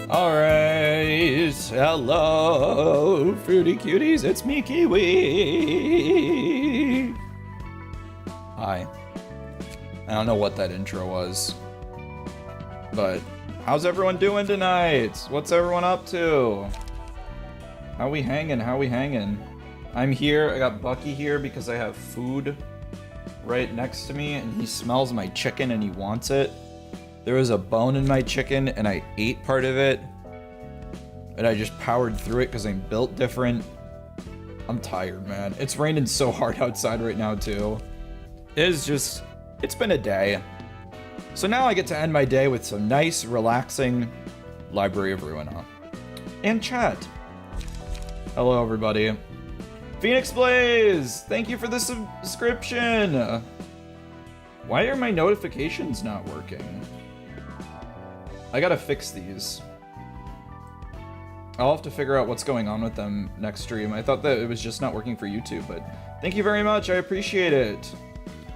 Alright, hello, fruity cuties, it's me, Kiwi! Hi. I don't know what that intro was, but how's everyone doing tonight? What's everyone up to? How we hanging, how we hanging? I'm here, I got Bucky here because I have food right next to me, and he smells my chicken and he wants it. There was a bone in my chicken and I ate part of it. And I just powered through it because I'm built different. I'm tired, man. It's raining so hard outside right now too. It's been a day. So now I get to end my day with some nice, relaxing Library of Ruina. And chat. Hello, everybody. Phoenix Blaze! Thank you for the subscription! Why are my notifications not working? I gotta fix these. I'll have to figure out what's going on with them next stream. I thought that it was just not working for YouTube, but thank you very much. I appreciate it.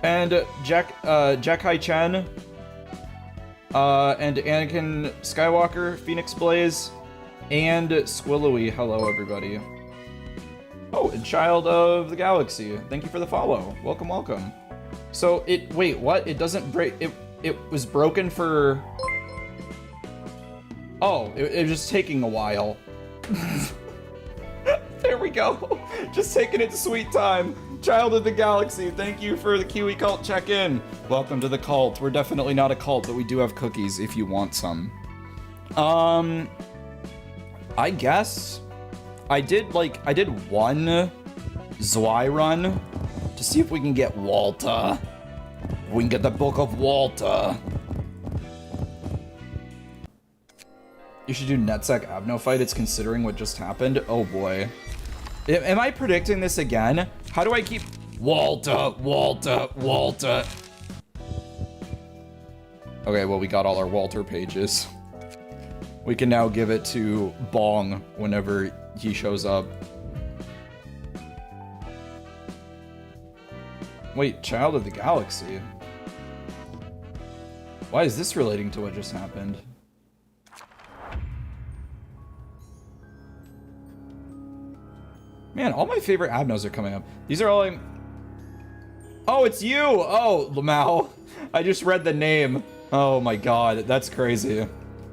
And Jack Hai Chen, and Anakin Skywalker, Phoenix Blaze, and Squillowy. Hello, everybody. Oh, and Child of the Galaxy. Thank you for the follow. Welcome, welcome. So wait, what? It doesn't break. It was broken for. Oh, it was just taking a while. There we go. Just taking its sweet time. Child of the Galaxy, thank you for the Kiwi cult check-in. Welcome to the cult. We're definitely not a cult, but we do have cookies if you want some. I guess I did one Zwei run to see if we can get Walter. We can get the Book of Walter. You should do Netsec Abno fight. It's considering what just happened. Oh boy. Am I predicting this again? How do I keep Walter? Okay, well, we got all our Walter pages. We can now give it to Bong whenever he shows up. Wait, Child of the Galaxy? Why is this relating to what just happened? Man, all my favorite Abnos are coming up. These are all like... Oh, it's you! Oh, Lamau. I just read the name. Oh my god, that's crazy.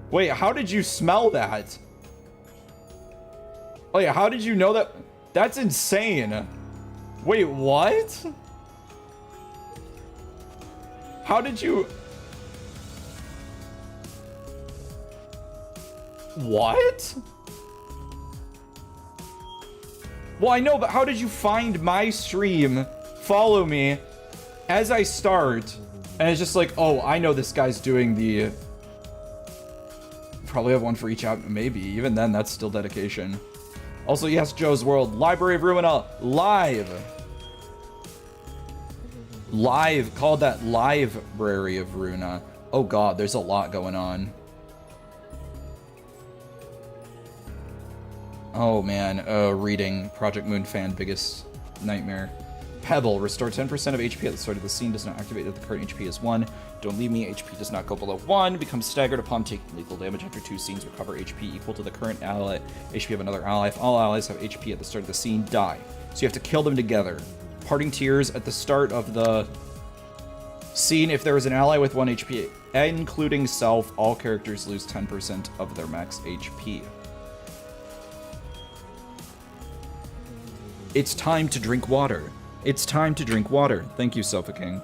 Wait, how did you smell that? Oh yeah, how did you know that? That's insane. Wait, what? How did you... What? Well, I know, but how did you find my stream, follow me, as I start, and it's just like, oh, I know this guy's doing the... Probably have one for each out, maybe. Even then, that's still dedication. Also, yes, Joe's World, Library of Ruina, live! Live, called that Library of Ruina. Oh god, there's a lot going on. Oh man, reading. Project Moon fan, biggest nightmare. Pebble, restore 10% of HP at the start of the scene, does not activate if the current HP is 1. Don't leave me, HP does not go below 1. Becomes staggered upon taking lethal damage after 2 scenes. Recover HP equal to the current ally HP of another ally. If all allies have HP at the start of the scene, die. So you have to kill them together. Parting tears at the start of the scene. If there is an ally with 1 HP, including self, all characters lose 10% of their max HP. It's time to drink water. It's time to drink water. Thank you, Sofa King.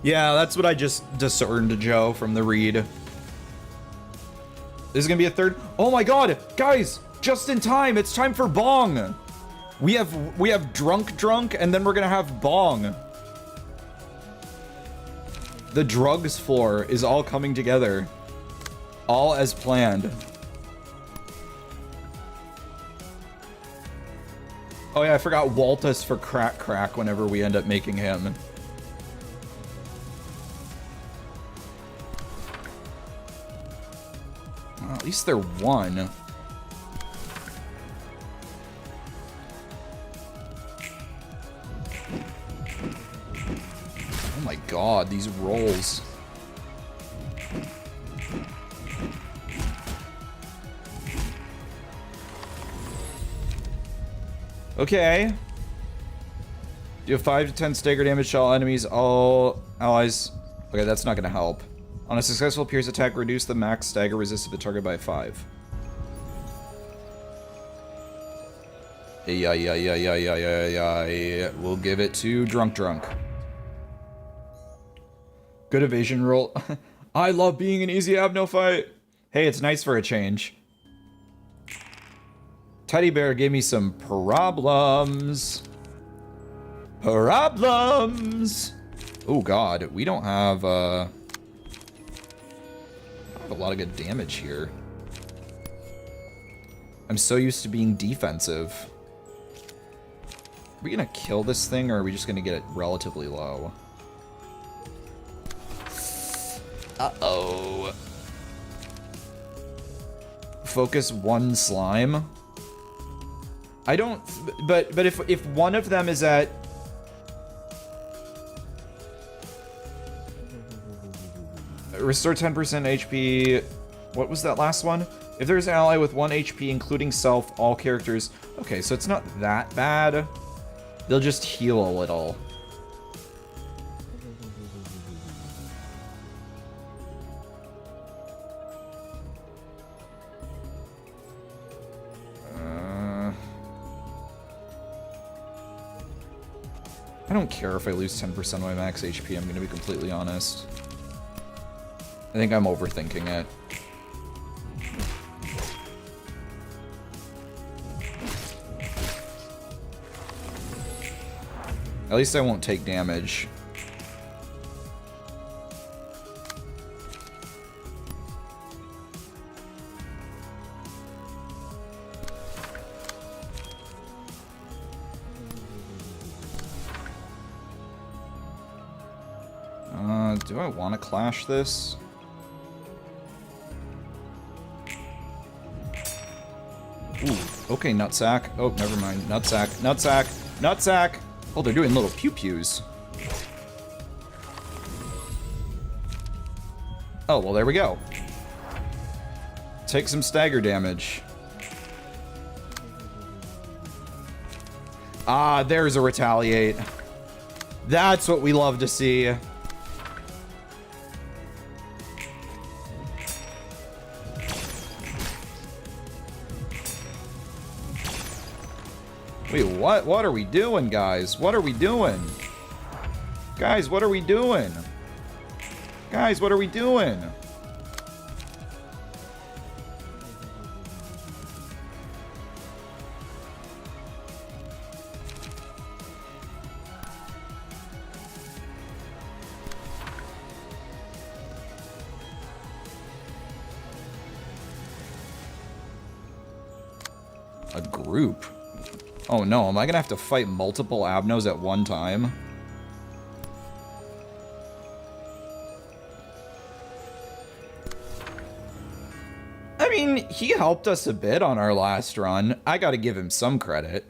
Yeah, that's what I just discerned, Joe, from the read. This is gonna be a third. Oh my god, guys, just in time. It's time for Bong. We have drunk, and then we're gonna have Bong. The drugs floor is all coming together. All as planned. Oh yeah, I forgot Waltus for crack whenever we end up making him. Well, at least they're one. Oh my god, these rolls. Okay. You have 5 to 10 stagger damage to all enemies, all allies. Okay, that's not gonna help. On a successful pierce attack, reduce the max stagger resist of the target by 5. We'll give it to Drunk. Good evasion roll. I love being an easy Abno fight. Hey, it's nice for a change. Teddy Bear gave me some problems. Oh god, we don't have a lot of good damage here. I'm so used to being defensive. Are we gonna kill this thing, or are we just gonna get it relatively low? Uh-oh. Focus one slime. I don't, but if one of them is at... Restore 10% HP... What was that last one? If there's an ally with 1 HP, including self, all characters... Okay, so it's not that bad. They'll just heal a little. I don't care if I lose 10% of my max HP, I'm gonna be completely honest. I think I'm overthinking it. At least I won't take damage. Do I want to clash this? Ooh, okay, nutsack. Oh, never mind. Nutsack, nutsack, nutsack! Oh, they're doing little pew-pews. Oh, well, there we go. Take some stagger damage. Ah, there's a retaliate. That's what we love to see. Wait, what? What are we doing, guys? What are we doing? Guys, what are we doing? Guys, what are we doing? A group? Oh no, am I gonna have to fight multiple Abnos at one time? I mean, he helped us a bit on our last run. I gotta give him some credit.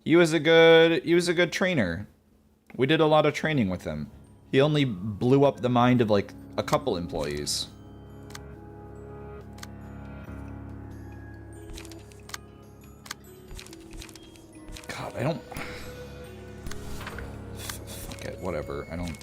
He was a good trainer. We did a lot of training with him. He only blew up the mind of like a couple employees. I don't... Fuck it, whatever. I don't...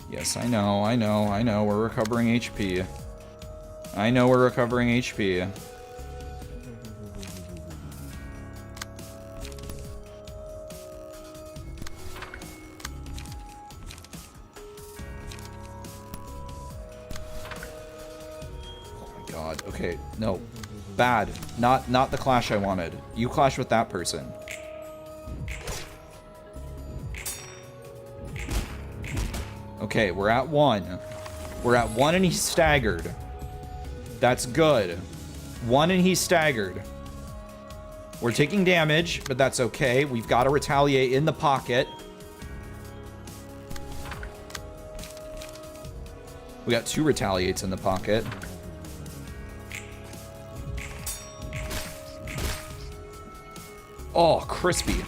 Yes, I know. We're recovering HP. I know we're recovering HP. Okay, no. Bad. Not the clash I wanted. You clash with that person. Okay, we're at 1. We're at 1 and he's staggered. That's good. 1 and he's staggered. We're taking damage, but that's okay. We've got to retaliate in the pocket. We got 2 retaliates in the pocket. Oh, crispy.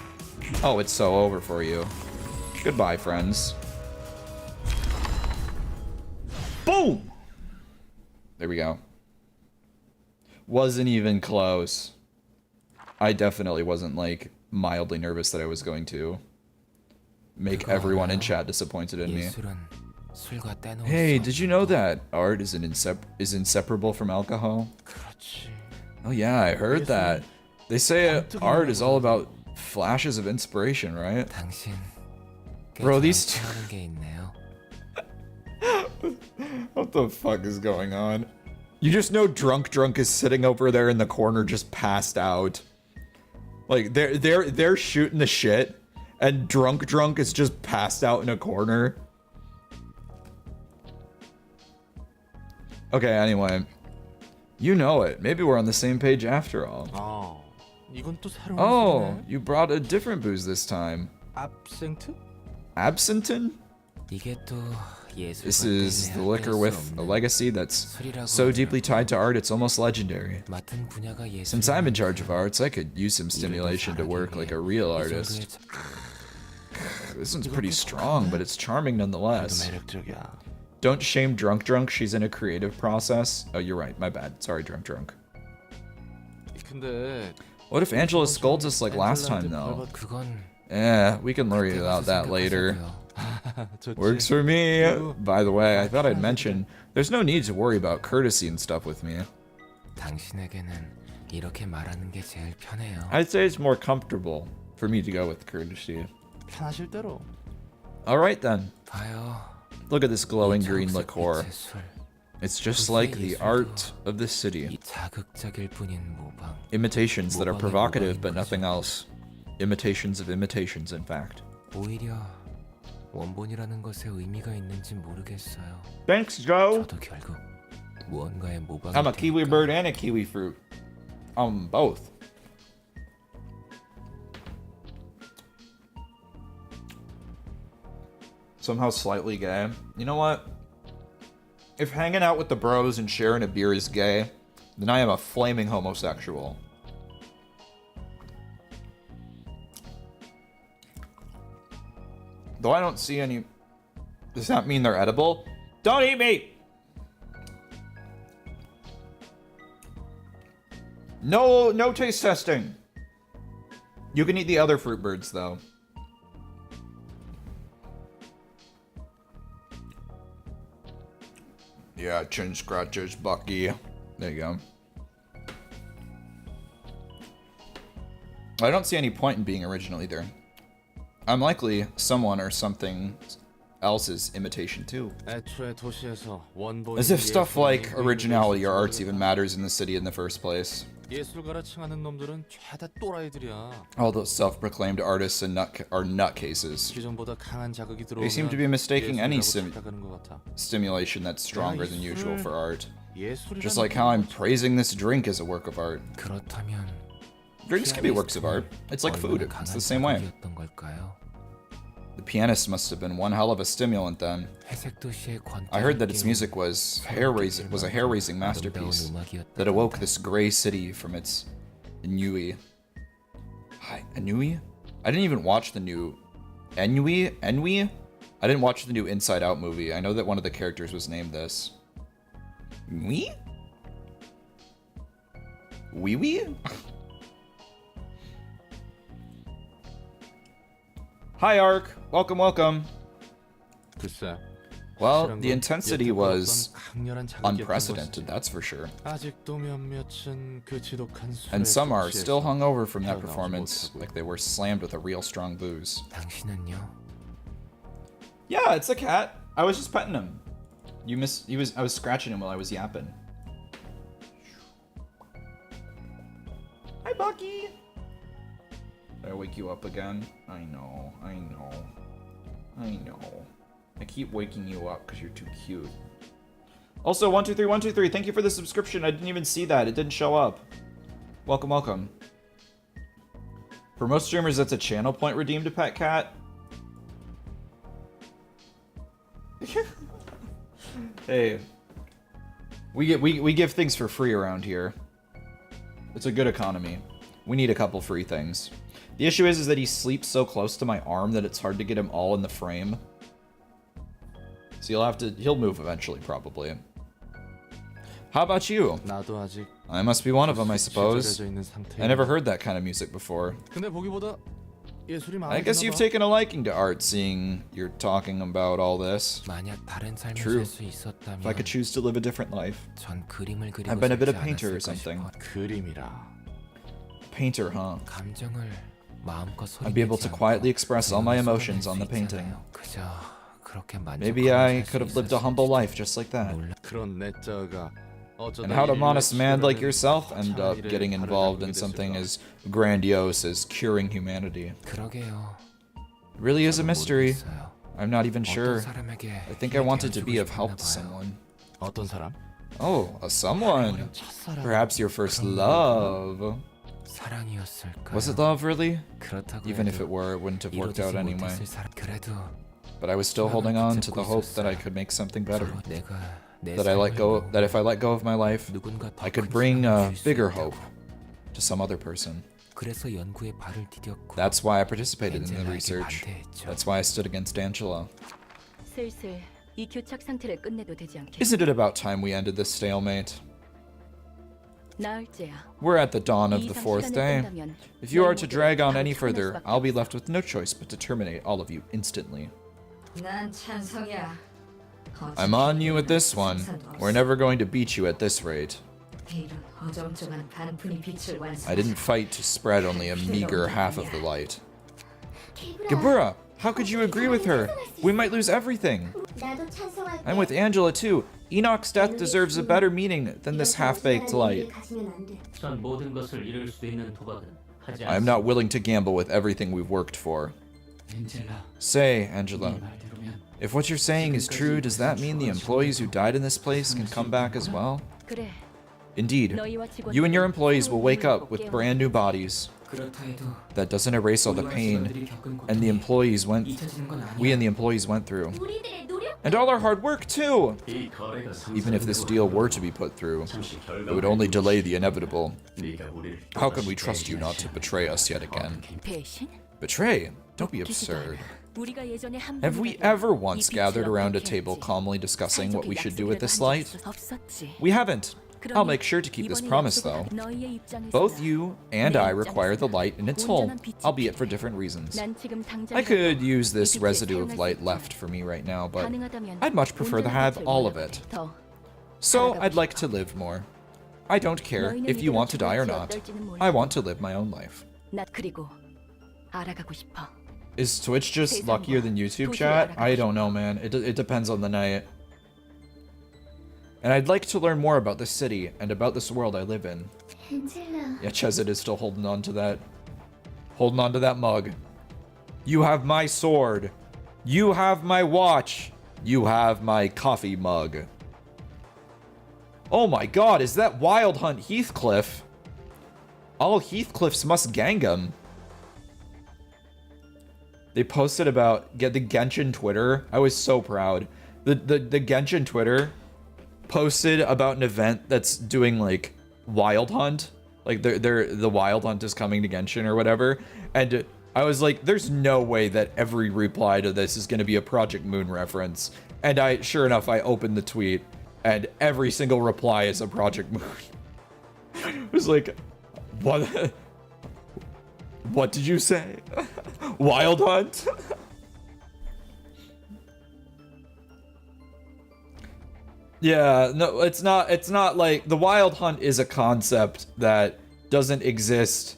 Oh, it's so over for you. Goodbye, friends. Boom! There we go. Wasn't even close. I definitely wasn't, like, mildly nervous that I was going to make everyone in chat disappointed in me. Hey, did you know that art is inseparable from alcohol? Oh yeah, I heard that. They say art is all about flashes of inspiration, right? Bro, these two... What the fuck is going on? You just know Drunk is sitting over there in the corner just passed out. Like, they're shooting the shit, and Drunk is just passed out in a corner. Okay, anyway. You know it. Maybe we're on the same page after all. Oh, you brought a different booze this time. Absinthe? This is the liquor with a legacy that's so deeply tied to art it's almost legendary. Since I'm in charge of arts, I could use some stimulation to work like a real artist. This one's pretty strong, but it's charming nonetheless. Don't shame Drunk, she's in a creative process. Oh, you're right, my bad. Sorry, Drunk. What if Angela scolds us like last time, though? We can worry about that later. Works for me. By the way, I thought I'd mention, there's no need to worry about courtesy and stuff with me. I'd say it's more comfortable for me to go with courtesy. Alright then. Look at this glowing green liqueur. It's just like the art of the city. Imitations that are provocative but nothing else. Imitations of imitations, in fact. Thanks, Joe! I'm a kiwi bird and a kiwi fruit. Both. Somehow slightly gay. You know what? If hanging out with the bros and sharing a beer is gay, then I am a flaming homosexual. Though I don't see any... Does that mean they're edible? Don't eat me! No taste testing. You can eat the other fruit birds, though. Yeah, chin scratchers, Bucky. There you go. I don't see any point in being original either. I'm likely someone or something else's imitation too. As if stuff like originality or arts even matters in the city in the first place. All those self-proclaimed artists and are nutcases. They seem to be mistaking any stimulation that's stronger than usual for art. Just like how I'm praising this drink as a work of art. Drinks can be works of art. It's like food, it's the same way. The pianist must have been one hell of a stimulant then. I heard that its music was a hair-raising masterpiece that awoke this gray city from its ennui. Ennui? I didn't even watch the new... Ennui? I didn't watch the new Inside Out movie. I know that one of the characters was named this. Wee? Wee? Hi, Ark. Welcome, welcome. Well, the intensity was unprecedented, that's for sure. And some are still hungover from that performance, like they were slammed with a real strong booze. Yeah, it's a cat. I was just petting him. I was scratching him while I was yapping. Hi, Bucky. Did I wake you up again? I know. I keep waking you up because you're too cute. Also, 123, thank you for the subscription. I didn't even see that. It didn't show up. Welcome, welcome. For most streamers, that's a channel point redeemed to pet cat. Hey. We give things for free around here. It's a good economy. We need a couple free things. The issue is that he sleeps so close to my arm that it's hard to get him all in the frame. So he'll move eventually, probably. How about you? I must be one of them, I suppose. I never heard that kind of music before. I guess you've taken a liking to art, seeing you're talking about all this. True. If I could choose to live a different life, I've been a bit of painter or something. Painter, huh? I'd be able to quietly express all my emotions on the painting. Maybe I could have lived a humble life just like that. And how'd a modest man like yourself end up getting involved in something as grandiose as curing humanity? It really is a mystery. I'm not even sure. I think I wanted to be of help to someone. Oh, a someone. Perhaps your first love. Was it love, really? Even if it were, it wouldn't have worked out anyway. But I was still holding on to the hope that I could make something better. That if I let go of my life, I could bring a bigger hope to some other person. That's why I participated in the research. That's why I stood against Angela. Isn't it about time we ended this stalemate? We're at the dawn of the 4th day. If you are to drag on any further, I'll be left with no choice but to terminate all of you instantly. I'm on you with this one. We're never going to beat you at this rate. I didn't fight to spread only a meager half of the light. Gebura, how could you agree with her? We might lose everything. I'm with Angela too. Enoch's death deserves a better meaning than this half-baked light. I am not willing to gamble with everything we've worked for. Say, Angela, if what you're saying is true, does that mean the employees who died in this place can come back as well? Indeed, you and your employees will wake up with brand new bodies. That doesn't erase all the pain and the employees went through. And all our hard work too! Even if this deal were to be put through, it would only delay the inevitable. How can we trust you not to betray us yet again? Betray? Don't be absurd. Have we ever once gathered around a table calmly discussing what we should do with this light? We haven't. I'll make sure to keep this promise, though. Both you and I require the light in its whole, albeit for different reasons. I could use this residue of light left for me right now, but I'd much prefer to have all of it. So I'd like to live more. I don't care if you want to die or not. I want to live my own life. Is Twitch just luckier than YouTube chat? I don't know, man. It depends on the night. And I'd like to learn more about this city and about this world I live in. Yeah, Chezid is still holding on to that. Holding on to that mug. You have my sword. You have my watch. You have my coffee mug. Oh my god, is that Wild Hunt Heathcliff? All Heathcliffs must gang him. They posted about the Genshin Twitter. I was so proud. The Genshin Twitter posted about an event that's doing like Wild Hunt, like the Wild Hunt is coming to Genshin or whatever, and I was like, there's no way that every reply to this is going to be a Project Moon reference. And sure enough, I opened the tweet and every single reply is a Project Moon. It was like, what did you say? Wild Hunt? Yeah, no, it's not like the Wild Hunt is a concept that doesn't exist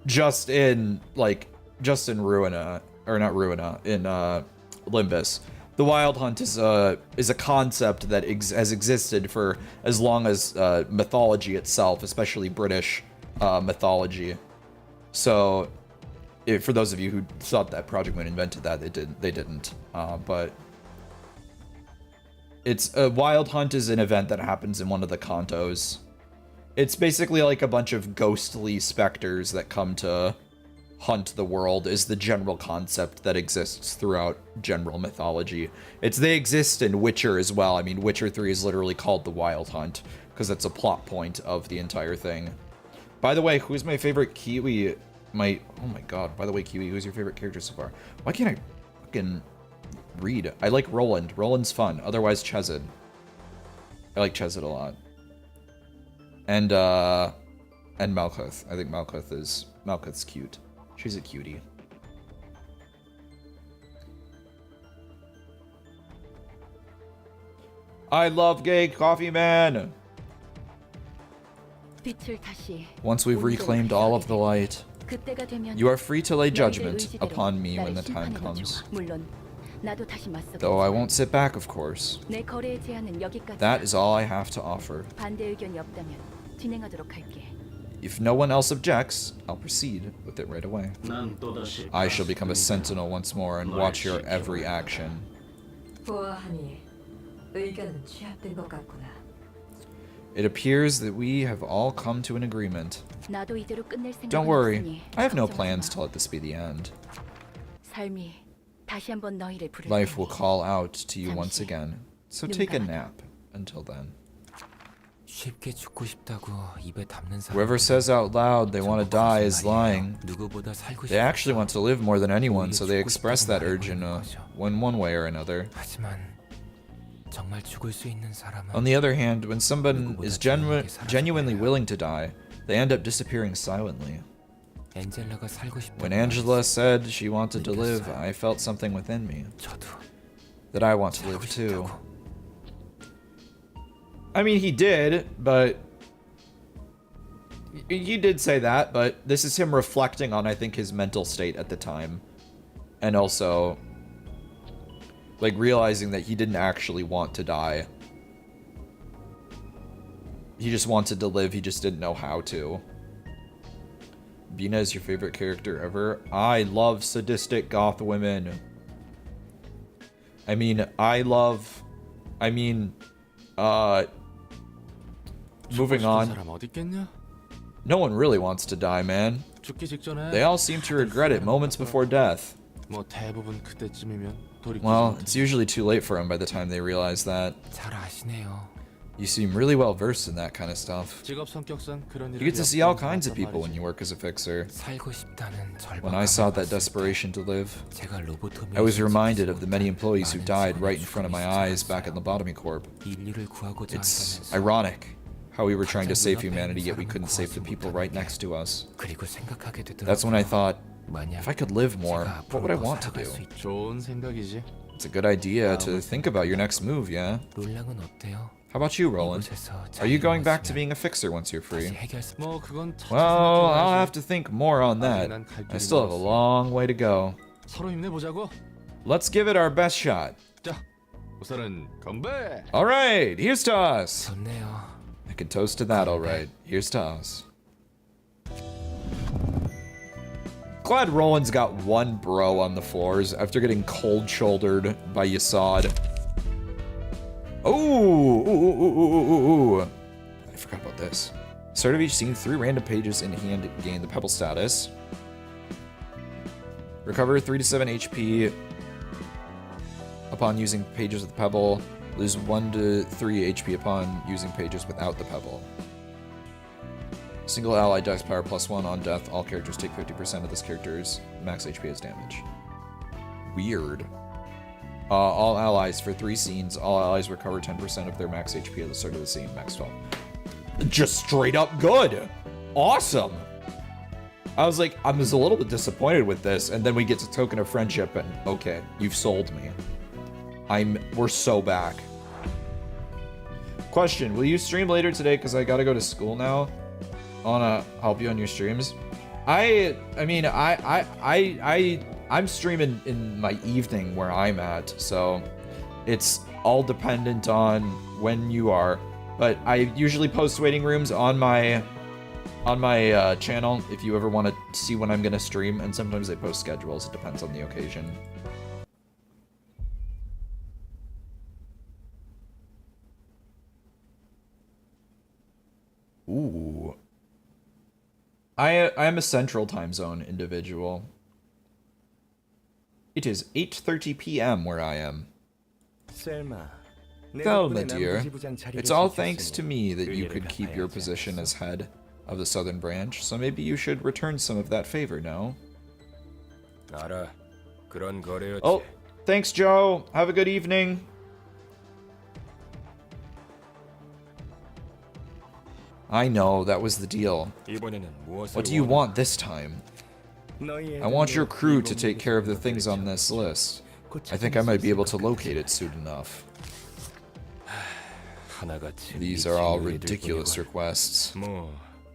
just in Ruina, or not Ruina, in Limbus. The Wild Hunt is a concept that has existed for as long as mythology itself, especially British mythology. So, for those of you who thought that Project Moon invented that, they didn't. But it's a Wild Hunt is an event that happens in one of the Kantos. It's basically like a bunch of ghostly specters that come to hunt the world, is the general concept that exists throughout general mythology. They exist in Witcher as well. I mean, Witcher 3 is literally called the Wild Hunt, because it's a plot point of the entire thing. By the way, who's my favorite Kiwi? Oh my god, by the way, Kiwi, who's your favorite character so far? Why can't I fucking read? I like Roland. Roland's fun. Otherwise, Chezid. I like Chezid a lot. And Malkuth. I think Malkuth's cute. She's a cutie. I love gay coffee man! Once we've reclaimed all of the light, you are free to lay judgment upon me when the time comes. Though I won't sit back, of course. That is all I have to offer. If no one else objects, I'll proceed with it right away. I shall become a sentinel once more and watch your every action. It appears that we have all come to an agreement. Don't worry, I have no plans to let this be the end. Life will call out to you once again, so take a nap until then. Whoever says out loud they want to die is lying. They actually want to live more than anyone, so they express that urge in one way or another. 정말 죽을 수 있는 사람은 On the other hand, when someone is genuinely willing to die, they end up disappearing silently. 엔젤라가 살고 When 싶다는 Angela said she wanted to live, I felt something within me. 저도 That I want to live too. I mean, he did, but... He did say that, but this is him reflecting on, I think, his mental state at the time. And also, like, realizing that he didn't actually want to die. He just wanted to live, he just didn't know how to. Vina is your favorite character ever? I love sadistic goth women. Moving on. No one really wants to die, man. They all seem to regret it moments before death. Well, it's usually too late for them by the time they realize that. 잘 아시네요. You seem really well versed in that kind of stuff. You get to see all kinds of people when you work as a fixer. 살고 싶다는 When I saw that desperation to live, I was reminded of the many employees who died right in front of my eyes back at Lobotomy Corp. It's ironic how we were trying to save humanity, yet we couldn't save the people right next to us. That's when I thought, if I could live more, what would I want to do? It's a good idea to think about your next move, yeah? How about you, Roland? Are you going back to being a fixer once you're free? Well, I'll have to think more on that. I still have a long way to go. Let's give it our best shot. Alright, here's to us! I can toast to that, alright. Here's to us. Glad Roland's got one bro on the floors after getting cold-shouldered by Yasad. Ooh. I forgot about this. Start of each scene, 3 random pages in hand gain the Pebble status. Recover 3 to 7 HP upon using pages with the Pebble. Lose 1 to 3 HP upon using pages without the Pebble. Single ally dex power +1 on death. All characters take 50% of this character's max HP as damage. Weird. All allies for 3 scenes. All allies recover 10% of their max HP at the start of the scene. Max 12. Just straight up good. Awesome. I was like, I was a little bit disappointed with this, and then we get to Token of Friendship, and okay, you've sold me. We're so back. Question: will you stream later today? Because I gotta go to school now. I wanna help you on your streams. I'm streaming in my evening where I'm at, so it's all dependent on when you are. But I usually post waiting rooms on my channel if you ever want to see when I'm gonna stream, and sometimes I post schedules. It depends on the occasion. Ooh. I am a central time zone individual. It is 8:30 p.m. where I am. Thelma, dear, it's all thanks to me that you could keep your position as head of the Southern Branch, so maybe you should return some of that favor, no? Oh, thanks, Joe. Have a good evening. I know, that was the deal. What do you want this time? I want your crew to take care of the things on this list. I think I might be able to locate it soon enough. These are all ridiculous requests.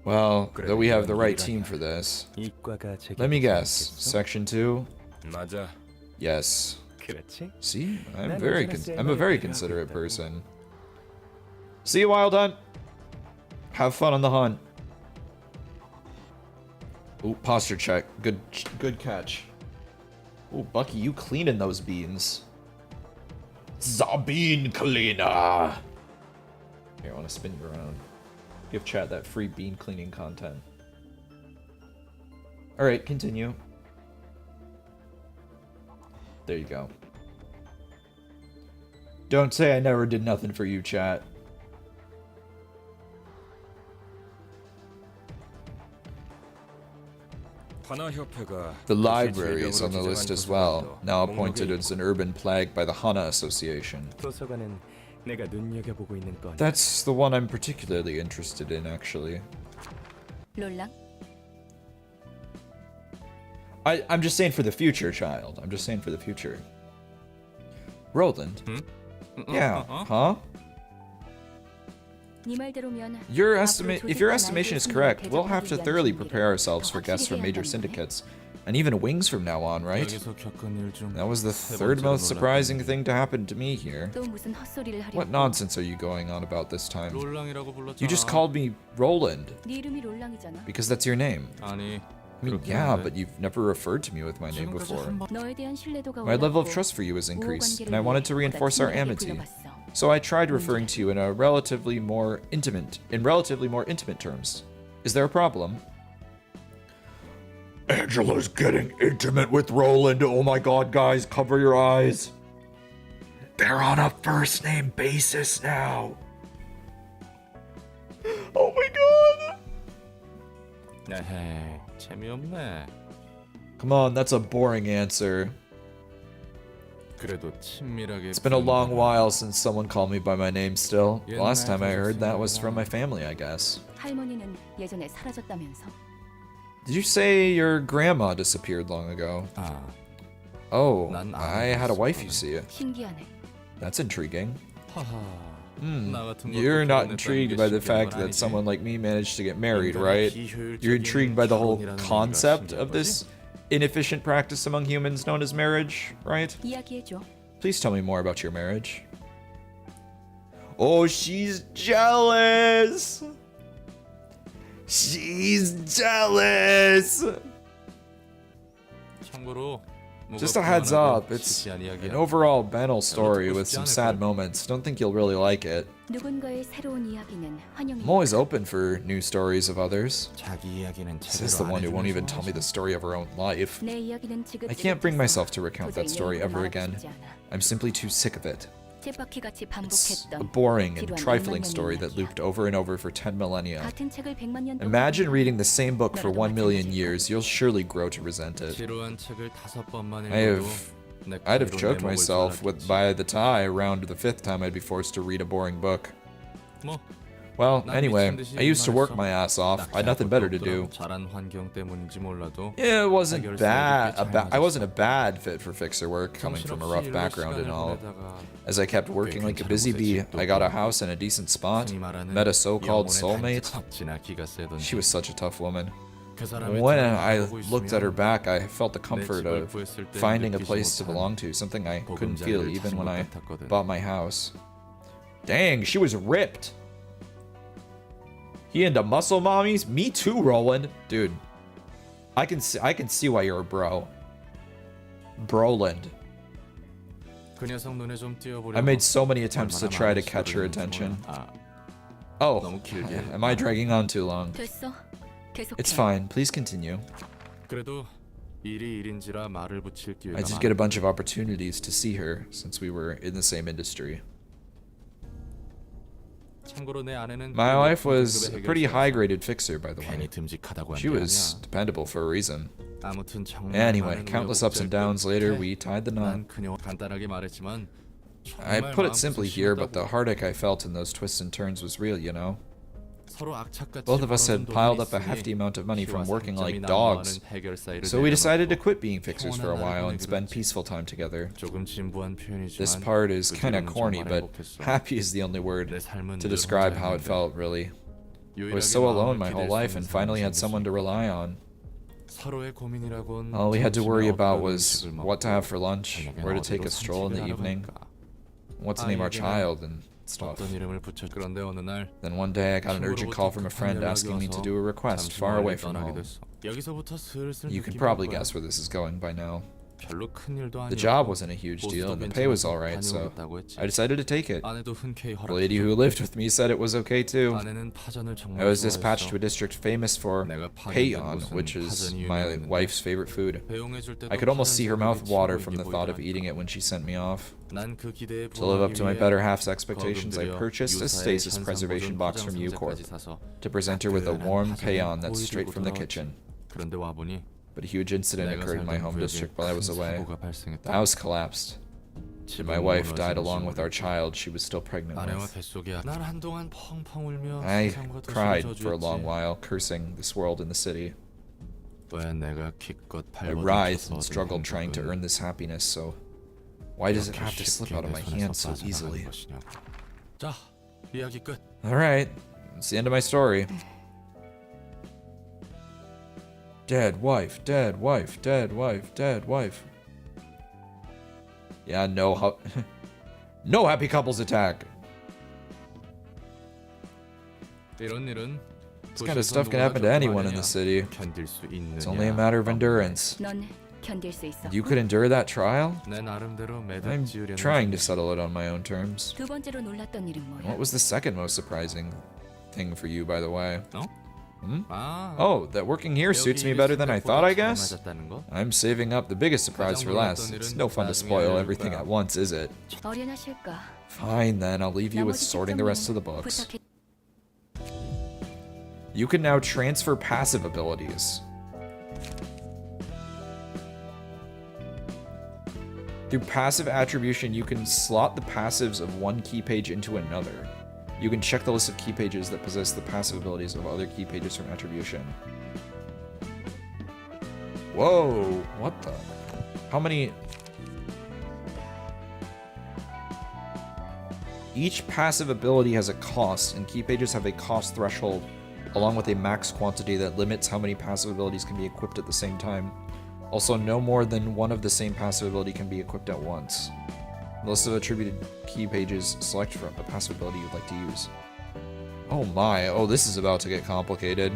Well, though we have the right team for this. Let me guess, Section 2? Yes. See? I'm a very considerate person. See you, Wild Hunt! Have fun on the hunt. Ooh, posture check. Good catch. Ooh, Bucky, you cleaning those beans. The bean cleaner! Here, I want to spin you around. Give chat that free bean cleaning content. Alright, continue. There you go. Don't say I never did nothing for you, chat. The library is on the list as well, now appointed as an urban plague by the Hana Association. 내가 눈여겨보고 있는 건 That's the one I'm particularly interested in, actually. 롤랑? I'm just saying for the future, child. I'm just saying for the future. Roland. Yeah. Huh? 네 말대로면 If your estimation is correct, we'll have to thoroughly prepare ourselves for guests from major syndicates. And even wings from now on, right? 여기서 겪은 일 중 That was the third most surprising thing to happen to me here. 또 무슨 헛소리를 하려고? What nonsense are you going on about this time? 롤랑이라고 불렀잖아. You just called me Roland. 네 이름이 롤랑이잖아. Because that's your name. 아니. I mean, yeah, but you've never referred to me with my name before. 너에 대한 신뢰도가 My level of 올랐고 trust for you has increased, 우호 and I wanted to 관계를 reinforce our 위해 amity. 불러봤어. So I tried referring to you in relatively more intimate terms. Is there a problem? Angela's getting intimate with Roland. Oh my god, guys, cover your eyes. They're on a first name basis now. Oh my god. 에헤이, 재미없네. Come on, that's a boring answer. 그래도 친밀하게. It's been a long while since someone called me by my name still. The last time I heard that was from my family, I guess. 할머니는 예전에 사라졌다면서? Did you say your grandma disappeared long ago? 아, Oh, 난 I had a wife, you see. 신기하네. That's intriguing. 하하. 나 같은 것도 You're not 결혼했다는 intrigued 게 by the 신기한 fact 건 that 아니지. someone like me managed to get married, 인간의 right? 비효율적인 You're intrigued by the whole 결혼이라는 얘기가 concept 신기한 of this 거지? inefficient practice among humans known as marriage, right? 이야기해줘. Please tell me more about your marriage. Oh, she's jealous! She's jealous! 참고로 Just a heads up, it's an overall banal story with some sad moments. Don't think you'll really like it. 누군가의 새로운 이야기는 환영이야. I'm always open for new stories of others. 자기 이야기는 This is the one who won't even tell me the story of her own life. 내 이야기는 I can't bring 지긋지긋해서 myself to recount that 도저히 story 내 ever 입으로 again. 말하고 싶지 않아. I'm simply too sick of it. 쳇바퀴같이 It's a 반복했던 boring and 지루한 trifling 100만 story that looped over and over for 10 millennia. 같은 책을 100만 년 동안 Imagine 읽으면 reading the same book for 너라도 1 million 마찬가지일 years. You'll surely grow to resent it. 지루한 책을 5번만 I'd 읽어도 have choked myself with by the time around the 5th time I'd be forced to read a boring book. 뭐 Well, anyway, I used to work my ass off. I had nothing better to do. 잘한 환경 때문인지 몰라도 Yeah, it wasn't bad. I wasn't a bad fit for fixer work, coming from a rough background and all. As I kept working like a busy bee, I got a house in a decent spot, met a so-called soulmate. She was such a tough woman. When I looked at her back, I felt the comfort of finding a place to belong to, something I couldn't feel even when I bought my house. Dang, she was ripped. He into muscle mommies? Me too, Roland. Dude, I can see why you're a bro. Broland. I made so many attempts to try to catch her attention. Oh, am I dragging on too long? 됐어. 계속해. It's fine. Please continue. 그래도 일이 일인지라 말을 붙일 기회가 I did get a bunch of opportunities to see her since we were in the same industry. 참고로 내 아내는 My wife was a pretty high-graded fixer, by the way. 괜히 듬직하다고 She was dependable for a reason. 아무튼 정말 Anyway, 많은 countless ups and downs later, we tied the knot. 난 그녀 간단하게 말했지만 I 정말 put it 마음고생 simply here, but the 심하다고. heartache I felt in those twists and turns was real, you know? 서로 악착같이 Both of us had 벌어둔 piled 돈이 up a 있으니 hefty amount of money from 피와 working like 상점이 dogs. 난무하는 해결사이를 So we decided to 내려놓고 quit being fixers for a while and spend peaceful time together. 조금 진부한 표현이지만 This part is 그 kinda 뒤로는 corny, 정말 but 행복했어. happy is the only word 내 삶은 to 늘 describe 혼자였는데 how it felt, really. I was 유일하게 so alone 마음을 my whole 기댈 수 life and 있는 finally 사람이 had someone to 생겼어. rely on. 서로의 고민이라곤 All we had to 점심에 worry about 어떤 was 음식을 what to 먹고 have for lunch, 저녁엔 where to take 어디로 a stroll in the 산책을 하러 evening, 갈까. what to name our 아이에게는 child, and stuff. 어떤 이름을 붙여 그런데 어느 날 Then one day I got an urgent call from a friend asking me to do a request 잠시 far away 멀리 from 떠나게 home. 됐어. 여기서부터 슬슬 You can 느낌이 probably 올 거야. guess where this is going by now. 별로 큰 일도 The job 아니었고 wasn't a huge 보스도 deal and the pay was 괜찮아서 alright, so 다녀오겠다고 했지. I decided to take it. 아내도 흔쾌히 The lady 허락했고 who lived with me said it was okay too. 아내는 파전을 I 정말 was dispatched to a 좋아했어. district famous for 내가 파견된 payon, 곳은 which is 파전이 my 유명했는데 wife's favorite food. 배웅해줄 때도 I could almost see her mouth water 파전 from the 제목이 thought of 보이더라니까. eating it when she sent me off. 난 그 기대에 To live up to my 부응하기 better 위해 half's expectations, I 거금 들여 purchased a 유사의 stasis 현상 preservation 보존 box 포장 from Ucorp 상자까지 사서 to present her with a 따끈한 warm 파전을 payon that's 고이 straight 들고 from the 돌아왔지. kitchen. 그런데 와보니 But a huge incident 내가 occurred in my 살던 home 구역에 district while I was 큰 away. 사고가 발생했다. The house collapsed. My wife died along with our child she was still pregnant 아내와 with. 뱃속에 난 한동안 펑펑 울며 I 세상과 도시를 cried for a long 저주했지. while, cursing this world and the city. 왜 내가 기껏 I 발버둥 writhed 쳐서 and struggled trying to earn this happiness, so why does it have to slip out of my hands so easily? 자, 이야기 끝. Alright, that's the end of my story. Dead wife, dead wife, dead wife, dead wife. Yeah, no no happy couples attack. 이런 일은 This kind of stuff can happen to anyone in the city. 견딜 수 있느냐? It's only a matter of endurance. 넌 견딜 수 있어. You could endure that trial? 내 나름대로 매듭 I'm 지으려는 trying to 중이야. settle it on my own terms. 두 번째로 놀랐던 일은 뭐야? What was the second most surprising thing for you, by the way? 어? Hmm? 아, Oh, that working here suits me better than I thought, I guess? I'm saving up the biggest surprise for last. It's no fun to spoil everything at once, is it? 어련하실까? Fine then, I'll leave you with 나머지 sorting the rest of the 특정은 books. 부탁해. You can now transfer passive abilities. Through passive attribution, you can slot the passives of one key page into another. You can check the list of key pages that possess the passive abilities of other key pages from attribution. Whoa, what the? How many? Each passive ability has a cost, and key pages have a cost threshold, along with a max quantity that limits how many passive abilities can be equipped at the same time. Also, no more than one of the same passive ability can be equipped at once. The list of attributed key pages, select from a passive ability you'd like to use. Oh my, oh this is about to get complicated.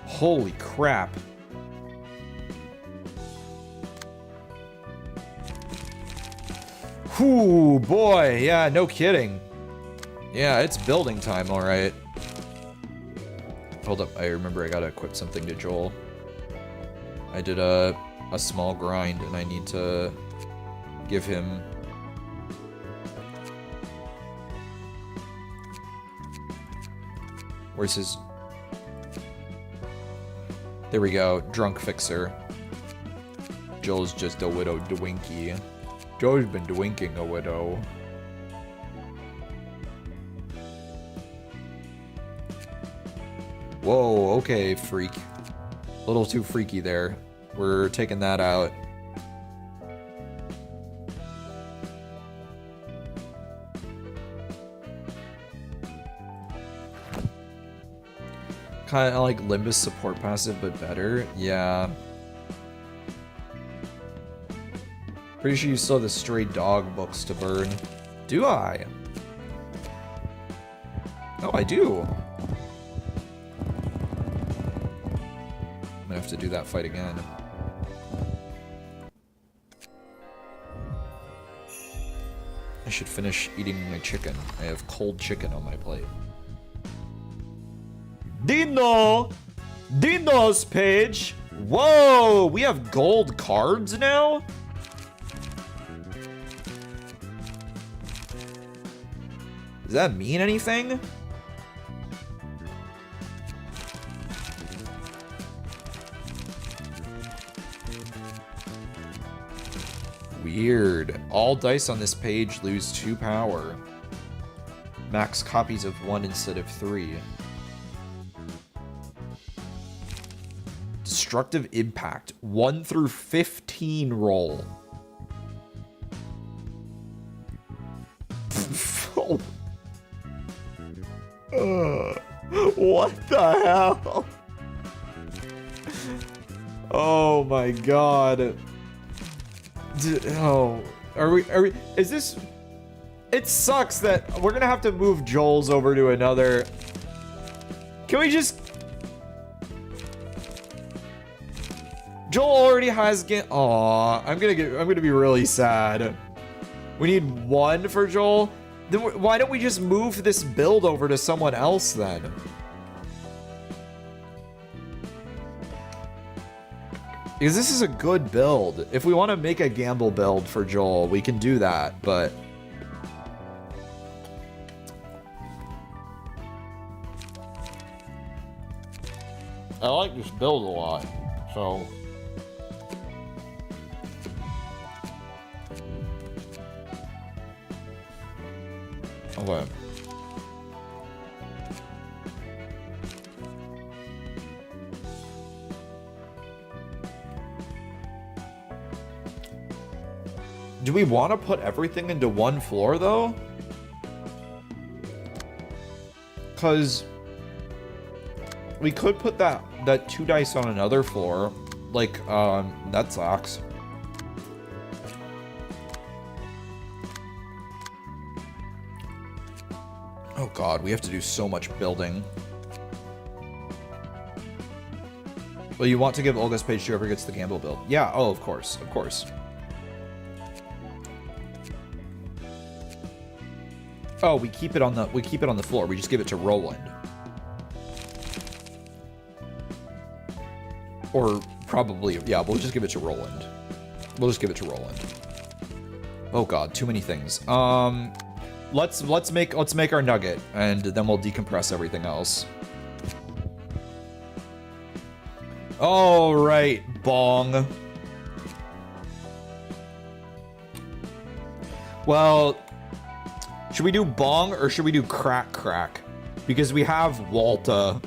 Holy crap. Whew, boy, yeah, no kidding. Yeah, it's building time, alright. Hold up, I remember I gotta equip something to Joel. I did a small grind and I need to give him where's his there we go, drunk fixer. Joel's just a widow dwinky. Joel's been dwinking a widow. Whoa, okay, freak. A little too freaky there. We're taking that out. Kind of like Limbus support passive, but better. Yeah. Pretty sure you still have the stray dog books to burn. Do I? Oh, I do. I'm gonna have to do that fight again. I should finish eating my chicken. I have cold chicken on my plate. Dino! Dino's page! Whoa! We have gold cards now? Does that mean anything? Weird. All dice on this page lose 2 power. Max copies of 1 instead of 3. Destructive impact. 1 through 15 roll. What the hell? Oh my god. Oh, are we, is this, it sucks that we're gonna have to move Joel's over to another, can we just, Joel already has, aw, I'm gonna be really sad. We need 1 for Joel, then why don't we just move this build over to someone else then? Because this is a good build. If we want to make a gamble build for Joel, we can do that, but... I like this build a lot, so... Okay. Do we want to put everything into one floor, though? Because we could put that 2 dice on another floor. Like, that sucks. Oh god, we have to do so much building. Well, you want to give Olga's page to whoever gets the gamble build. Yeah, oh, of course, of course. Oh, we keep it on the floor. We just give it to Roland. Or probably, yeah, we'll just give it to Roland. We'll just give it to Roland. Oh god, too many things. Let's make our nugget, and then we'll decompress everything else. All right, bong. Well, should we do bong or should we do crack crack? Because we have Walta.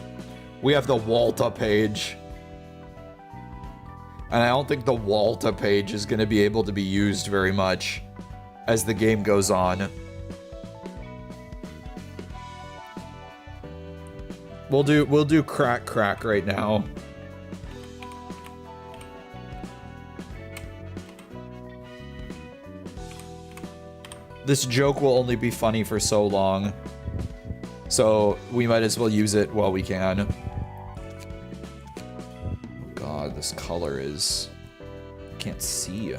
We have the Walta page. And I don't think the Walta page is going to be able to be used very much as the game goes on. We'll do crack crack right now. This joke will only be funny for so long. So we might as well use it while we can. Oh god, this color is... I can't see.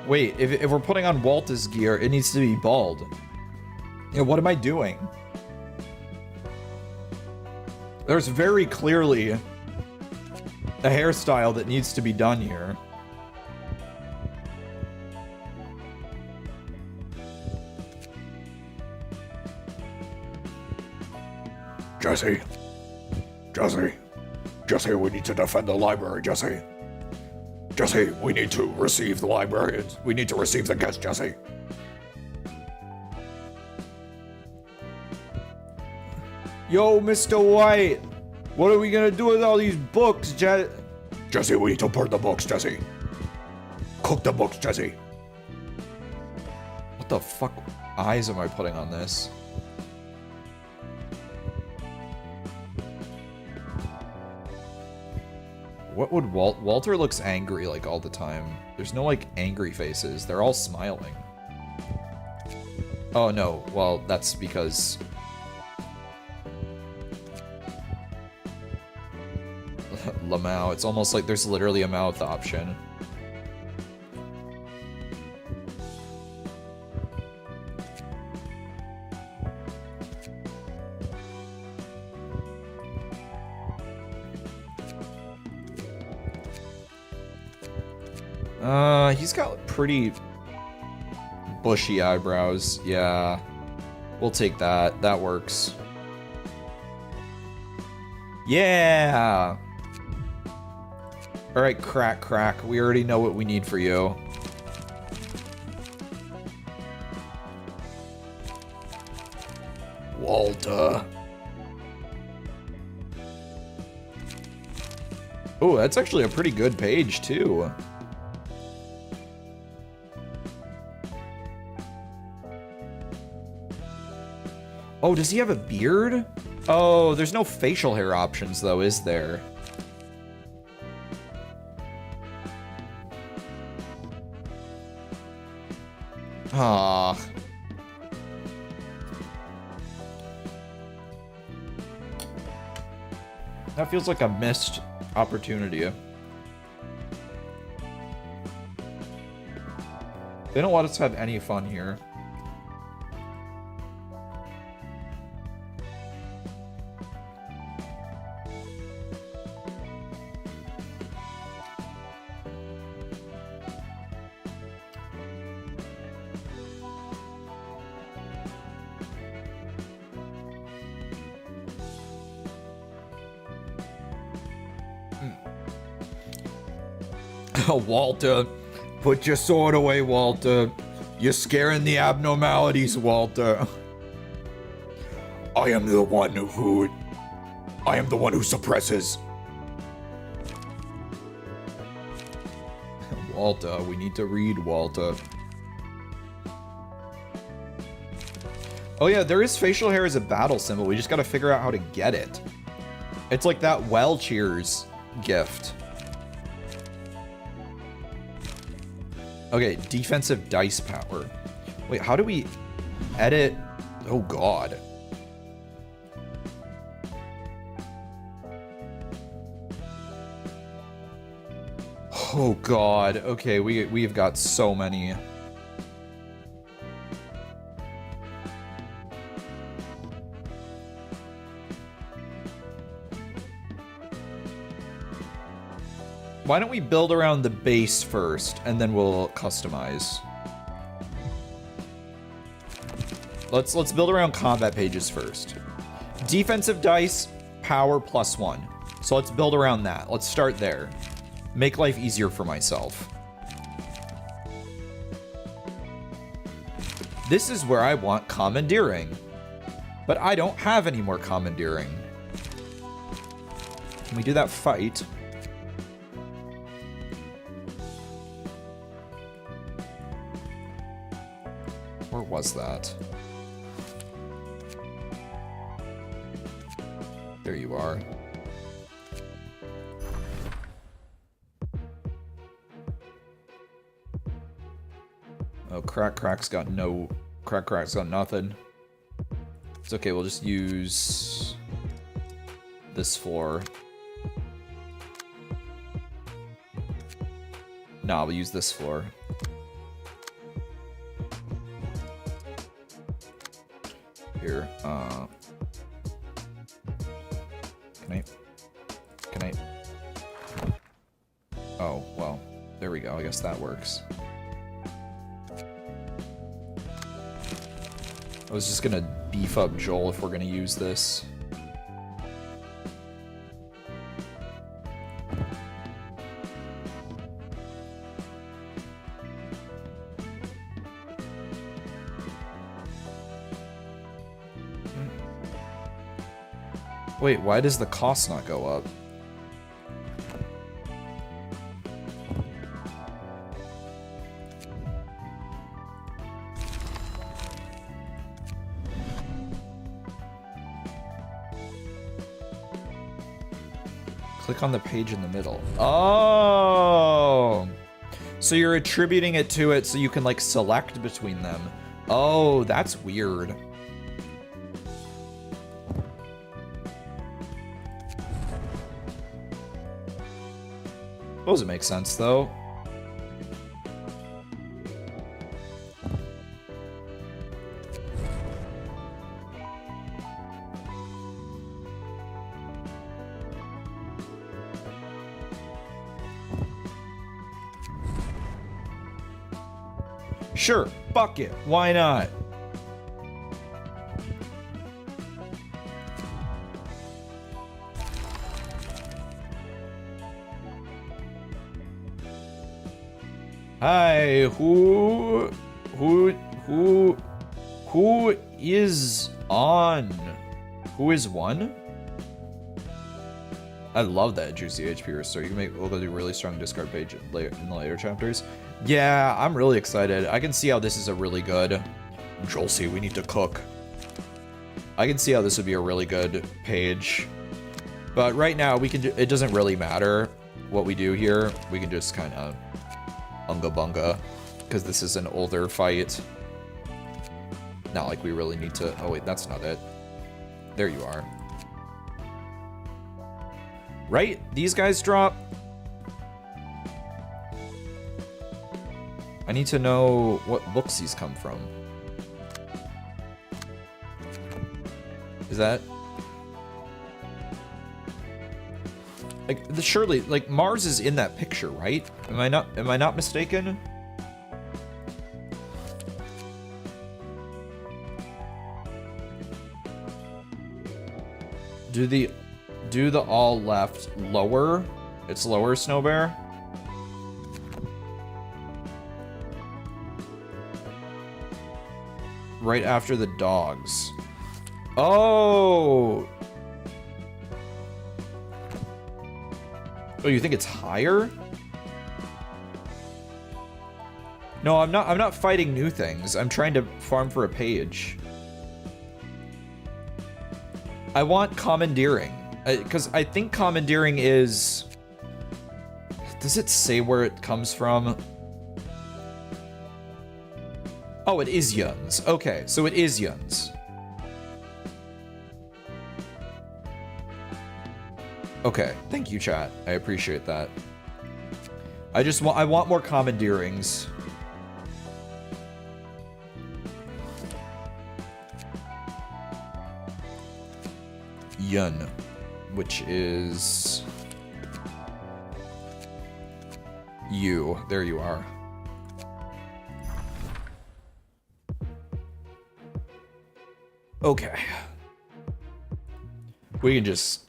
Wait, if we're putting on Walta's gear, it needs to be bald. You know, what am I doing? There's very clearly a hairstyle that needs to be done here. Jesse, we need to defend the library, Jesse. Jesse, we need to receive the librarians. We need to receive the guests, Jesse. Yo, Mr. White, what are we gonna do with all these books, Jesse, we need to burn the books, Jesse. Cook the books, Jesse. What the fuck eyes am I putting on this? What would Walter looks angry like all the time. There's no like angry faces. They're all smiling. Oh no, well that's because Lamau, it's almost like there's literally a mouth option. He's got pretty bushy eyebrows. Yeah, we'll take that. That works. Yeah! Alright, crack, crack. We already know what we need for you. Walter. Oh, that's actually a pretty good page, too. Oh, does he have a beard? Oh, there's no facial hair options, though, is there? Ah. That feels like a missed opportunity. They don't let us have any fun here. Walter, put your sword away, Walter. You're scaring the abnormalities, Walter. I am the one who suppresses. Walter, we need to read Walter. Oh yeah, there is facial hair as a battle symbol. We just gotta figure out how to get it. It's like that well cheers gift. Okay, defensive dice power. Wait, how do we edit? Oh god. Oh god. Okay, we've got so many. Why don't we build around the base first, and then we'll customize. Let's build around combat pages first. Defensive dice, power +1. So let's build around that. Let's start there. Make life easier for myself. This is where I want commandeering. But I don't have any more commandeering. Can we do that fight? Where was that? There you are. Oh, Crack's got no... Crack's got nothing. It's okay, we'll just use... this floor. Nah, we'll use this floor. Here, Can I... Oh, well, there we go, I guess that works. I was just gonna beef up Joel if we're gonna use this. Wait, why does the cost not go up? Click on the page in the middle. Oh! So you're attributing it to it so you can, like, select between them. Oh, that's weird. Suppose it makes sense, though. Sure, fuck it. Why not? Hi, who is on? Who is one? I love that juicy HP restore. You can make we'll do really strong discard page in the later chapters. Yeah, I'm really excited. I can see how this is a really good. Jolsey, we need to cook. I can see how this would be a really good page. But right now, we can. It doesn't really matter what we do here. We can just kind of unga bunga, because this is an older fight. Not like we really need to. Oh wait, that's not it. There you are. Right? These guys drop. I need to know what books these come from. Is that... Like, surely, like, Mars is in that picture, right? Am I not mistaken? Do the all left lower? It's lower, Snow Bear? right after the dogs. Oh! Oh, you think it's higher? No, I'm not fighting new things. I'm trying to farm for a page. I want commandeering. Because I think commandeering is... Does it say where it comes from? Oh, it is yuns. Okay, so it is yuns. Okay, thank you, chat. I appreciate that. I want more commandeerings. Yun, which is you. There you are. Okay. We can just...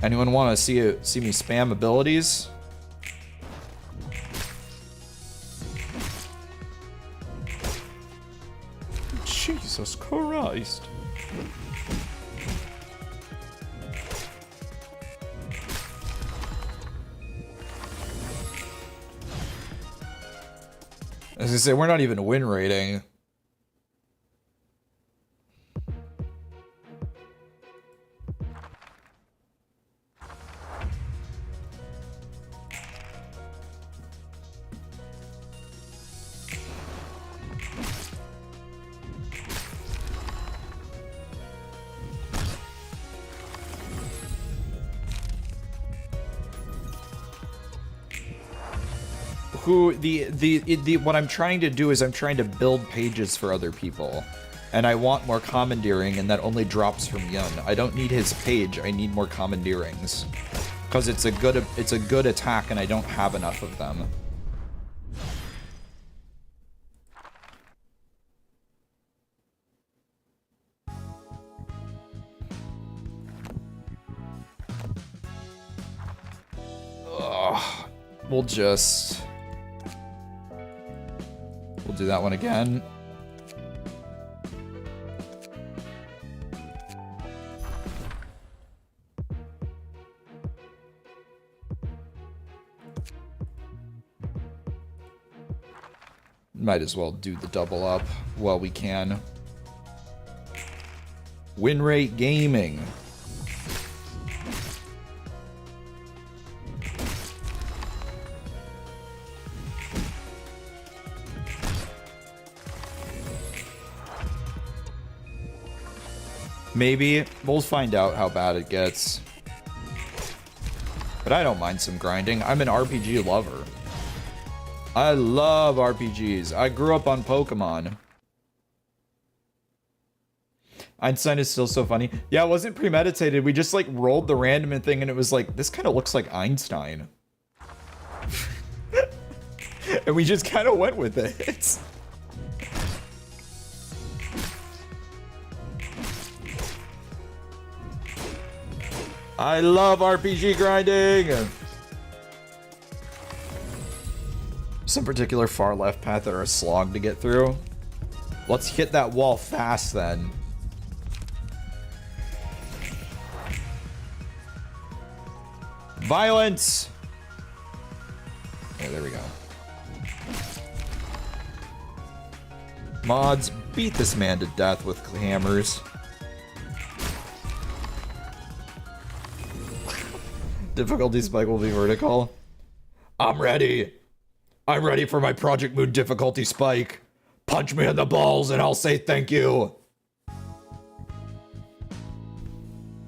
Anyone want to see me spam abilities? Jesus Christ. As I say, we're not even win rating. What I'm trying to do is I'm trying to build pages for other people, and I want more commandeering, and that only drops from Yun. I don't need his page. I need more commandeerings, because it's a good attack, and I don't have enough of them. Ugh. We'll do that one again. Might as well do the double up while we can. Win rate gaming. Maybe. We'll find out how bad it gets. But I don't mind some grinding. I'm an RPG lover. I love RPGs. I grew up on Pokemon. Einstein is still so funny. Yeah, it wasn't premeditated. We just like rolled the random thing and it was like, this kind of looks like Einstein. And we just kind of went with it. I love RPG grinding! Some particular far left path that are a slog to get through. Let's hit that wall fast then. Violence! Okay, there we go. Mods, beat this man to death with hammers. Difficulty spike will be vertical. I'm ready. I'm ready for my Project Moon difficulty spike. Punch me in the balls and I'll say thank you.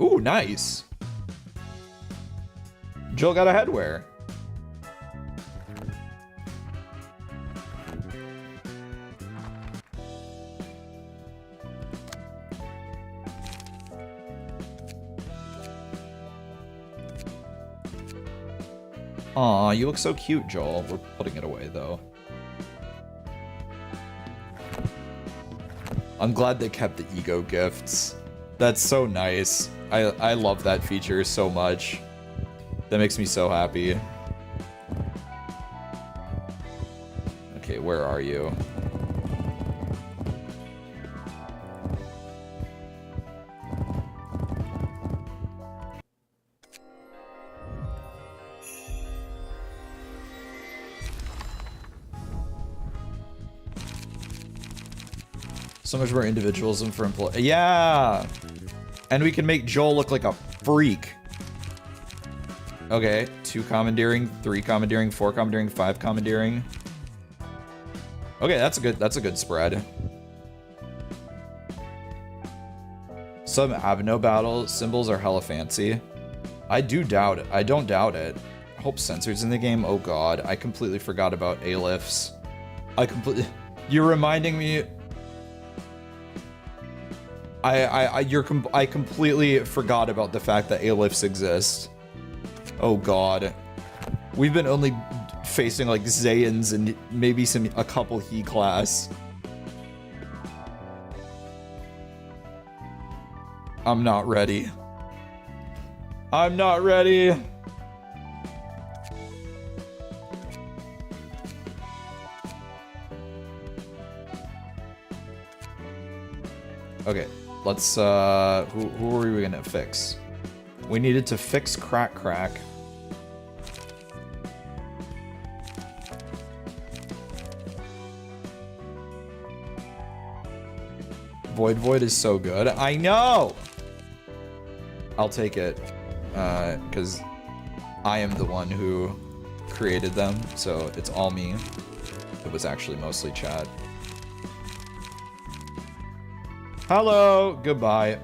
Ooh, nice. Jill got a headwear. Aw, you look so cute, Joel. We're putting it away, though. I'm glad they kept the ego gifts. That's so nice. I love that feature so much. That makes me so happy. Okay, where are you? So much more individualism for employee. Yeah! And we can make Joel look like a freak. Okay, 2 commandeering, 3 commandeering, 4 commandeering, 5 commandeering. Okay, that's a good spread. Some Abno battle symbols are hella fancy. I don't doubt it. I hope censor's in the game. Oh god, I completely forgot about A-lifts. You're reminding me. I completely forgot about the fact that A-lifts exist. Oh god. We've been only facing like Zayn's and maybe a couple he class. I'm not ready. I'm not ready. Okay, let's who are we gonna fix? We needed to fix Crack. Void is so good. I know! I'll take it. Because I am the one who created them, so it's all me. It was actually mostly chat. Hello! Goodbye.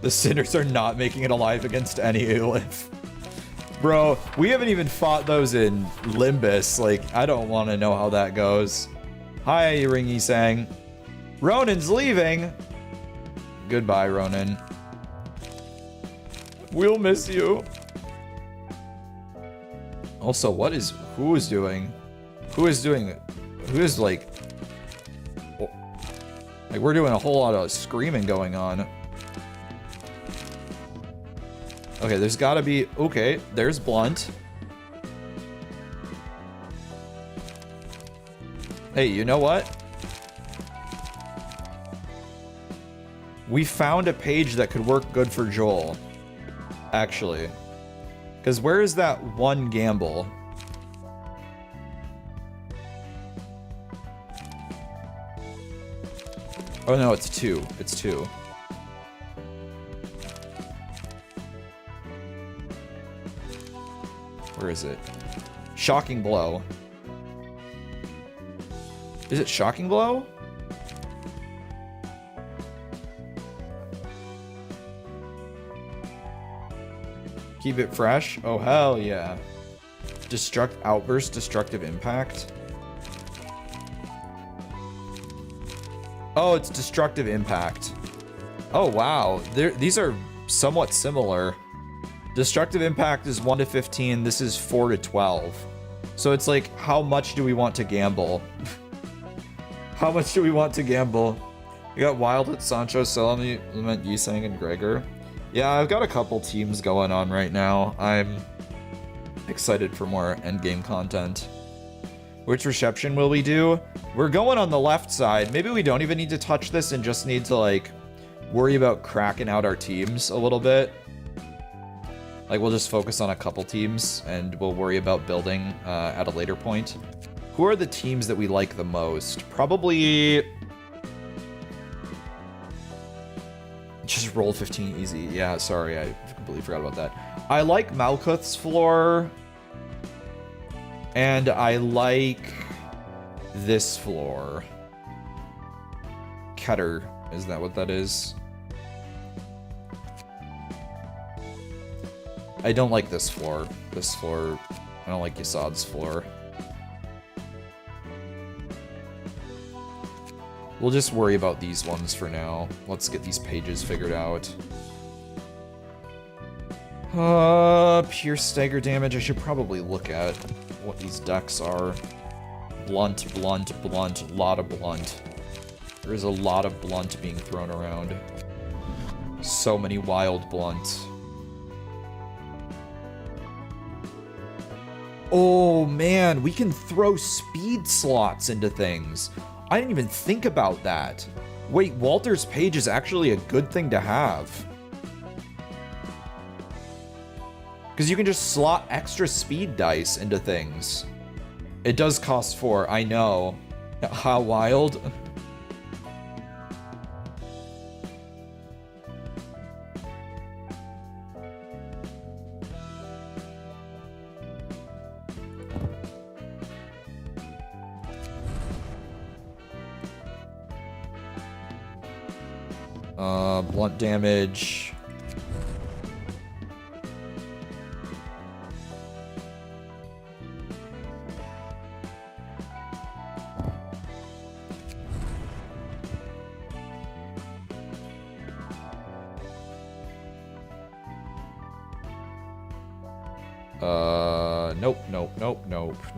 The sinners are not making it alive against any Alif. Bro, we haven't even fought those in Limbus. Like, I don't want to know how that goes. Hi, Ringy Sang. Ronan's leaving! Goodbye, Ronan. We'll miss you. Also, who is like, we're doing a whole lot of screaming going on. Okay, there's gotta be, okay, there's Blunt. Hey, you know what? We found a page that could work good for Joel. Actually. Because where is that one gamble? Oh no, it's 2. It's 2. Where is it? Shocking Blow. Is it Shocking Blow? Keep it fresh? Oh, hell yeah. Outburst, Destructive Impact. Oh, it's Destructive Impact. Oh, wow. These are somewhat similar. Destructive Impact is 1 to 15. This is 4 to 12. So it's like, how much do we want to gamble? How much do we want to gamble? You got Wild at Sancho, Selami, Yisang, and Gregor. Yeah, I've got a couple teams going on right now. I'm excited for more endgame content. Which reception will we do? We're going on the left side. Maybe we don't even need to touch this and just need to, like, worry about cracking out our teams a little bit. Like, we'll just focus on a couple teams, and we'll worry about building at a later point. Who are the teams that we like the most? Probably... just roll 15 easy. Yeah, sorry, I completely forgot about that. I like Malkuth's floor. And I like this floor. Keter, is that what that is? I don't like this floor. This floor, I don't like Yasad's floor. We'll just worry about these ones for now. Let's get these pages figured out. Pure stagger damage. I should probably look at what these decks are. Blunt, blunt, blunt. Lot of blunt. There is a lot of blunt being thrown around. So many wild blunt. Oh man, we can throw speed slots into things. I didn't even think about that. Wait, Walter's page is actually a good thing to have. Because you can just slot extra speed dice into things. It does cost 4, I know. How wild. Blunt damage.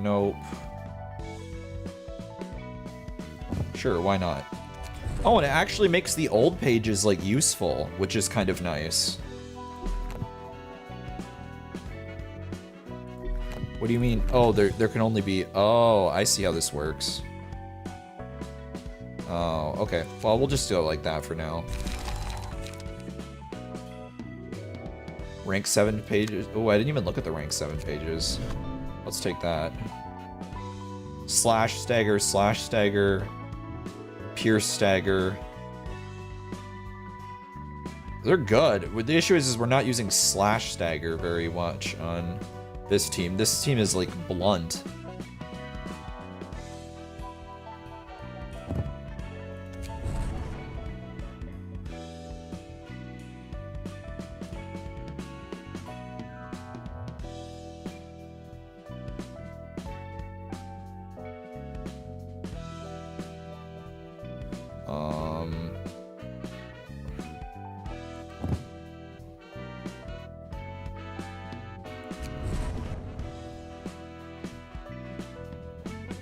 Nope. Sure, why not? Oh, and it actually makes the old pages, like, useful, which is kind of nice. What do you mean? Oh, there can only be... Oh, I see how this works. Oh, okay. Well, we'll just do it like that for now. Rank 7 pages. Oh, I didn't even look at the rank 7 pages. Let's take that. Slash stagger, pierce stagger. They're good. The issue is we're not using slash stagger very much on this team. This team is like blunt.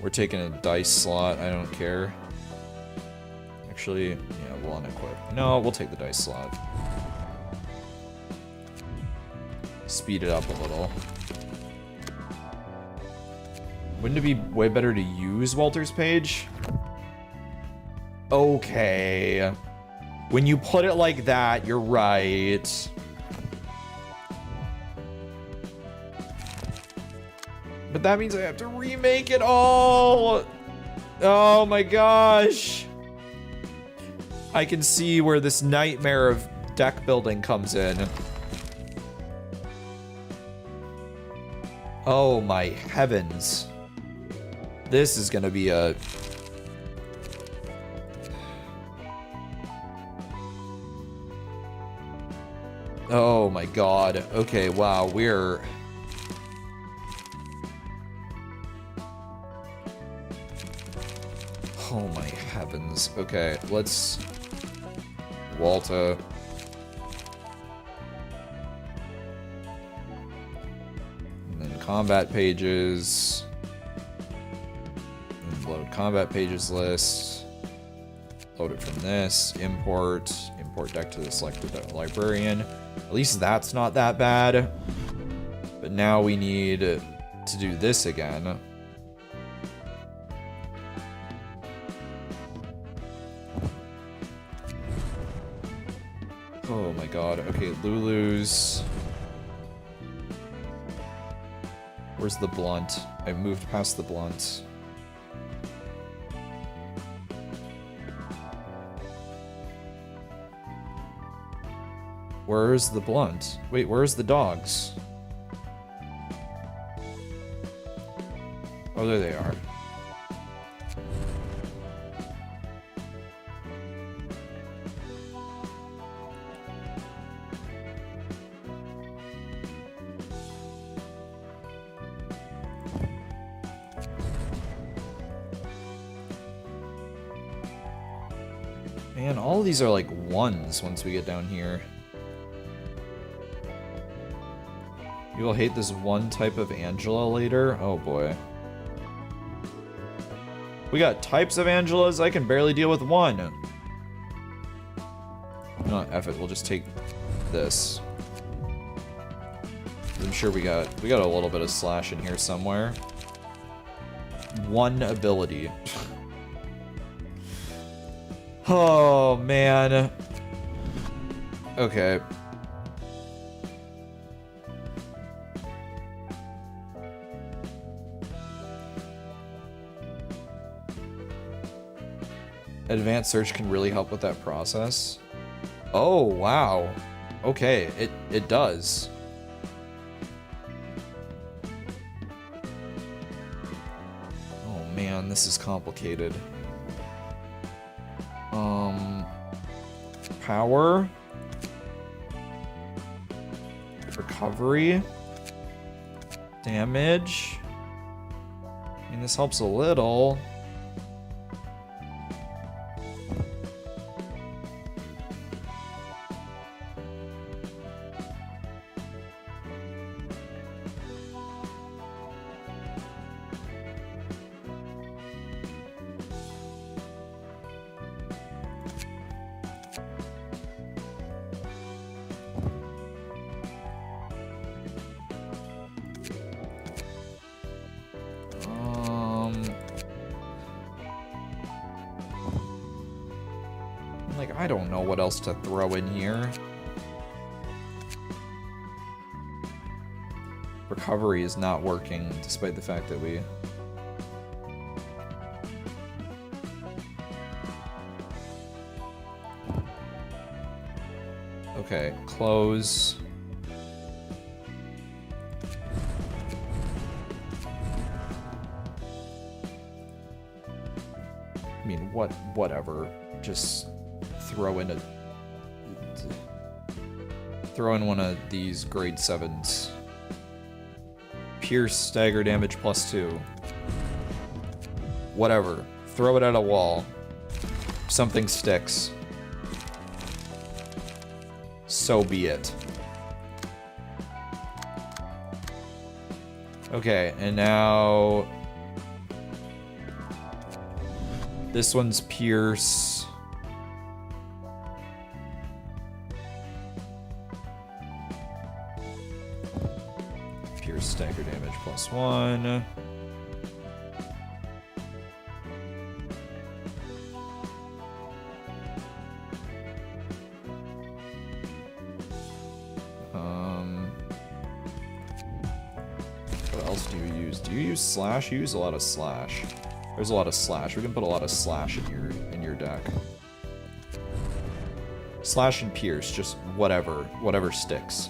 We're taking a dice slot. I don't care. Actually, yeah, we'll unequip. No, we'll take the dice slot. Speed it up a little. Wouldn't it be way better to use Walter's page? Okay. When you put it like that, you're right. But that means I have to remake it all. Oh my gosh. I can see where this nightmare of deck building comes in. Oh my heavens. This is gonna be a... Oh my god. Okay, wow, we're... Oh my heavens. Okay, let's... Walter. And then combat pages. And load combat pages list. Load it from this. Import. Import deck to the selected librarian. At least that's not that bad. But now we need to do this again. Oh my god. Okay, Lulu's. Where's the blunt? I moved past the blunt. Where's the blunt? Wait, where's the dogs? Oh, there they are. Man, all of these are like ones once we get down here. You will hate this one type of Angela later? Oh boy. We got types of Angelas, I can barely deal with one. No, F it, we'll just take this. I'm sure we got a little bit of slash in here somewhere. One ability. Oh, man. Okay. Advanced search can really help with that process. Oh, wow. Okay, it does. Oh man, this is complicated. Power. Recovery. Damage. I mean, this helps a little. Like, I don't know what else to throw in here. Recovery is not working, despite the fact that we... Okay, close. I mean, whatever. Just throw in one of these grade 7s. Pierce, stagger damage +2. Whatever. Throw it at a wall. Something sticks. So be it. Okay, and now this one's Pierce. Stagger damage +1. What else do you use? Do you use slash? You use a lot of slash. There's a lot of slash. We can put a lot of slash in your deck. Slash and pierce, just whatever sticks.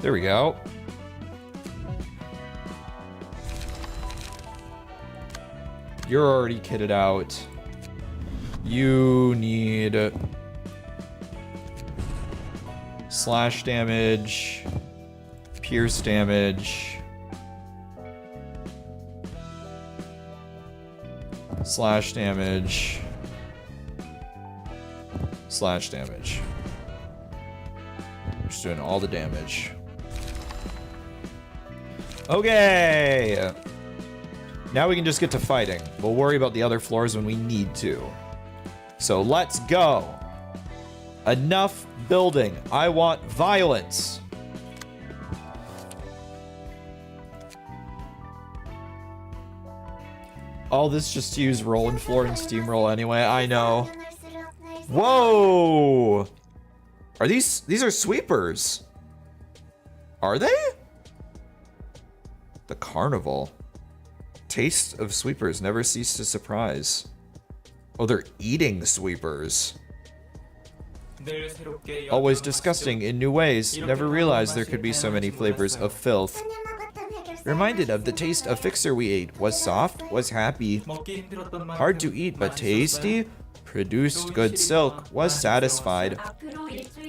There we go. You're already kitted out. You need slash damage, pierce damage, slash damage, slash damage. Just doing all the damage. Okay! Now we can just get to fighting. We'll worry about the other floors when we need to. So let's go. Enough building. I want violence. All this just to use roll and floor and steamroll anyway. I know. Whoa! Are these are sweepers? Are they? The carnival. Taste of sweepers never cease to surprise. Oh, they're eating sweepers. Always disgusting in new ways. Never realized there could be so many flavors of filth. Reminded of the taste of fixer we ate. Was soft, was happy. Hard to eat but tasty. Produced good silk. Was satisfied.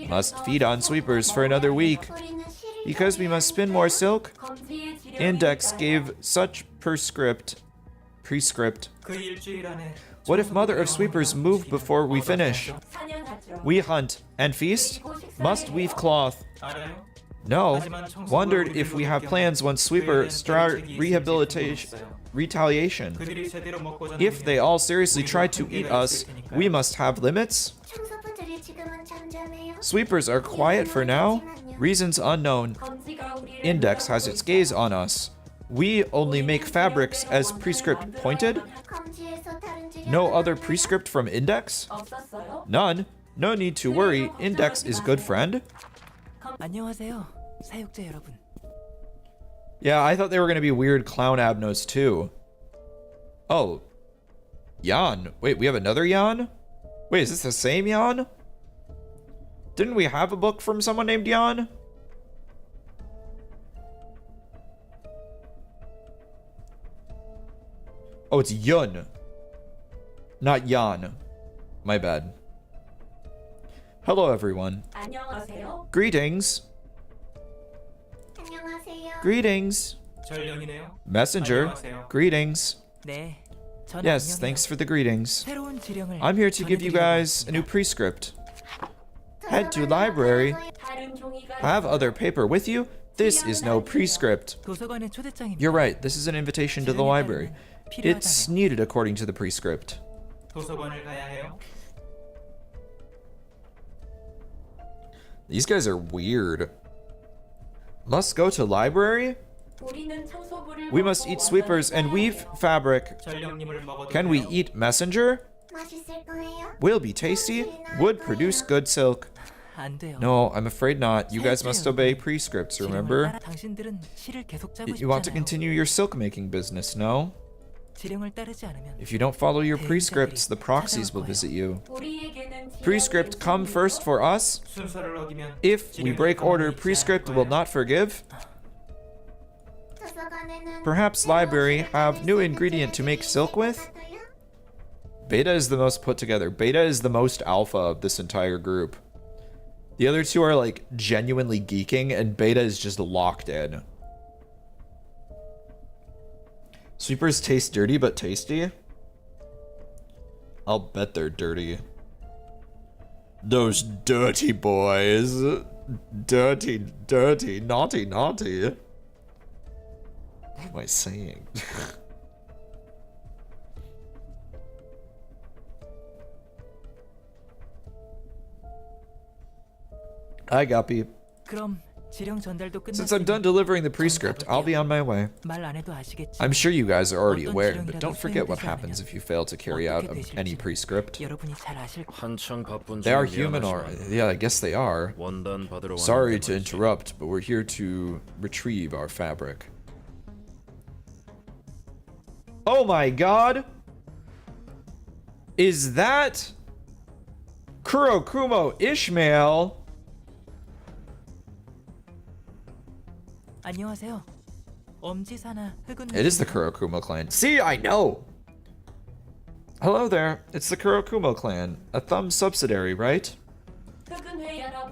Must feed on sweepers for another week. Because we must spin more silk. Index gave such prescript. What if Mother of Sweepers move before we finish? We hunt and feast? Must weave cloth? No. Wondered if we have plans once Sweeper start retaliation. If they all seriously try to eat us, we must have limits? Sweepers are quiet for now. Reasons unknown. Index has its gaze on us. We only make fabrics as prescript pointed? No other prescript from Index? None. No need to worry. Index is good friend. Yeah, I thought they were going to be weird clown abnos too. Oh. Jan. Wait, we have another Jan? Wait, is this the same Jan? Didn't we have a book from someone named Jan? Oh, it's Yun. Not Yan. My bad. Hello, everyone. 안녕하세요. Greetings. 안녕하세요. Greetings. 전령이네요. Messenger. 안녕하세요. Greetings. 네. 저는 Yes, 안녕해요. thanks for the greetings. 새로운 지령을 I'm here to give you guys a new prescript. Head to library. 다른 종이가 Have other paper with you? This is no prescript. 도서관의 초대장입니다. You're right, this is an invitation to the library. It's needed according to the prescript. 도서관을 가야 해요. These guys are weird. Must go to library? 우리는 청소부를 We must eat sweepers and weave fabric. 전령님을 먹어도 Can we 돼요? eat messenger? 맛있을 거예요. Will be tasty. Would produce good silk. 안 돼요. No, I'm afraid not. You guys must obey prescripts, 지령을 remember? 따라 당신들은 실을 계속 짜고 You want to 싶잖아요. continue your silk making business, no? 지령을 따르지 않으면 If you don't follow your prescripts, the proxies will visit you. 우리에게는 Prescript come first for us. 순서를 어기면 If we break order, prescript will not forgive. 도서관에는 Perhaps library have new ingredient to make silk with? Beta is the most put together. Beta is the most alpha of this entire group. The other two are like genuinely geeking, and Beta is just locked in. Sweepers taste dirty but tasty? I'll bet they're dirty. Those dirty boys. Dirty, dirty, naughty, naughty. What am I saying? Hi, Guppy. 그럼 지령 전달도 Since I'm done delivering the prescript, I'll be on my way. 말안 해도 아시겠지. I'm sure you guys are already aware, but don't forget what happens if you fail to carry out any prescript. 여러분이 잘 아실 거예요. 한창 바쁜 They are 중에 human, or yeah, I guess they are. 원단 받으러 Sorry 왔는데 to 말이지. interrupt, but we're here to retrieve our fabric. Oh my god! Is that Kurokumo Ishmael? 안녕하세요. 엄지사나 흑은 It is the Kurokumo clan. See, I know! Hello there, it's the Kurokumo clan, a thumb subsidiary, right?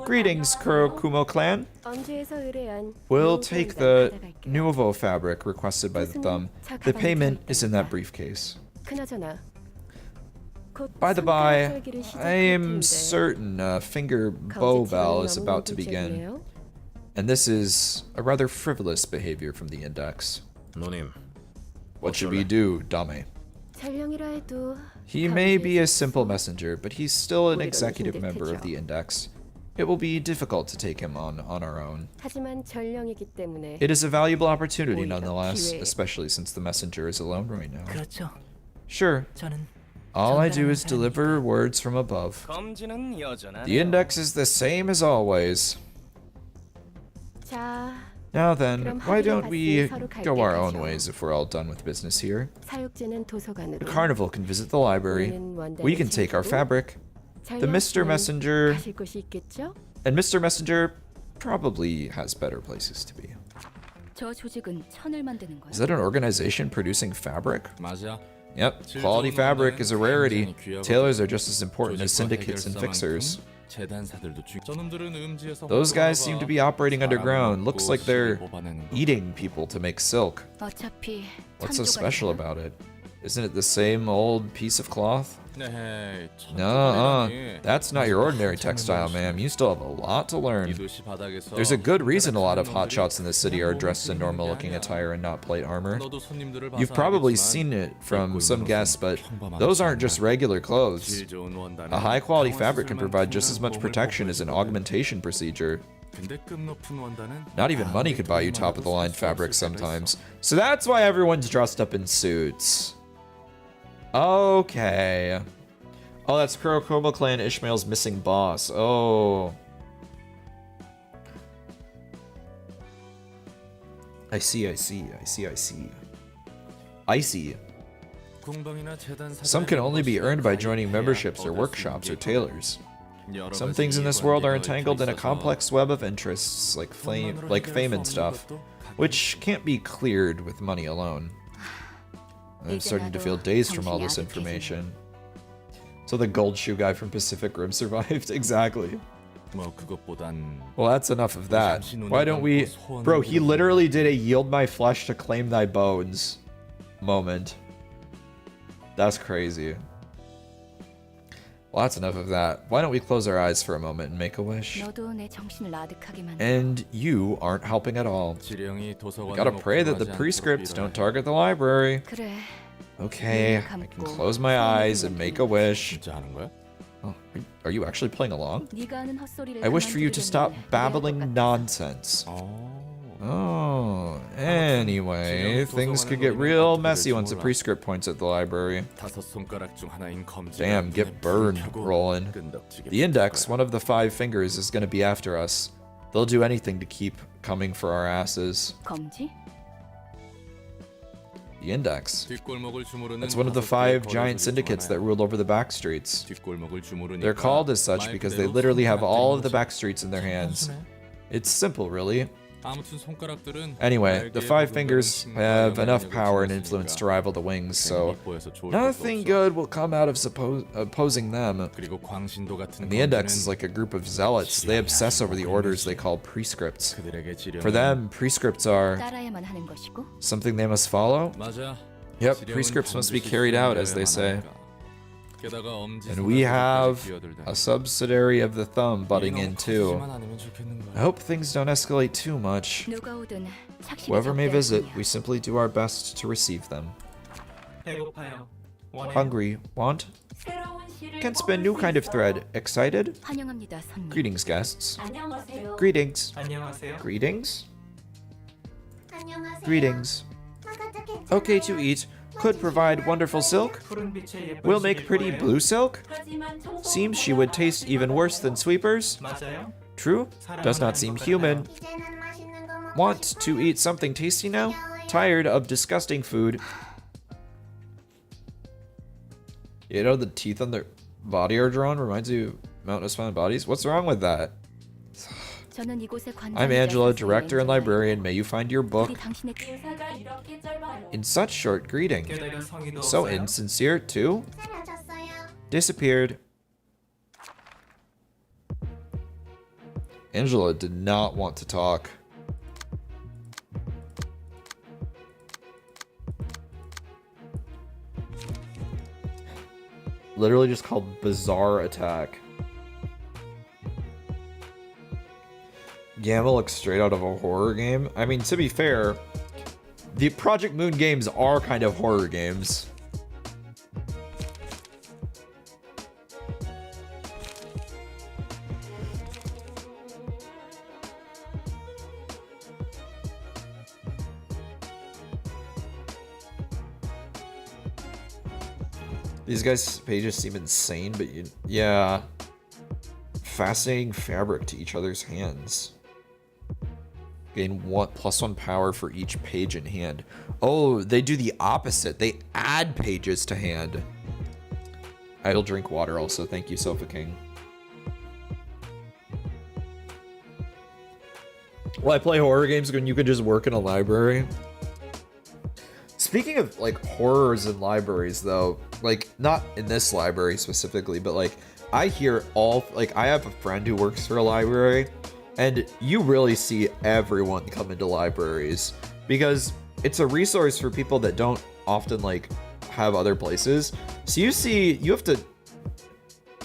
Greetings, Kurokumo clan. We'll take the nouveau fabric requested by the thumb. The payment is in that briefcase. By the by, I am certain finger bow bell is about to begin. And this is a rather frivolous behavior from the index. 누님, What should we do, Dame? He may be a simple messenger, but he's still an executive member of the index. It will be difficult to take him on our own. It is a valuable opportunity nonetheless, especially since the messenger is alone right now. 그렇죠. Sure, 저는 all I do is deliver words from above. 검지는 여전하네요. The index is the same as always. Now then, why don't we go our own ways if we're all done with business here? The carnival can visit the library. We can take our fabric. The Mr. Messenger and Mr. Messenger probably has better places to be. Is that an organization producing fabric? 맞아. Yep, quality fabric is a rarity. Tailors are just as important as syndicates and fixers. 재단사들도 저놈들은 음지에서 Those guys seem to be operating underground. Looks 먹고 like they're 실을 뽑아내는 거. eating people to make silk. What's so special about it? Isn't it the same old piece of cloth? 에헤이, Nuh-uh. That's not your ordinary textile, ma'am. You still have a lot to learn. 도시 바닥에서 There's a good reason a lot of hotshots in this city are dressed in normal-looking attire and not plate armor. 너도 손님들을 봐서 You've probably 알겠지만 seen it from 입고 some 있는 guests, 옷은 but 평범한 those 것이 aren't just regular clothes. 질 좋은 원단은 A high-quality 강화 fabric can 수술만 provide just as 통한 much 몸을 protection as an 보호해주거든. augmentation procedure. 근데 급 높은 원단은 Not even money could buy you top-of-the-line fabric sometimes. So that's why everyone's dressed up in suits. Okay. Oh, that's Kurokumo clan Ishmael's missing boss. Oh. I see. 궁방이나 재단 Some can only be earned by joining memberships or workshops or tailors. Some things in this world are entangled in a complex web of interests, like fame and stuff, which can't be cleared with money alone. I'm starting to feel dazed from all this information. So the gold shoe guy from Pacific Rim survived? Exactly. 뭐 그것보단 Well, that's enough of that. Why don't we... Bro, he literally did a yield my flesh to claim thy bones moment. That's crazy. Well, that's enough of that. Why don't we close our eyes for a moment and make a wish? 너도 내 정신을 아득하게 만들어. And you aren't helping at all. 지령이 We 도서관에 gotta pray that the 목격하지 않도록 prescripts don't 빌어야 해. target the library. 그래. Okay, I can close my eyes and make a wish. 진짜 하는 거야? Oh, are you actually playing along? 네가 하는 헛소리를 I wish for you to stop 그만두려면 babbling 이해할 것 같아. nonsense. 어. Oh, anyway, things could get real messy once a prescript points at the library. 다섯 손가락 중 하나인 검지가 Damn, get 눈에 burned, 불을 켜고 Roland. 끈덕지게 The index, 붙을 one of the 5 fingers, is gonna be after us. They'll do anything to keep coming for our asses. 검지? The index. 거야. 뒷골목을 주무르는 That's one of the 다섯 개의 5 giant 거래소들 중 syndicates that 하나야. rule over the back streets. 뒷골목을 주무르니까 They're called as such 말 because they 그대로 literally have all of the 손가락들인 back streets in their hands. 단순해. It's simple, really. 아무튼 손가락들은 Anyway, the 날개에 5 부분들은 fingers 힘과 have enough 영향력을 power and 지녔으니까 influence to rival the wings, so 괜히 뽀해서 좋을 것도 nothing 없어. good will come out of opposing them. 그리고 광신도 같은 And the index 검지는 is like a group of zealots. They obsess over the orders they call prescripts. 그들에게 지령은 For them, prescripts are 따라야만 하는 것이고. something they must follow. 맞아. Yep, 지령은 prescripts must be 반드시 carried out, as they 수행되어야만 say. 하니까. 게다가 엄지 And we have 손가락까지 a subsidiary of the thumb butting in 이놈 too. 커지지만 않으면 좋겠는 거야. I hope things don't escalate too much. 누가 오든 착실히 Whoever may 접대할 visit, 뿐이야. we simply do our best to receive them. 배고파요. 원해요. Hungry, want? 새로운 시를 Can spin new 뽑을 수 kind of 있어. thread. Excited? 환영합니다, 손님. Greetings, guests. 안녕하세요. Greetings. 안녕하세요. Greetings. 안녕하세요. Greetings. 아가도 괜찮아요. Okay to eat. Could provide wonderful silk. 푸른 빛의 예쁜 Will make pretty 시계거예요. blue silk. 하지만 청소부가 Seems she would taste even worse than sweepers. 맞아요. True. Does not seem human. 이제는 맛있는 거 먹고 Want 싶어요. to eat something tasty now? Tired of disgusting food. You know the teeth on their body are drawn? Reminds you of Mountain of Smiling Bodies? What's wrong with that? 저는 이곳의 관장이자 I'm Angela, 스승의 director and 연주가예요. librarian. May you find your book. 우리 당신의 인사가 이렇게 짧아요. In such short greeting. 게다가 성의도 So 없어요. insincere, too. 사라졌어요. Disappeared. Angela did not want to talk. Literally just called Bizarre Attack. Gamma looks straight out of a horror game. I mean, to be fair, the Project Moon games are kind of horror games. These guys' pages seem insane, but yeah. Fascinating fabric to each other's hands. Gain +1 power for each page in hand. Oh, they do the opposite. They add pages to hand. I'll drink water also. Thank you, Sofa King. Well, I play horror games when you can just work in a library. Speaking of like horrors in libraries though, like not in this library specifically, but like I hear I have a friend who works for a library and you really see everyone come into libraries because it's a resource for people that don't often like have other places. So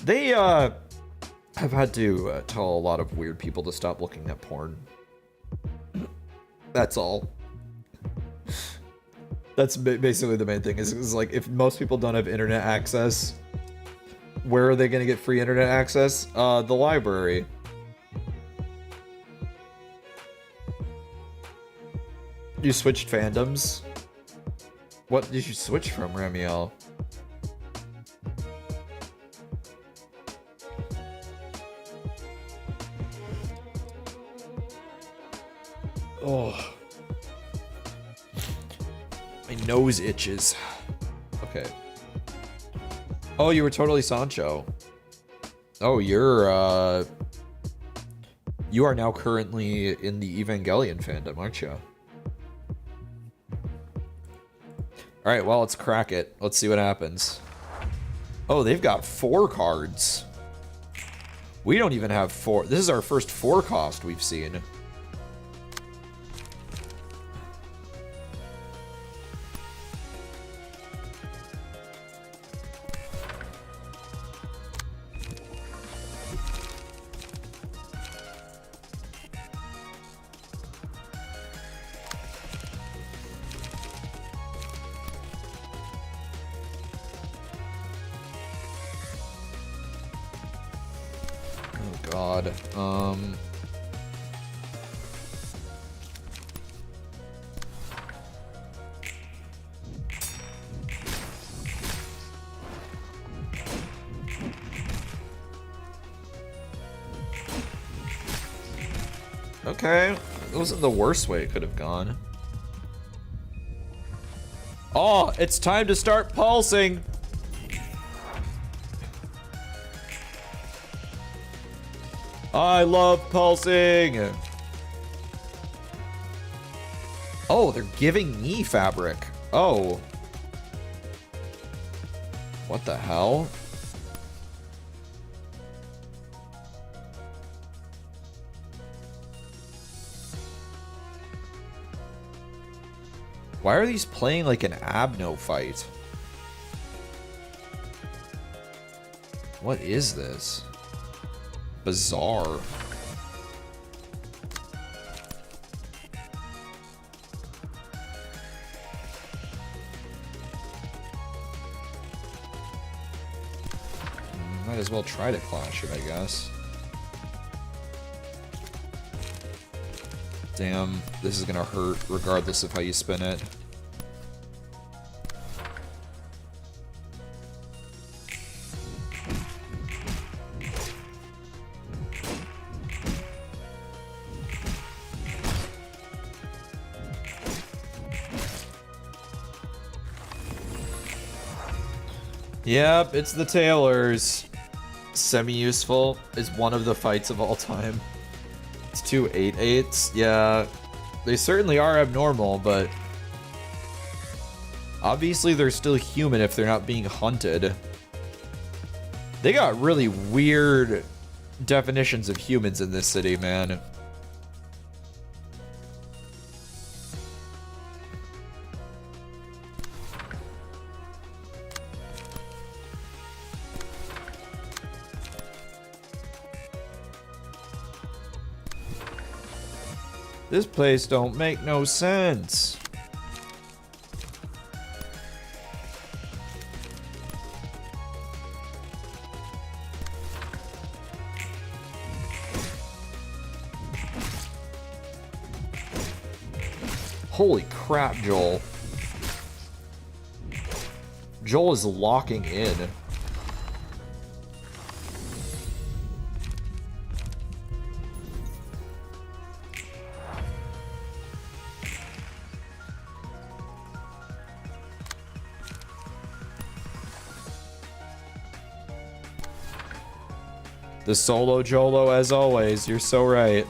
they have had to tell a lot of weird people to stop looking at porn. That's all. That's basically the main thing is like if most people don't have internet access, where are they going to get free internet access? The library. You switched fandoms? What did you switch from, Ramiel? Oh. My nose itches. Okay. Oh, you were totally Sancho. Oh, you are now currently in the Evangelion fandom, aren't you? Alright, well, let's crack it. Let's see what happens. Oh, they've got 4 cards. We don't even have 4. This is our first 4 cost we've seen. God. Okay, it wasn't the worst way it could have gone. Oh, it's time to start pulsing. I love pulsing. Oh, they're giving me fabric. Oh. What the hell? Why are these playing like an Abno fight? What is this? Bizarre. Might as well try to clash it, I guess. Damn, this is gonna hurt regardless of how you spin it. Yep, it's the Tailors. Semi-useful is one of the fights of all time. It's 2 8/8s. Yeah, they certainly are abnormal, but obviously they're still human if they're not being hunted. They got really weird definitions of humans in this city, man. This place don't make no sense. Holy crap, Joel. Joel is locking in. The solo Jolo, as always. You're so right.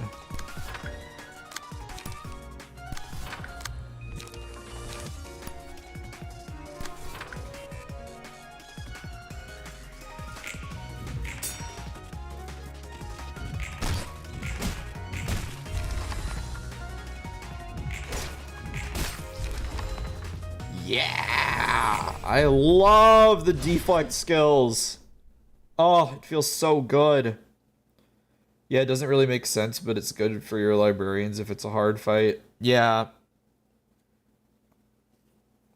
Yeah! I love the deflect skills. Oh, it feels so good. Yeah, it doesn't really make sense, but it's good for your librarians if it's a hard fight. Yeah.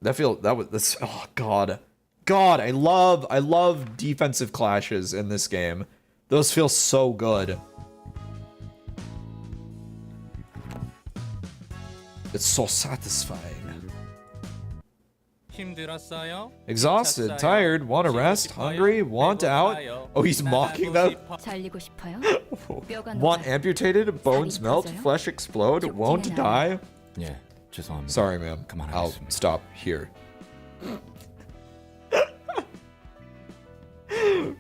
Oh god. God, I love defensive clashes in this game. Those feel so good. It's so satisfying. Exhausted, tired, want to rest, hungry, want out. Oh, he's mocking them. 잘리고 싶어요? 뼈가 Want 녹아 amputated, bones melt, flesh explode, won't die. 예, 죄송합니다. Sorry, ma'am. I'll 그만하겠습니다. stop here.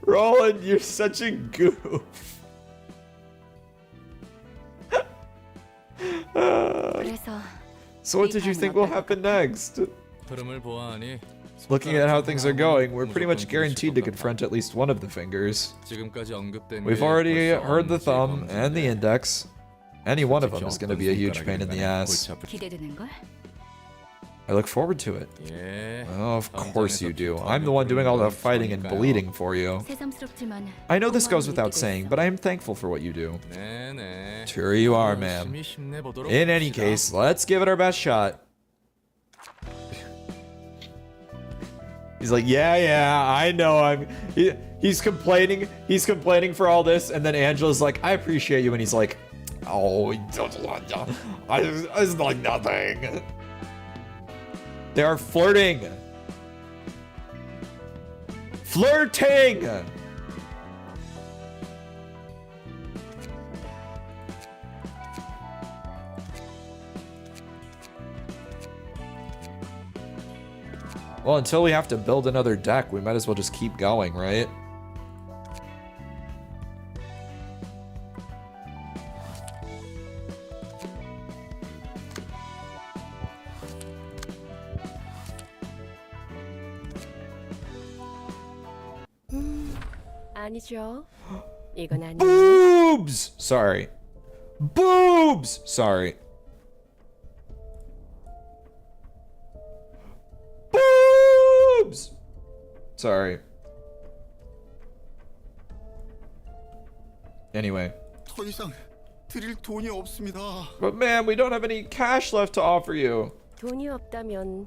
Roland, you're such a goof. 그래서 So what did you think will happen next? 흐름을 보아하니 Looking at how things are going, we're pretty much guaranteed to confront at least one of the fingers. 지금까지 언급된 We've 게 already 벌써 heard the 엄지, thumb and the 검지인데 index. Any one of them 특히 is going to be a huge pain in the ass. 골치 아플- 기대되는 걸? I look forward to it. 예. Oh, of course you do. I'm the one doing all the fighting and bleeding for you. 새삼스럽지만 I know this goes without 고마움을 saying, 느끼고 but I am thankful for what you do. 네네. Sure you are, ma'am. 열심히 힘내보도록 In any 합시다. case, let's give it our best shot. He's like, yeah, I know. He's complaining for all this, and then Angela's like, I appreciate you, and he's like, oh, it's like nothing. They are flirting. Flirting. Well, until we have to build another deck, we might as well just keep going, right? 아니죠. 이건 아니에요. Boobs! Sorry. Boobs! Sorry. Boobs! Sorry. Anyway. 더 이상 드릴 돈이 없습니다. But man, we don't have any cash left to offer you. 돈이 없다면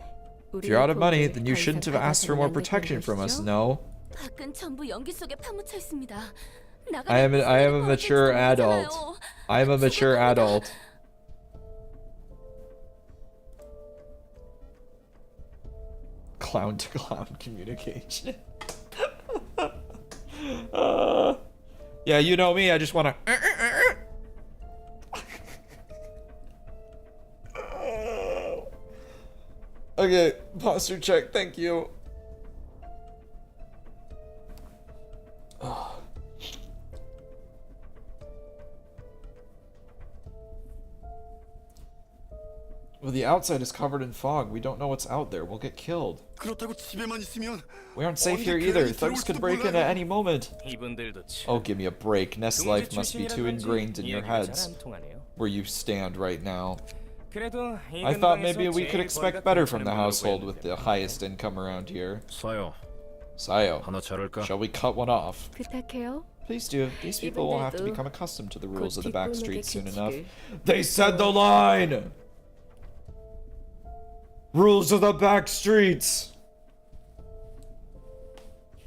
If you're out of money, then you shouldn't have asked for more protection from us, no? 밖은 전부 연기 속에 파묻혀 있습니다. I am a mature adult. I am a mature adult. Clown to clown communication. Yeah, you know me, I just wanna Okay, posture check, thank you. Well, the outside is covered in fog. We don't know what's out there. We'll get killed. 그렇다고 집에만 있으면 We aren't safe here either. Thugs could break in at any moment. Oh, give me a break. Nest life must be too ingrained in your heads. Where you stand right now. I thought maybe we could expect better from the household with the highest income around here. 사요. Sayo, 하나 자를까? shall we cut one off? 부탁해요. Please do. These people will have to 이분들도 become accustomed to the 곧 rules of the back 뒷골목에 streets soon 규칙을. enough. They said the line! Rules of the back streets!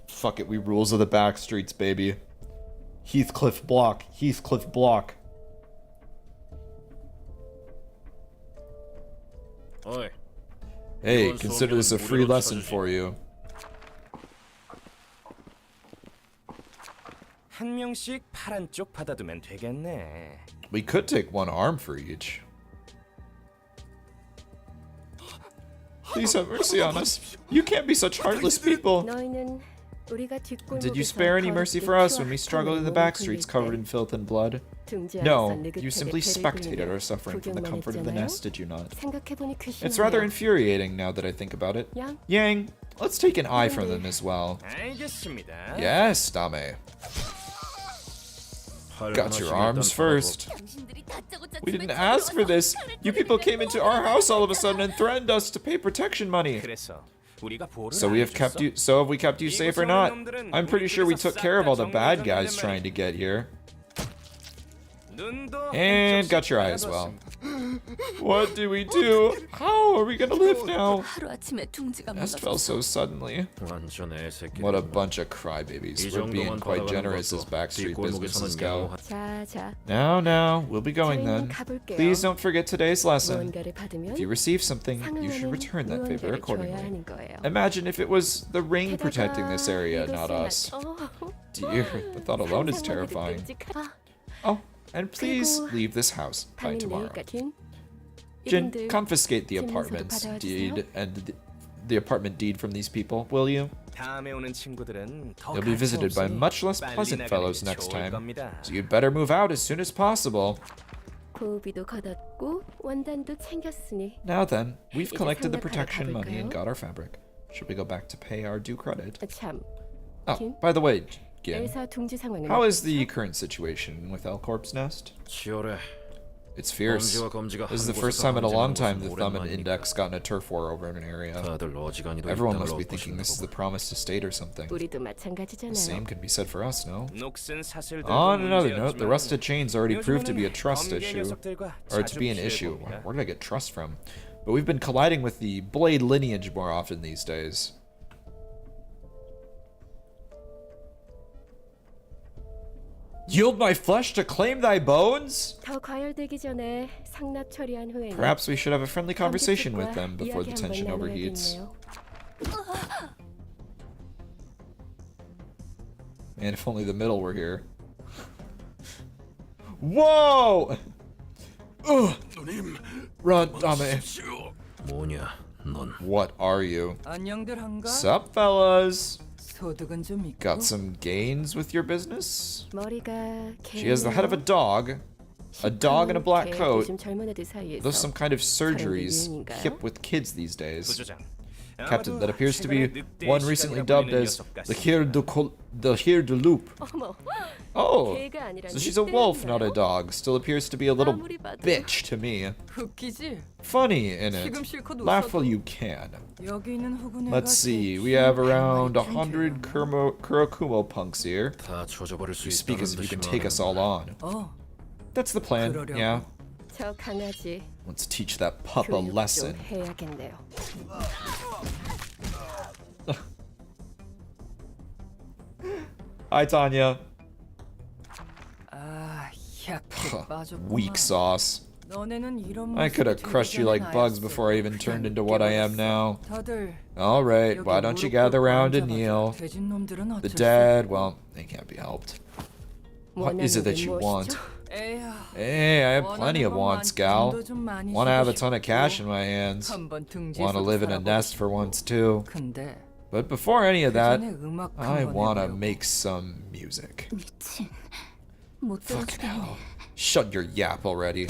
Fuck it, we rules of the back streets, baby. Heathcliff block. Heathcliff block. 어이. Hey, consider this a free lesson for you. 한 명씩 파란 쪽 받아두면 되겠네. We could take one arm for each. Please have mercy on us. You can't be such heartless people. 너희는 우리가 뒷골목에서 Did you spare any mercy for us when we struggled in the back streets covered in filth and blood? No, you simply spectated our suffering from the comfort of the nest, did you not? It's rather infuriating now that I think about it. Yang, let's take an eye from them as well. 알겠습니다. Yes, Dame. Got your arms first. We didn't ask for this. You people came into our house all of a sudden and threatened us to pay protection money. 그래서 우리가 보를 So have we kept you safe or not? I'm pretty sure we took care of all the bad guys trying to get here. And got your eye as well. What do we do? How are we gonna live now? 하루아침에 둥지가 Nest fell so suddenly. 완전 애새끼. What a bunch of crybabies. We're being quite generous as backstreet businesses go. 자, Now, we'll be going then. 가볼게요. Please don't forget today's lesson. 무언가를 받으면 If you receive something, you should 상응하는 return that favor 무언가를 줘야 accordingly. 하는 거예요. Imagine if it was the ring protecting this area, not 이것을 us. 맞- Dear, the thought alone is 상상만 해도 terrifying. 끔찍하- Oh, and please 그리고 leave this house by 밤인 tomorrow. 내일까진 Jin, 이분들 confiscate the 집문서도 apartment's 받아와주세요. deed and the apartment deed from these people, will you? 다음에 오는 친구들은 더 You'll be visited by 가차 없으니 much less 빨리 pleasant 나가는 fellows 게 next 좋을 time, 겁니다. so you'd better move out as soon as possible. 고비도 걷었고 받았고 원단도 챙겼으니 Now then, we've 이제 collected the 상납하러 protection money and 가볼까요? got our fabric. Should we go back to pay our due credit? 참, Oh, Gin? by the way, Gin, 엘사 둥지 상황은 how is the current situation with L-Corp's nest? 치열해. It's fierce. 검지와 검지가 This is the 한 first 곳에서 time in a long 경쟁하는 time 것은 the Thumb and 오랜만이니까. Index got in a turf war over an area. 다들 어지간히도 Everyone 일당을 must be 얻고 thinking this is the 싶나 보고. promised estate or something. 우리도 The 마찬가지잖아요. same can be said for us, no? 녹슨 사슬들도 On another note, the 문제였지만 rusted chains already proved to be a 요즘에는 trust 검게 issue. 녀석들과 Or to 자주 be an issue. 피해봅니다. Where did I get trust from? But we've been colliding with the Blade lineage more often these days. Yield my flesh to claim thy bones? 더 과열되기 전에 상납 처리한 후에는 Perhaps we should have a friendly conversation with 감독과 them before the 이야기 tension 한번 overheats. 나눠야겠네요. Man, if only the middle were here. Whoa! Ugh! Run, Dame. 뭐냐, 넌. What are you? 안녕들 한가? Sup, fellas? 소득은 좀 있고. Got some gains with your business? 머리가 She has the head of a dog, a dog in a black coat. 요즘 젊은 애들 사이에서 There's some kind of surgeries 유행인가요? hip with kids these days. 부조장. Captain, that 아마도 appears to be 최근에 one 늑대의 recently 시간이라 dubbed 불리는 as 녀석 the 같습니다. Here de Loop. 어머, Oh, 개가 아니라 so she's a wolf, not a 늑대였나요? dog. Still appears to be a little 아무리 봐도. bitch to me. 웃기지? Funny in it. 지금 실컷 Laugh while 웃어도 you can. 여기 있는 후군애가 Let's see, we 대충 have around 반말 100 Kurokumo punks here. 다 조져버릴 수 You speak as if you can 있다는 take us all on. 어, That's the plan, 그러려고. yeah. 저 강아지 Let's teach that pup a 교육 lesson. 좀 해야겠네요. Hi, Tanya. 아, 약해 빠졌구만. Weak sauce. 너네는 이런 I could have 모습이 crushed you like 되려는 bugs 아였어. before I even turned into what I am now. 다들 Alright, 여기 why don't you 무릎 gather 꿇고 around and 앉아봐. kneel? 돼진 놈들은 The 어쩔 수 dead, well, they can't be helped. What is it 원하는 that 게 you want? 무엇이죠? 에야, Hey, I have plenty of 원하는 건 wants, 많- gal. 돈도 좀 많이 Want to have a 주고 ton of 싶고, cash in my hands. 한번 등지에서도 Want to live in a 살아보고 nest for 싶고. once too. 근데 But before any of that, 그전에 음악 I 한번 want to 해보려고. make some music. 미친. 못 Fucking 들어주겠네. hell. Shut your yap already.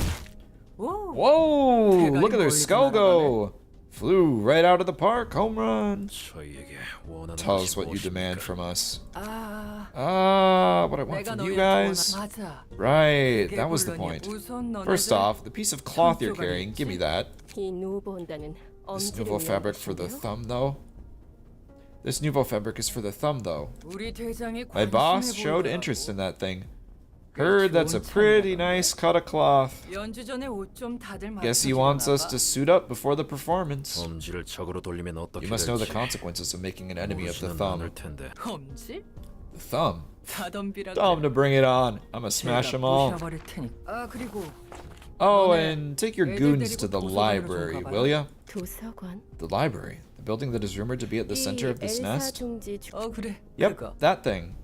오, Whoa! 대가리 Look at their 멀리 skull 날아가네. go! Flew right out of the park. Home run. 저희에게 원하는 Tell 것이 us what you 무엇입니까? demand from us. 아, What I want 내가 from you 너희를 guys? 원하- 맞아. Right, 그게 that was the 물론이야. point. 우선 너네들 First off, the piece of cloth you're 손조각이 carrying, give me that. 이 누보 온다는 This 엄지를 nouveau 위한 fabric for the 것인데요? thumb, though. This nouveau fabric is for the thumb, though. 우리 대장이 My boss 관심해 showed 보이더라고. interest in that thing. Heard that's a pretty nice cut of cloth. 연주 전에 옷 좀 다들 Guess he wants us to suit up before the performance. 범지를 적으로 돌리면 어떻게 You must know the 될지 consequences of making an enemy of the 모르지는 thumb. 않을 텐데. 검지? The thumb? 다 덤비라. Tell him to bring it on. I'ma smash them all. 부셔버릴 테니까. 아 그리고 Oh, 너네 and take your 애들 goons 데리고 to the 도서관으로 좀 library, 가봐요. will ya? 도서관. The library. The building that is rumored to be at the center of this 이 엘사 nest? 둥지 어 그래. Yep, 그거. that thing.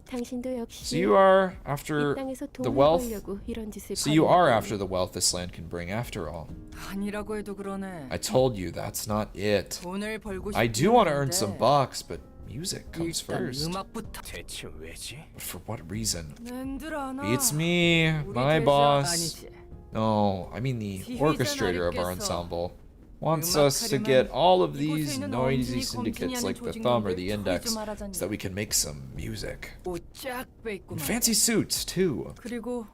당신도 역시 So you are 이 after 땅에서 the 돈을 wealth. 벌려고 이런 짓을 So you are 벌이는 after the wealth this land can bring after all. 아니라고 해도 그러네. I told you that's not it. 돈을 벌고 I do want to earn some bucks, but music comes 일단 first. 음악부터. 대체 왜지? But for what reason? 낸들 아나. It's me, 우리 my 대장 boss. 아니지. No, I mean the 지휘자 orchestrator of our 나리께서 ensemble. Wants 음악 us to 하려면 get all of 이곳에 these 있는 noisy 엄진이 syndicates 검진이 like the 하는 thumb or 조직놈들 the 소리 index 좀 알아잖니. so that we can make some music. 옷쫙 빼입고 And 말이야. fancy suits too. 그리고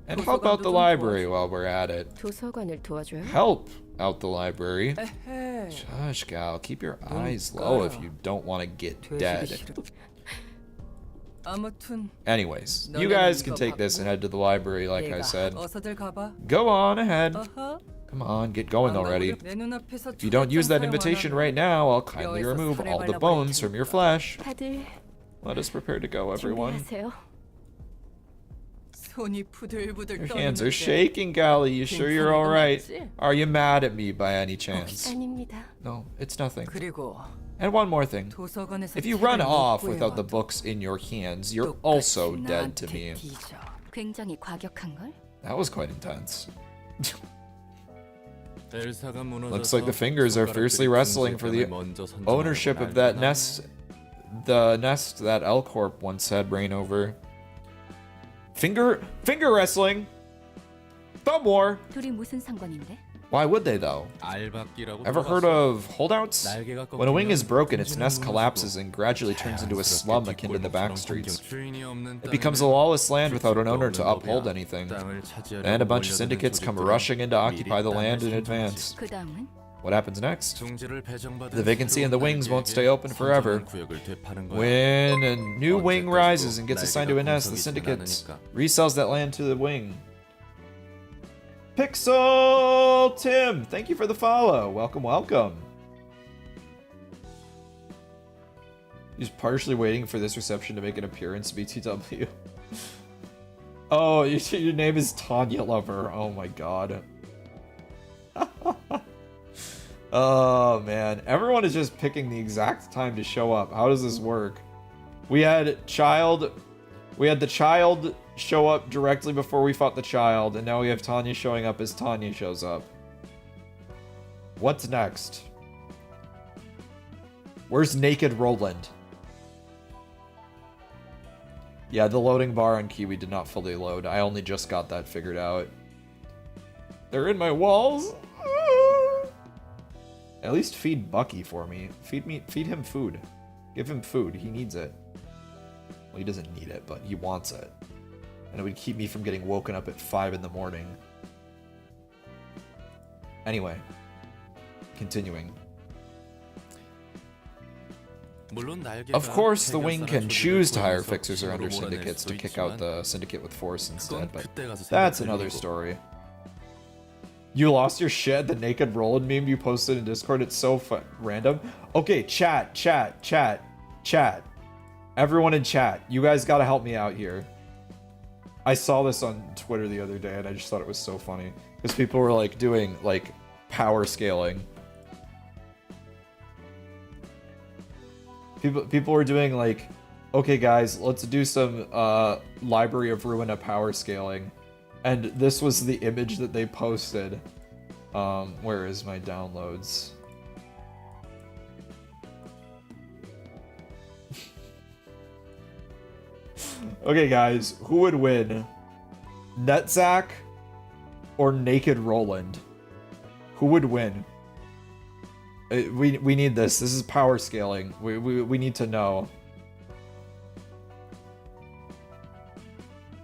And help out the 도서관도 좀 library 도와줘. while we're at it. 도서관을 도와줘요? Help out the library. 에헤. Shush, gal, keep your eyes low if you don't want to get 돼지기 dead. 싫어. 아무튼 Anyways, you 너네는 guys can 이거 take this and head to the library like I 내가 said. 어서들 가봐. Go on ahead. 어허. Come on, get going already. 내 눈앞에서 If you don't use that 초대장 invitation 사용 안 right now, I'll kindly 여기서 remove 살에 all the 발라버릴 bones from your flesh. 다들 Let us prepare to go, everyone. 준비하세요. 손이 부들부들 Your hands are 떨리는데. shaking, Gally. You sure you're 괜찮은 거 alright? 맞지? Are you mad at me by any chance? 아닙니다. No, it's nothing. 그리고 And one more thing. 도서관에서 If you 책을 run 못 off 구해와도 without the books in your hands, you're 똑같이 also dead to 나한테 me. 뒤져. 굉장히 과격한 걸. That was quite intense. 엘사가 무너져서 Looks like the fingers are fiercely wrestling for the ownership of that nest. The nest that L-Corp once had reign over. Finger wrestling! Thumb war. 둘이 무슨 상관인데? Why would they though? Ever heard of holdouts? When a wing is broken, its nest collapses and gradually turns into a slum akin to the backstreets. It becomes a lawless land without an owner to uphold anything. And a bunch of syndicates come rushing in to occupy the land in advance. 그 다음은? What happens next? The vacancy in the wings won't stay open forever. When a new wing rises and gets assigned to a nest, the syndicate resells that land to the wing. Pixel Tim, thank you for the follow. Welcome, welcome. He's partially waiting for this reception to make an appearance, BTW. Oh, your name is Tanya Lover. Oh my god. Oh man, everyone is just picking the exact time to show up. How does this work? We had the child show up directly before we fought the child, and now we have Tanya showing up as Tanya shows up. What's next? Where's Naked Roland? Yeah, the loading bar on Kiwi did not fully load. I only just got that figured out. They're in my walls. At least feed Bucky for me. Feed him food. Give him food. He needs it. Well, he doesn't need it, but he wants it. And it would keep me from getting woken up at 5 in the morning. Anyway. Continuing. Of course, the wing can choose to hire fixers or under syndicates to kick out the syndicate with force instead, but that's another story. You lost your shit, the Naked Roland meme you posted in Discord, it's so random. Okay, chat. Everyone in chat, you guys gotta help me out here. I saw this on Twitter the other day and I just thought it was so funny. Because people were like doing like power scaling. People were doing like, okay guys, let's do some Library of Ruina power scaling. And this was the image that they posted. Where is my downloads? Okay guys, who would win? Netzak or Naked Roland? Who would win? We need this. This is power scaling. We need to know.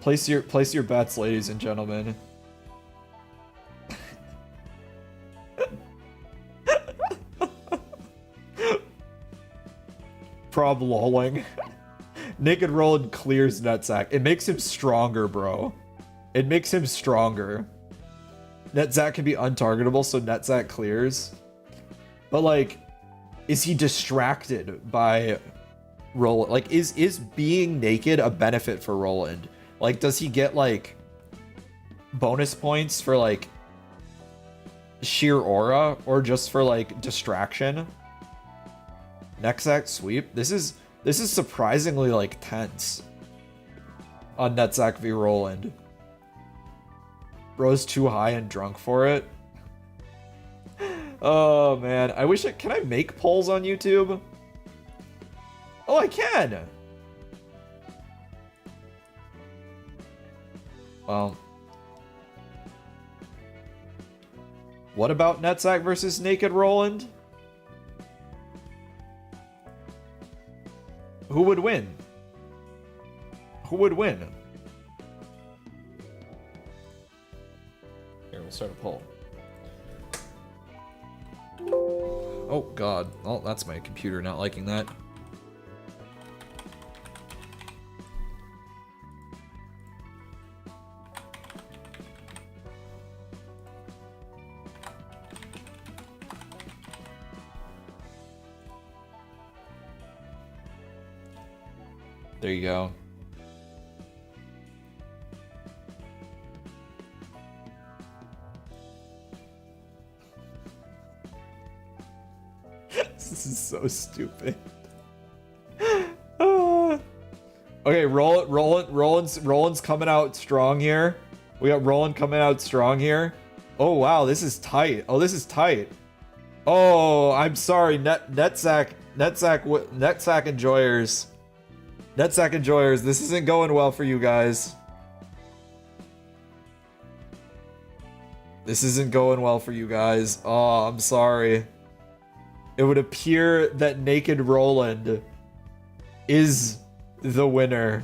Place your bets, ladies and gentlemen. Prob lolling. Naked Roland clears Netzak. It makes him stronger, bro. It makes him stronger. Netzak can be untargetable, so Netzak clears. But like, is he distracted by Roland? Like, is being naked a benefit for Roland? Like, does he get like bonus points for like sheer aura or just for like distraction? Netzak sweep. This is surprisingly like tense on Netzak v Roland. Bro's too high and drunk for it. Oh man, I wish can I make polls on YouTube? Oh, I can. Well, what about Netzak versus Naked Roland? Who would win? Who would win? Here, we'll start a poll. Oh god. Oh, that's my computer not liking that. There you go. This is so stupid. Okay, Roland's coming out strong here. We got Roland coming out strong here. Oh wow, this is tight. Oh, this is tight. Oh, I'm sorry, Netzak enjoyers. Netzak enjoyers, this isn't going well for you guys. This isn't going well for you guys. Oh, I'm sorry. It would appear that Naked Roland is the winner.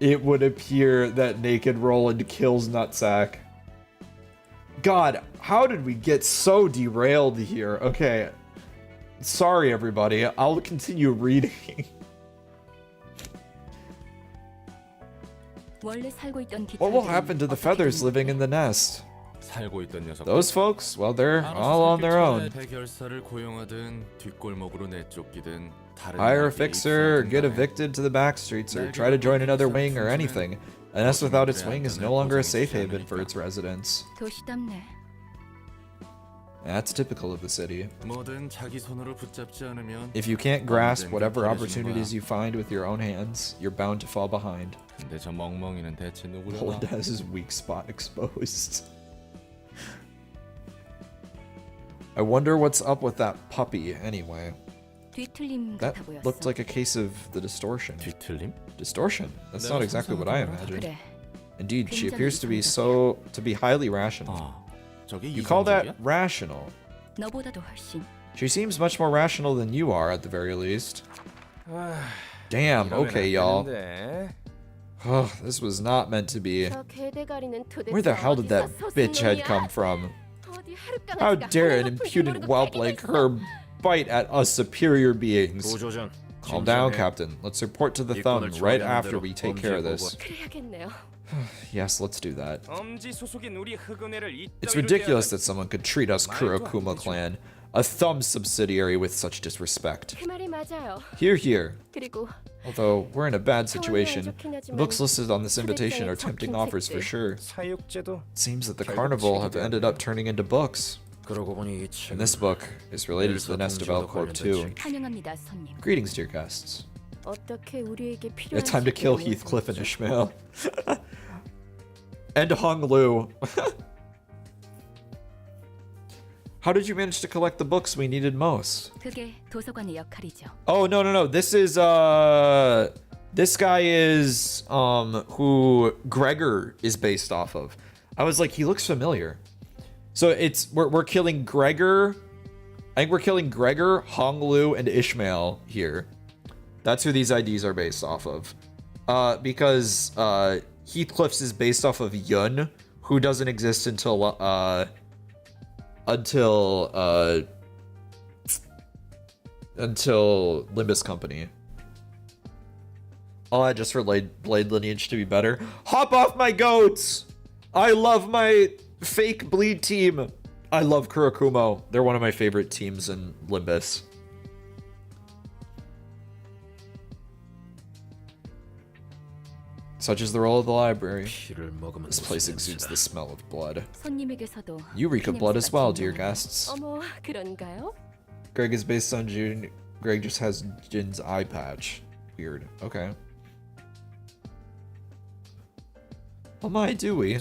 It would appear that Naked Roland kills Nutsack. God, how did we get so derailed here? Okay. Sorry, everybody. I'll continue reading. What will happen to the feathers living in the nest? 살고 있던 녀석. Those folks? Well, they're all on their own. 해결사를 고용하든 뒷골목으로 내쫓기든 다른 Hire a 나라에 fixer, get 입성하든 evicted to the back streets, or try to join another wing or anything. A nest without its wing is no longer a safe haven for its residents. That's typical of the city. 뭐든 자기 손으로 붙잡지 않으면 If you can't grasp whatever opportunities you find with your own hands, you're bound to fall behind. 근데 저 멍멍이는 대체 누구려나? Roland has his weak spot exposed. I wonder what's up with that puppy, anyway. That looked like a case of the distortion. 뒤틀림? Distortion? That's not exactly what I imagined. Indeed, she appears to be highly rational. 저게 You call that 이성적이야? rational? She seems much more rational than you are, at the very least. Damn, okay, y'all. Oh, this was not meant to be. Where the hell did that bitch head come from? How dare an impudent whelp like her bite at us superior beings? Calm down, Captain. Let's report to the thumb right after we take care of this. Yes, let's do that. It's ridiculous that someone could treat us Kurokuma clan, a thumb subsidiary, with such disrespect. Hear, hear. Although we're in a bad situation, the books listed on this invitation are tempting offers for sure. It seems that the carnival have ended up turning into books. And this book is related to the nest of Elcorp too. Greetings, dear guests. It's time to kill Heathcliff and Ishmael. And Hung Lu. How did you manage to collect the books we needed most? Oh, no. This is, this guy is, who Gregor is based off of. I was like, he looks familiar. So we're killing Gregor. I think we're killing Gregor, Hong Lu, and Ishmael here. That's who these IDs are based off of. Because, Heathcliff's is based off of Yun, who doesn't exist until Limbus Company. Oh, I just for Blade lineage to be better. Hop off my goats! I love my fake bleed team. I love Kurokumo. They're one of my favorite teams in Limbus. Such is the role of the library. This place exudes the smell of blood. You reek of blood as well, dear guests. Greg is based on Jin. Greg just has Jin's eye patch. Weird. Okay. Oh my, do we?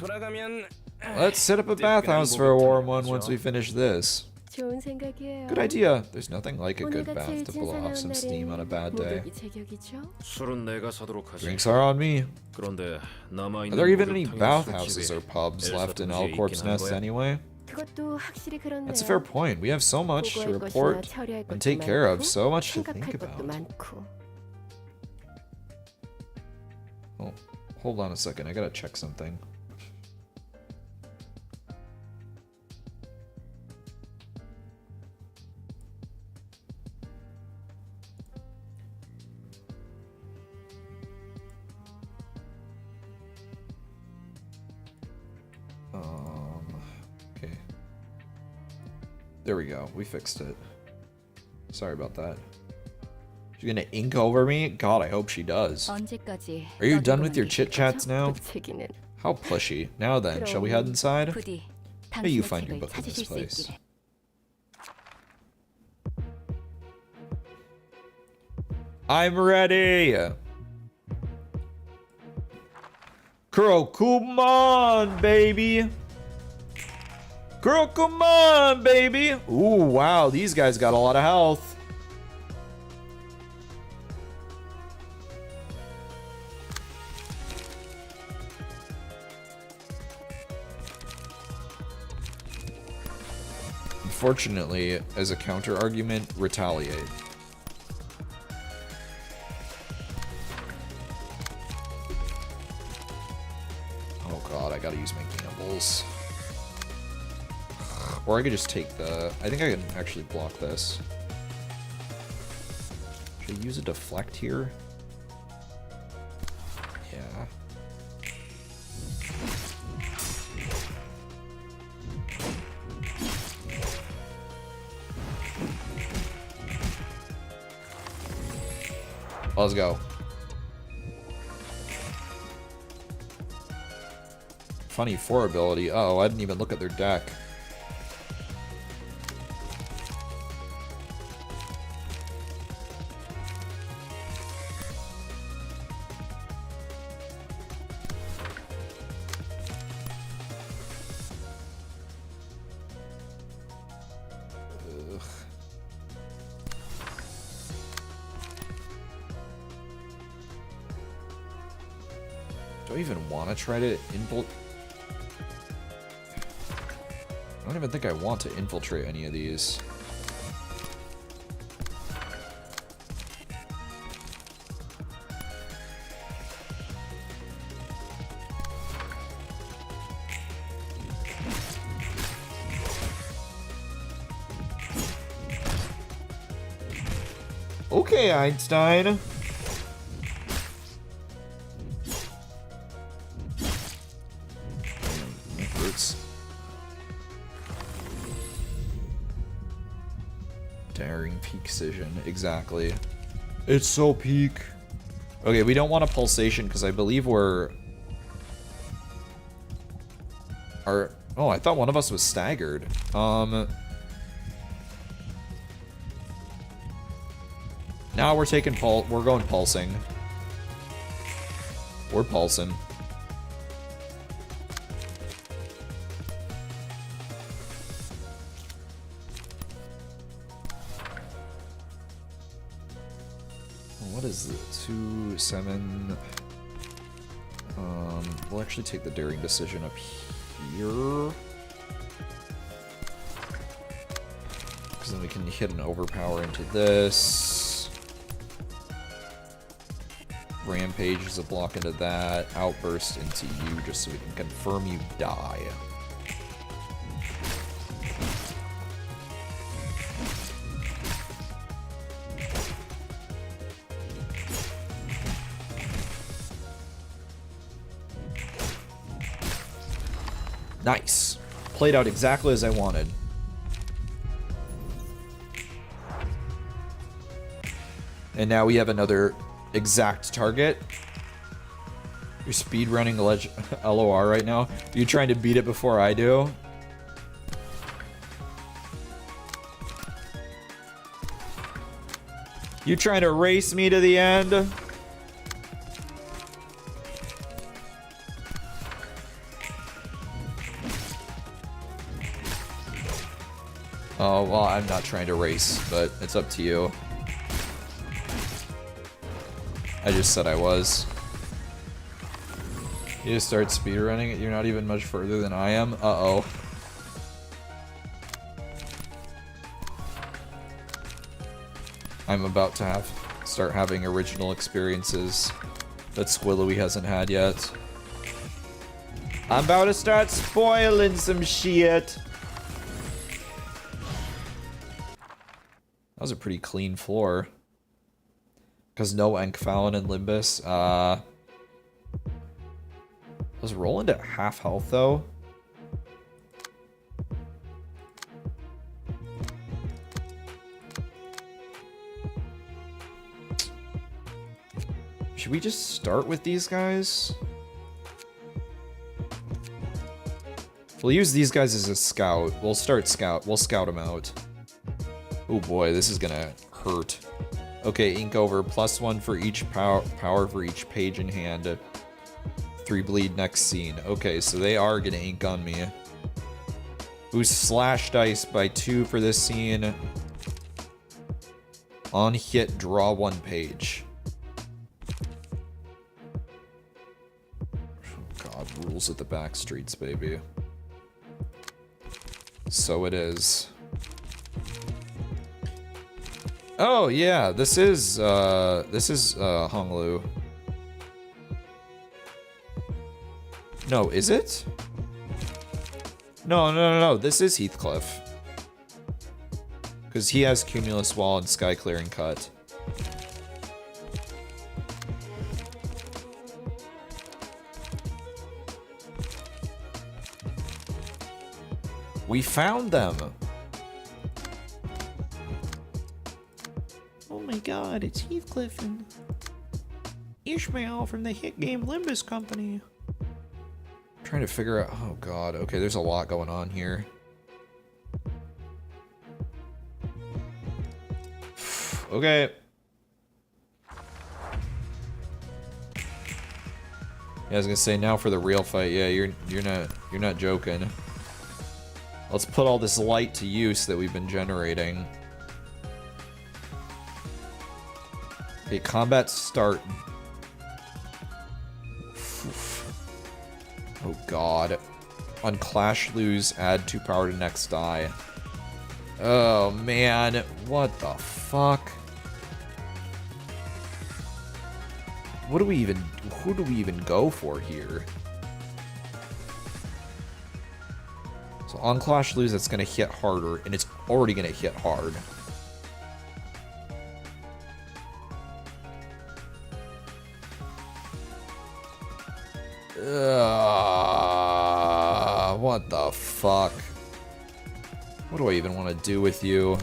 Let's set up a bathhouse for a warm one once we finish this. Good idea. There's nothing like a good bath to blow off some steam on a bad day. Drinks are on me. Are there even any bathhouses or pubs left in Elcorp's Nest anyway? That's a fair point. We have so much to report and take care of, so much to think about. Oh, hold on a second. I gotta check something. Okay. There we go. We fixed it. Sorry about that. She's gonna ink over me? God, I hope she does. Are you done with your chit-chats now? How pushy. Now then, shall we head inside? May you find your book in this place. I'm ready! Kuro, come on, baby! Girl, come on, baby! Ooh, wow, these guys got a lot of health. Unfortunately, as a counter argument, retaliate. Oh god, I gotta use my gambles. Or I could just take the... I think I can actually block this. Should I use a deflect here? Yeah. Let's go. Funny 4 ability. Oh, I didn't even look at their deck. Do I even want to try to infiltrate? I don't even think I want to infiltrate any of these. Okay, Einstein. Daring peak precision, exactly. It's so peak. Okay, we don't want a pulsation because I believe we're... Oh, I thought one of us was staggered. Now we're taking we're going pulsing. We're pulsing. What is it? 2, 7. We'll actually take the daring decision up here. Because then we can hit an overpower into this. Rampage is a block into that. Outburst into you just so we can confirm you die. Nice. Played out exactly as I wanted. And now we have another exact target. You're speedrunning LOR right now. You're trying to beat it before I do. You trying to race me to the end? Oh, well, I'm not trying to race, but it's up to you. I just said I was. You just start speedrunning it, you're not even much further than I am? Uh-oh. I'm about to start having original experiences that Squillowy hasn't had yet. I'm about to start spoiling some shit. That was a pretty clean floor. Because no Enkfallen and Limbus. I was rolling at half health though. Should we just start with these guys? We'll use these guys as a scout. We'll start scout. We'll scout them out. Oh boy, this is gonna hurt. Okay, ink over. +1 for each power for each page in hand. 3 bleed next scene. Okay, so they are gonna ink on me. Ooh, slash dice by 2 for this scene. On hit, draw 1 page. Oh god, rules at the back streets, baby. So it is. Oh yeah, this is Honglu. No, is it? No. This is Heathcliff. Because he has Cumulus Wall and Sky Clearing Cut. We found them. Oh my god, it's Heathcliff and Ishmael from the hit game Limbus Company. Trying to figure out. Oh god, okay, there's a lot going on here. Okay. Yeah, I was gonna say now for the real fight. Yeah, you're not joking. Let's put all this light to use that we've been generating. Okay, combat start. Oh god. On Clash lose, add 2 power to next die. Oh man, what the fuck? What do we even, who do we even go for here? So on Clash lose, that's gonna hit harder, and it's already gonna hit hard. What the fuck? What do I even want to do with you?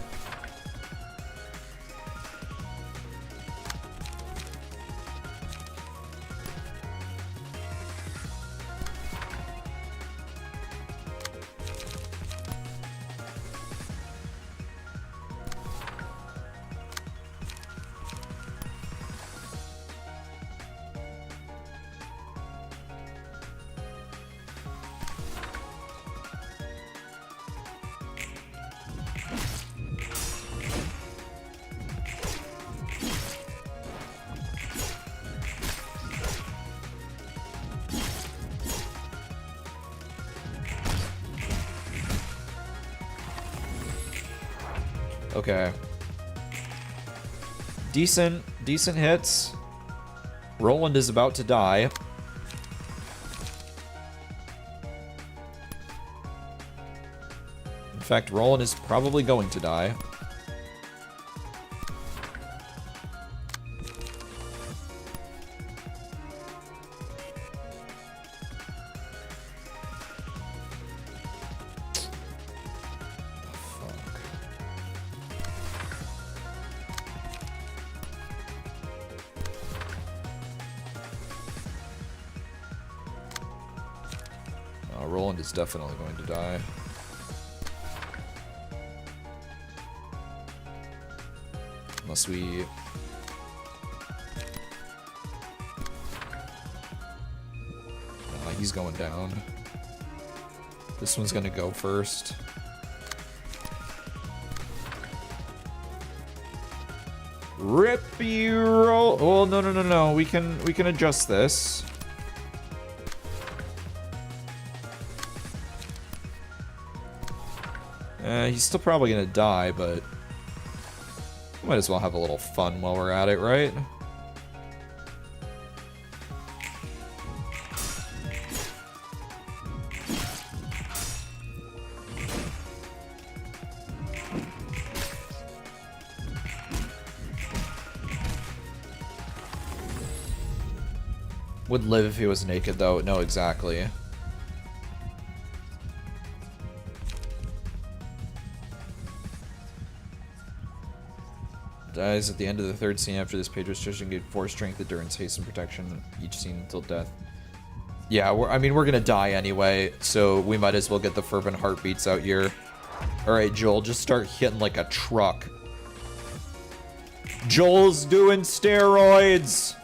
Okay. Decent hits. Roland is about to die. In fact, Roland is probably going to die. Roland is definitely going to die. Unless we... he's going down. This one's gonna go first. Rippy roll. Oh no. We can adjust this. He's still probably gonna die, but we might as well have a little fun while we're at it, right? Would live if he was naked, though. No, exactly. Dies at the end of the third scene after this page restriction. Get 4 strength, endurance, haste, and protection each scene until death. Yeah, we're gonna die anyway, so we might as well get the fervent heartbeats out here. Alright, Joel, just start hitting like a truck. Joel's doing steroids!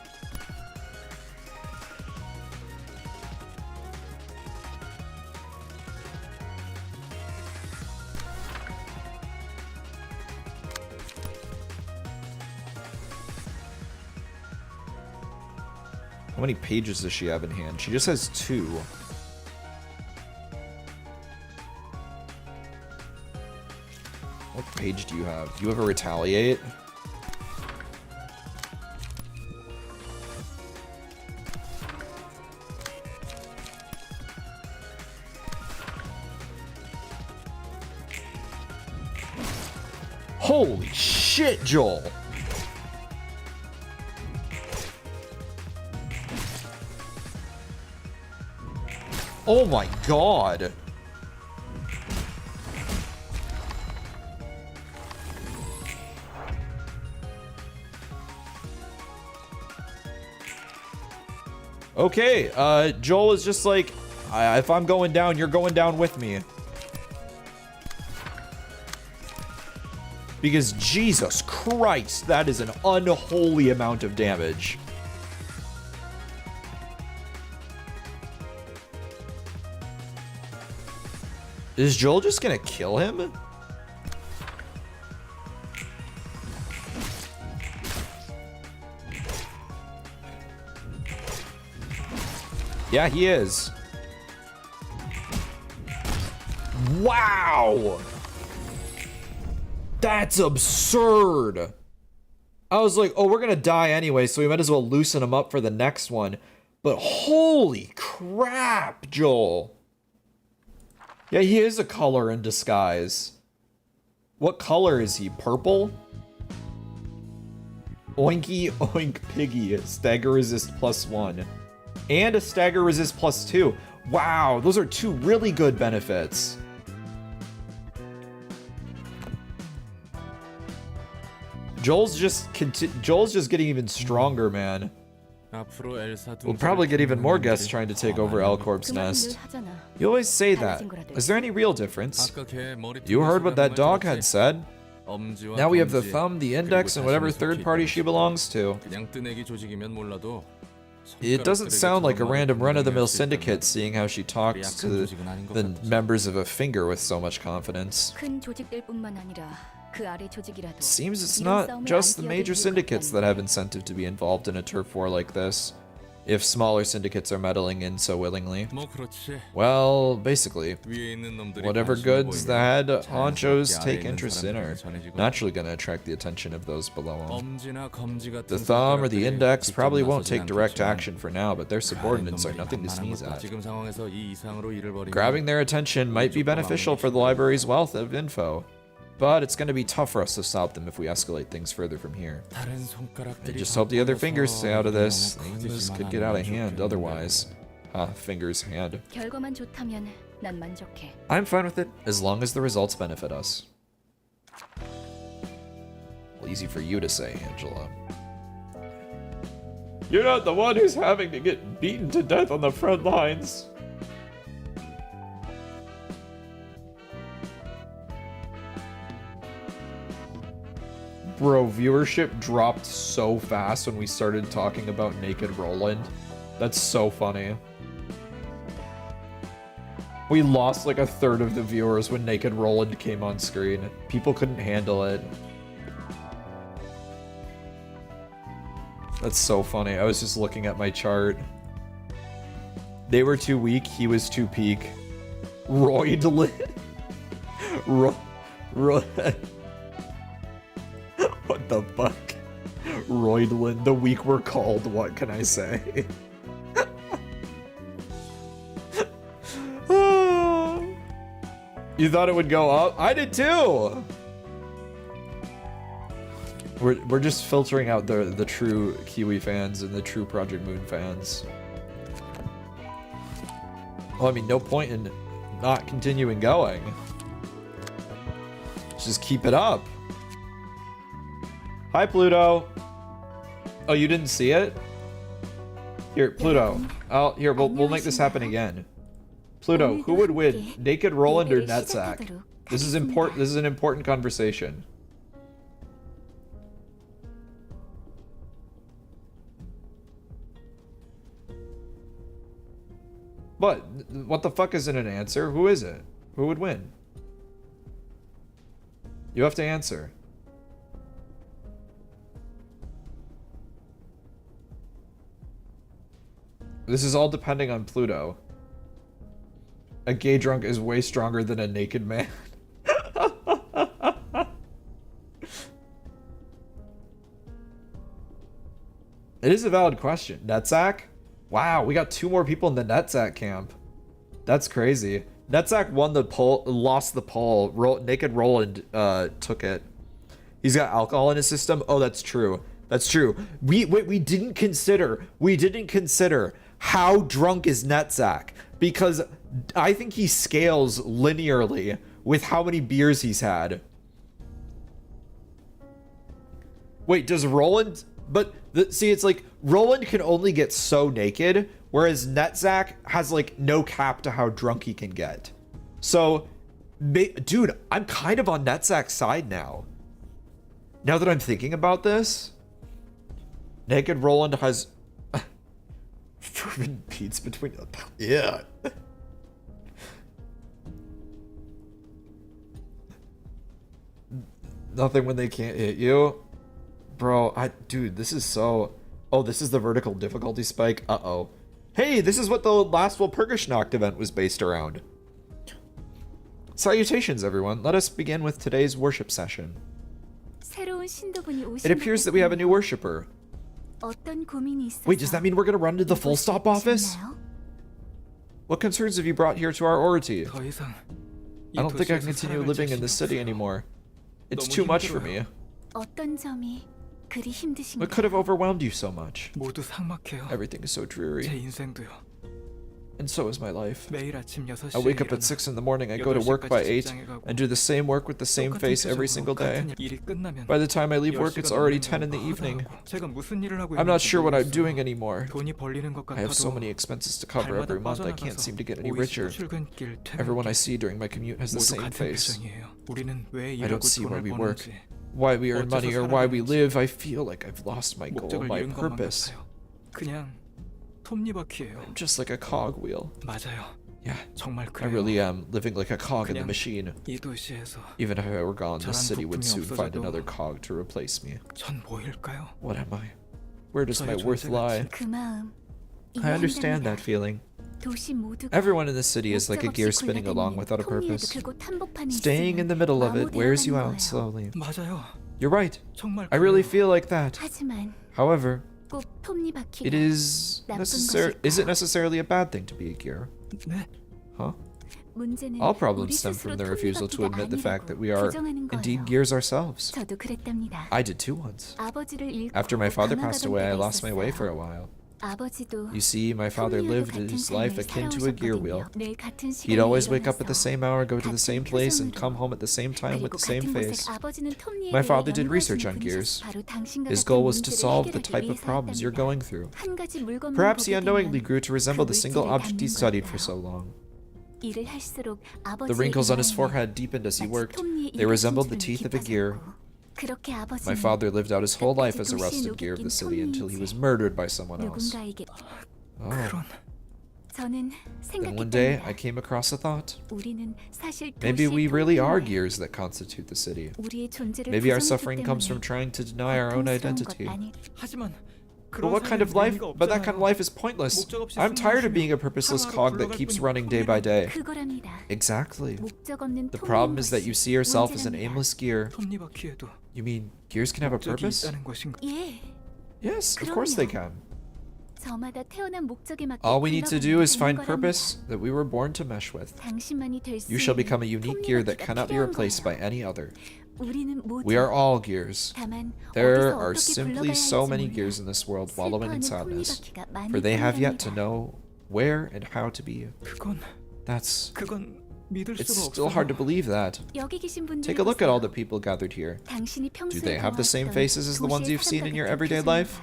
How many pages does she have in hand? She just has 2. What page do you have? Do you have a retaliate? Holy shit, Joel. Oh my god. Okay, Joel is just like, if I'm going down, you're going down with me. Because Jesus Christ, that is an unholy amount of damage. Is Joel just gonna kill him? Yeah, he is. Wow! That's absurd! I was like, oh, we're gonna die anyway, so we might as well loosen him up for the next one. But holy crap, Joel. Yeah, he is a color in disguise. What color is he? Purple? Oinky Oink Piggy. Stagger resist +1. And a stagger resist +2. Wow, those are two really good benefits. Joel's just getting even stronger, man. We'll probably get even more guests trying to take over L-Corp's nest. You always say that. Is there any real difference? You heard what that dog had said. Now we have the thumb, the index, and whatever third party she belongs to. It doesn't sound like a random run-of-the-mill syndicate, seeing how she talks to the members of a finger with so much confidence. Seems it's not just the major syndicates that have incentive to be involved in a turf war like this, if smaller syndicates are meddling in so willingly. Well, basically, whatever goods the head honchos take interest in are naturally going to attract the attention of those below them. The thumb or the index probably won't take direct action for now, but their subordinates are nothing to sneeze at. Grabbing their attention might be beneficial for the library's wealth of info, but it's going to be tough for us to stop them if we escalate things further from here. I just hope the other fingers stay out of this. Things could get out of hand otherwise. Fingers, hand. I'm fine with it, as long as the results benefit us. Well, easy for you to say, Angela. You're not the one who's having to get beaten to death on the front lines. Bro, viewership dropped so fast when we started talking about Naked Roland. That's so funny. We lost like a third of the viewers when Naked Roland came on screen. People couldn't handle it. That's so funny. I was just looking at my chart. They were too weak, he was too peak. Roidlin. What the fuck? Roidlin, the weak were called, what can I say? You thought it would go up? I did too! We're just filtering out the true Kiwi fans and the true Project Moon fans. Well, I mean, no point in not continuing going. Just keep it up. Hi, Pluto. Oh, you didn't see it? Here, Pluto. Here, we'll make this happen again. Pluto, who would win, Naked Roland or Netsack? This is important. This is an important conversation. What the fuck isn't an answer? Who is it? Who would win? You have to answer. This is all depending on Pluto. A gay drunk is way stronger than a naked man. It is a valid question. Netsack? Wow, we got 2 more people in the Netsack camp. That's crazy. Netsack won the poll, lost the poll. Naked Roland took it. He's got alcohol in his system. Oh, that's true. That's true. We didn't consider how drunk is Netzach, because I think he scales linearly with how many beers he's had. Wait, does Roland? But see, it's like Roland can only get so naked, whereas Netzach has like no cap to how drunk he can get. So, dude, I'm kind of on Netzach's side now. Now that I'm thinking about this, naked Roland has proven beats between. Yeah. Nothing when they can't hit you. Bro, dude, this is so... Oh, this is the vertical difficulty spike? Uh-oh. Hey, this is what the last Walpurgisnacht event was based around. Salutations, everyone. Let us begin with today's worship session. It appears that we have a new worshipper. Wait, does that mean we're gonna run to the full stop office? What concerns have you brought here to our oratory? I don't think I can continue living in this city anymore. It's too much for me. What could have overwhelmed you so much? Everything is so dreary. And so is my life. I wake up at 6 in the morning, I go to work by 8, and do the same work with the same face every single day. By the time I leave work, it's already 10 in the evening. I'm not sure what I'm doing anymore. I have so many expenses to cover every month, I can't seem to get any richer. Everyone I see during my commute has the same face. I don't see why we work, why we earn money, or why we live. I feel like I've lost my goal, my purpose. I'm just like a cogwheel. Yeah, I really am living like a cog in the machine. Even if I were gone, this city would soon find another cog to replace me. What am I? Where does my worth lie? I understand that feeling. Everyone in the city is like a gear spinning along without a purpose. Staying in the middle of it wears you out slowly. You're right. I really feel like that. However, is it necessarily a bad thing to be a gear? Huh? All problems stem from the refusal to admit the fact that we are indeed gears ourselves. I did too once. After my father passed away, I lost my way for a while. You see, my father lived his life akin to a gear wheel. He'd always wake up at the same hour, go to the same place, and come home at the same time with the same face. My father did research on gears. His goal was to solve the type of problems you're going through. Perhaps he unknowingly grew to resemble the single object he studied for so long. The wrinkles on his forehead deepened as he worked. They resembled the teeth of a gear. My father lived out his whole life as a rusted gear of the city until he was murdered by someone else. Oh. Then one day, I came across a thought. Maybe we really are gears that constitute the city. Maybe our suffering comes from trying to deny our own identity. But what kind of life? But that kind of life is pointless. I'm tired of being a purposeless cog that keeps running day by day. Exactly. The problem is that you see yourself as an aimless gear. You mean gears can have a purpose? Yes, of course they can. All we need to do is find purpose that we were born to mesh with. You shall become a unique gear that cannot be replaced by any other. We are all gears. There are simply so many gears in this world wallowing in sadness, for they have yet to know where and how to be. It's still hard to believe that. Take a look at all the people gathered here. Do they have the same faces as the ones you've seen in your everyday life?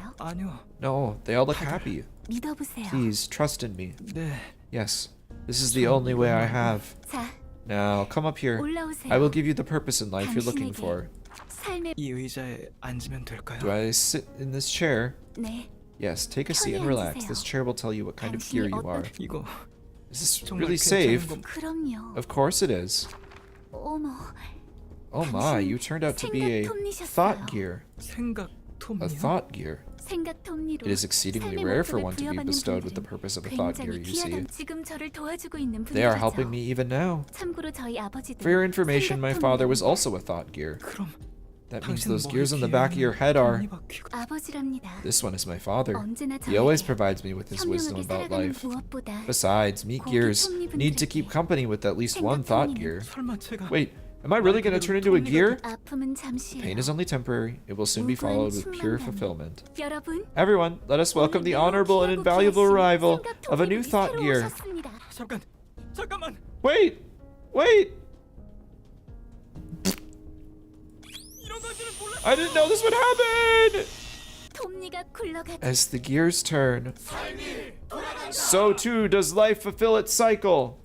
No, they all look happy. Please, trust in me. Yes, this is the only way I have. Now, come up here. I will give you the purpose in life you're looking for. Do I sit in this chair? Yes, take a seat and relax. This chair will tell you what kind of gear you are. Is this really safe? Of course it is. Oh my, you turned out to be a thought gear. A thought gear. It is exceedingly rare for one to be bestowed with the purpose of a thought gear, you see. They are helping me even now. For your information, my father was also a thought gear. That means those gears on the back of your head are... This one is my father. He always provides me with his wisdom about life. Besides, meat gears need to keep company with at least one thought gear. Wait, Am I really gonna turn into a gear? 아픔은 잠시예요. Pain is only temporary. It will soon be followed with pure fulfillment. 여러분, Everyone, let us welcome the honorable and invaluable arrival of a new thought gear. 잠깐만. Wait! Wait! I didn't know this would happen! 톱니가 굴러가듯 As the gears turn, so too does life fulfill its cycle.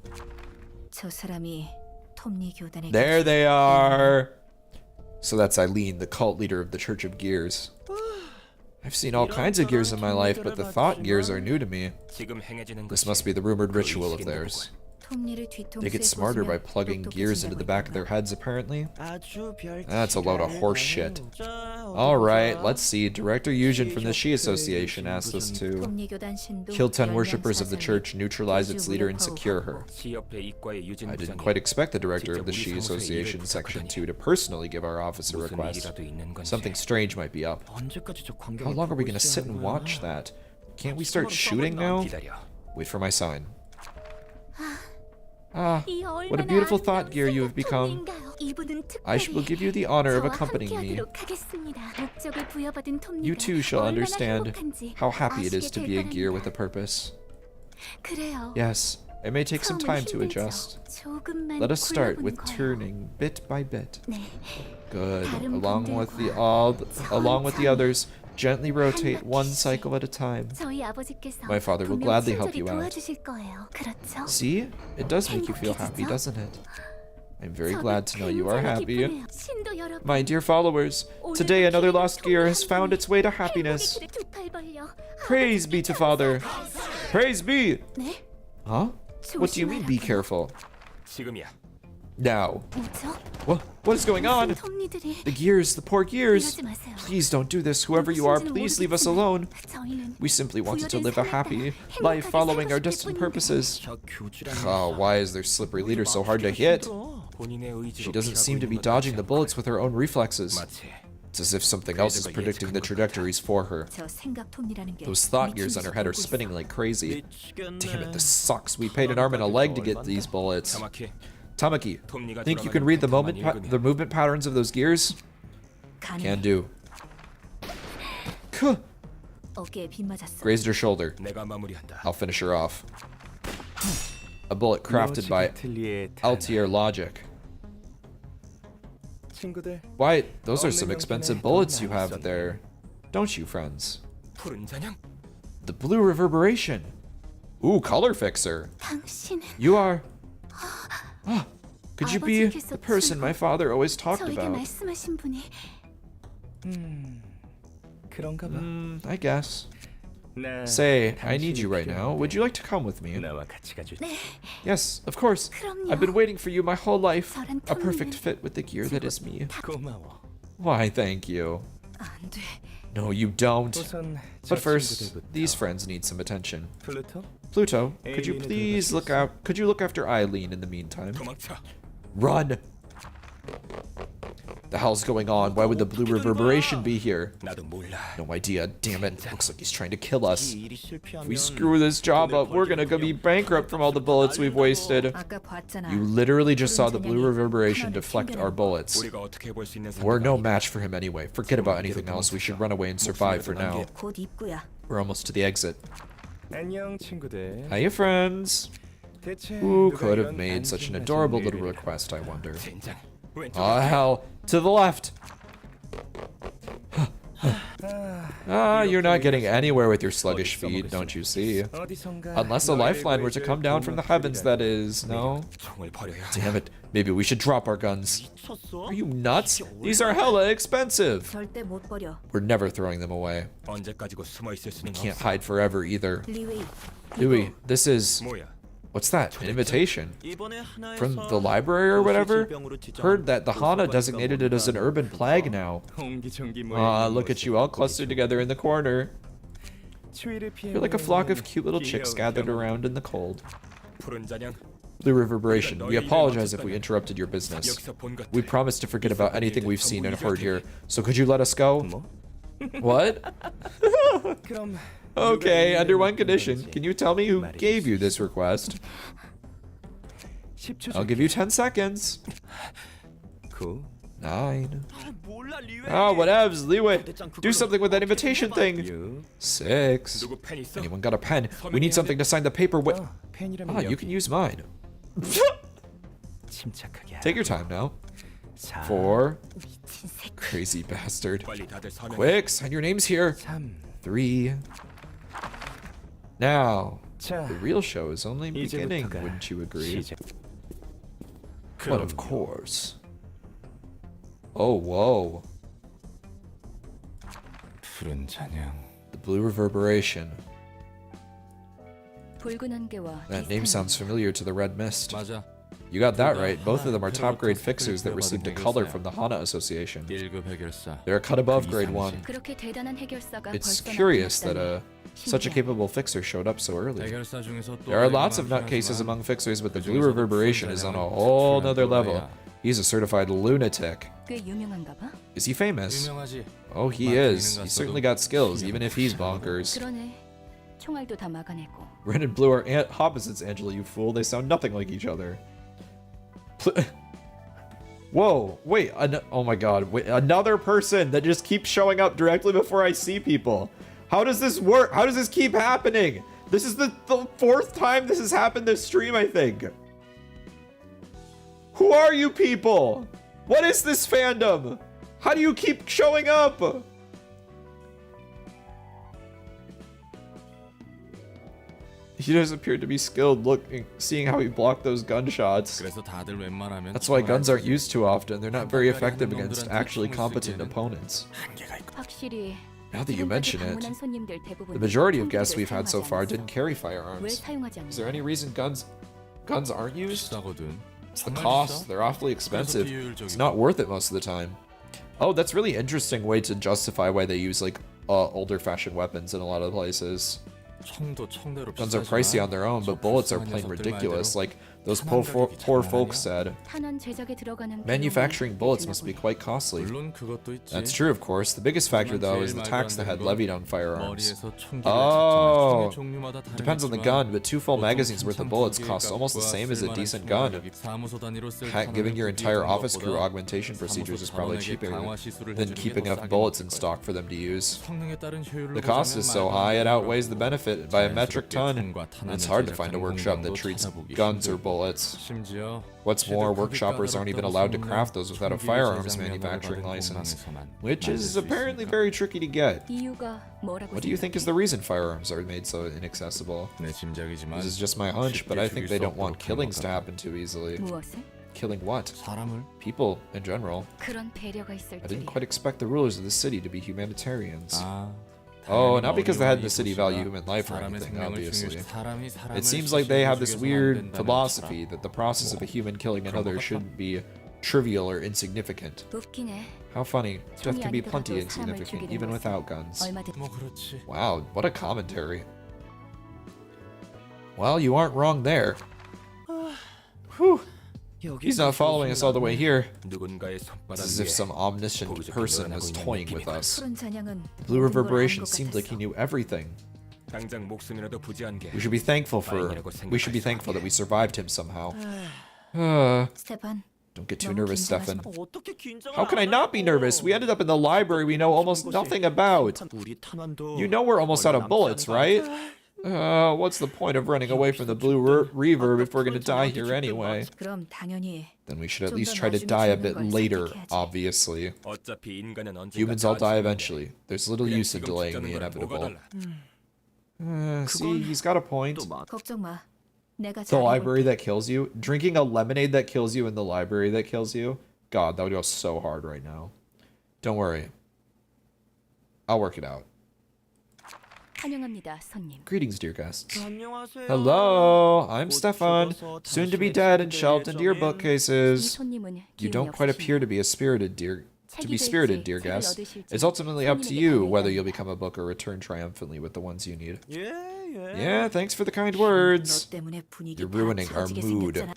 저 사람이 톱니 교단의 There they are. So that's Eileen, the cult leader of the Church of Gears. I've seen all kinds of gears in my life, but the thought gears are new to me. This must be the rumored ritual of theirs. 톱니를 They get smarter by plugging gears into the back of their heads, apparently. That's a load of horse shit. Alright, let's see. Director Yujin from the Shi Association asked us to 톱니 교단 신도 kill 10 worshippers of the church, neutralize its leader, and secure her. I didn't quite expect the director of the Shi Association Section 2 to personally give our office a request. Something strange might be up. How long are we gonna sit and watch that? Can't we start shooting now? Wait for my sign. Ah, what a beautiful thought gear you have become. I will give you the honor of accompanying me. You too shall understand how happy it is to be a gear with a purpose. Yes, it may take some time to adjust. Let us start with turning bit by bit. Good. Along with the others, gently rotate one cycle at a time. My father will gladly help you out. See? It does make you feel happy, doesn't it? I'm very glad to know you are happy. My dear followers, today another lost gear has found its way to happiness. Praise be to Father. Praise be! Huh? What do you mean, be careful? Now. What is going on? The gears, the poor gears. Please don't do this, whoever you are, please leave us alone. We simply wanted to live a happy life following our destined purposes. Oh, why is their slippery leader so hard to hit? She doesn't seem to be dodging the bullets with her own reflexes. It's as if something else is predicting the trajectories for her. Those thought gears on her head are spinning like crazy. Damn it, this sucks. We paid an arm and a leg to get these bullets. Tamaki, think you can read the movement patterns of those gears? Can do. Grazed her shoulder. I'll finish her off. A bullet crafted by Altair Logic. Why, those are some expensive bullets you have there, don't you, friends? The blue reverberation. Ooh, color fixer. You are... Ah, could you be the person my father always talked about? I guess. Say, I need you right now. Would you like to come with me? Yes, of course. I've been waiting for you my whole life. A perfect fit with the gear that is me. Why, thank you. No, you don't. But first, these friends need some attention. Pluto, could you please look after Eileen in the meantime? Run! The hell's going on? Why would the blue reverberation be here? No idea, damn it. Looks like he's trying to kill us. If we screw this job up, we're gonna be bankrupt from all the bullets we've wasted. You literally just saw the blue reverberation deflect our bullets. We're no match for him anyway. Forget about anything else. We should run away and survive for now. We're almost to the exit. Hiya, friends. Who could have made such an adorable little request, I wonder? Oh, hell. To the left. You're not getting anywhere with your sluggish feet, don't you see? Unless a lifeline were to come down from the heavens, that is. No? Damn it. Maybe we should drop our guns. Are you nuts? These are hella expensive. We're never throwing them away. We can't hide forever either. Louis, this is... What's that? An invitation? From the library or whatever? Heard that the Hana designated it as an urban plague now. Look at you all clustered together in the corner. You're like a flock of cute little chicks gathered around in the cold. Blue reverberation, we apologize if we interrupted your business. We promise to forget about anything we've seen and heard here, so could you let us go? What? Okay, under one condition. Can you tell me who gave you this request? I'll give you 10 seconds. 9. 9. 몰라 리웨. Oh, whatevs, leeway. Do something with that invitation thing. 6. 6. 누구 펜 있어? Anyone got a pen? We need something to sign the paper with. 펜이라면 Ah, you can use mine. 침착하게. Take your time now. 자, 4. 미친 새끼. Crazy bastard. 빨리 다들 서명. Quick, sign your names here. 3. 3. Now, 자, the real show is only beginning, 이제부터가 wouldn't you agree? 시작. But of course. Oh, whoa. 푸른 잔향. The blue reverberation. 붉은 안개와 That name sounds familiar to the red mist. 맞아. You got that right. Both of them are top grade fixers that received a color from the Hana Association. 1급 해결사. They're a cut above grade 1. 그렇게 대단한 해결사가 It's 벌써 curious that 나타났다니. such a capable fixer showed up so early. 해결사 중에서 또 There are lots of 얼마나 nutcases 필요하지만 among fixers, but the blue reverberation is on a whole nother level. He's a certified lunatic. 꽤 유명한가 봐. Is he famous? 유명하지. Oh, he is. He's certainly got skills, even if he's bonkers. 그러네. 총알도 다 막아내고. Red and blue are opposites, Angela, you fool. They sound nothing like each other. Whoa, wait, oh my god, wait, another person that just keeps showing up directly before I see people. How does this work? How does this keep happening? This is the 4th time this has happened this stream, I think. Who are you people? What is this fandom? How do you keep showing up? He does appear to be skilled seeing how he blocked those gunshots. 그래서 다들 웬만하면 That's why guns aren't used too often. They're not very effective against actually competent opponents. 확실히 Now that you mention it, 방문한 손님들 대부분 the majority of 총기를 guests we've had so 사용하지 far 않았어. didn't carry 왜 firearms. 사용하지 않는 Is there any reason guns aren't used? 비싸거든. It's the cost. They're awfully expensive. It's not worth it most of the time. Oh, that's really interesting way to justify why they use like older fashioned weapons in a lot of places. 총도 총대로 Guns are pricey on their own, but bullets are plain ridiculous, like those poor folks said. 탄환 제작에 들어가는 Manufacturing 비용은 bullets must be 대단하구나. quite costly. 물론 그것도 있지. That's true, of course. The biggest factor, though, is the tax the head levied on firearms. 머리에서 총기를 Oh, 찾지만 총의 종류마다 depends on the 다르겠지만 gun, but 2 full 보통 magazines worth of bullets 탄창 cost 두 almost the 개의 same as a 값과 decent 쓸만한 gun. 총알이 사무소 단위로 쓸 Giving your 탄환을 entire 구비하는 office crew 것보다 augmentation procedures is 사무소 probably 단원에게 cheaper 강화 시술을 than 해주는 게 keeping 더 up 싸게 bullets 먹을 in 거야. stock for them to use. 성능에 따른 효율로 The cost is so high, it outweighs the benefit by a metric ton. It's hard to find a workshop that treats guns or bullets. 심지어 What's more, workshoppers aren't even allowed to craft those without a firearms manufacturing license, which is apparently very tricky to get. 이유가 뭐라고 What do you think is the reason firearms are made so inaccessible? 내 짐작이지만 This is just my hunch, but I think they don't want killings to happen too easily. 무엇을? Killing what? 사람을 People, in general. 그런 배려가 있을 I didn't 줄이야. quite expect the rulers of the city to be humanitarians. 아 Oh, not because the head of the city value human life or anything, obviously. It seems like they have this weird philosophy that the process of a human killing another shouldn't be trivial or insignificant. 웃기네. How funny. Death can be plenty insignificant, even without guns. 얼마든 뭐 그렇지. Wow, what a commentary. Well, you aren't wrong there. Whew. He's not following us all the way here. 누군가의 It's 손바닥 as if 위에 some omniscient person was toying with us. 푸른 잔향은 Blue 모든 걸 reverberation 아는 것 seemed like he 같았어. knew everything. 당장 목숨이라도 부지한 게 We should be thankful that we survived him somehow. 스테판, Don't get too 너무 nervous, 긴장하지 Stefan. 마. 어떻게 긴장을 How can I 안 not be 하냐고. nervous? We ended up in the library we know almost nothing about. 우리 탄환도 You know we're almost out of bullets, right? What's the point of running away from the blue reverb if we're gonna die here anyway? 그럼 당연히 Then we should at least try to die a bit later, obviously. 어차피 인간은 언젠가 Humans all 다 die 죽는다. eventually. There's little 그냥 use in 지금 delaying 죽자는 the 거랑 뭐가 inevitable. 달라? See, he's got a point. 또 막. 걱정 마. 내가 The 잘해볼게. library that kills you? Drinking a lemonade that kills you in the library that kills you? God, that would go so hard right now. Don't worry. I'll work it out. 환영합니다, 손님. Greetings, dear guests. 안녕하세요. Hello, I'm 곧 Stefan, 죽어서 soon to be 당신의 dead and 침대 shelved into your 이 예정인 bookcases. 손님은 You 기운이 don't quite appear to 없으시니 be a spirited, dear 책을 guest. 얻으실지 It's ultimately up to 손님에게 you 달려있답니다. whether you'll become a book or return triumphantly with the ones you need. 예, 예. Yeah, thanks for the kind 너 words. 때문에 분위기 You're 다 ruining our 처지게 mood. 생겼잖아.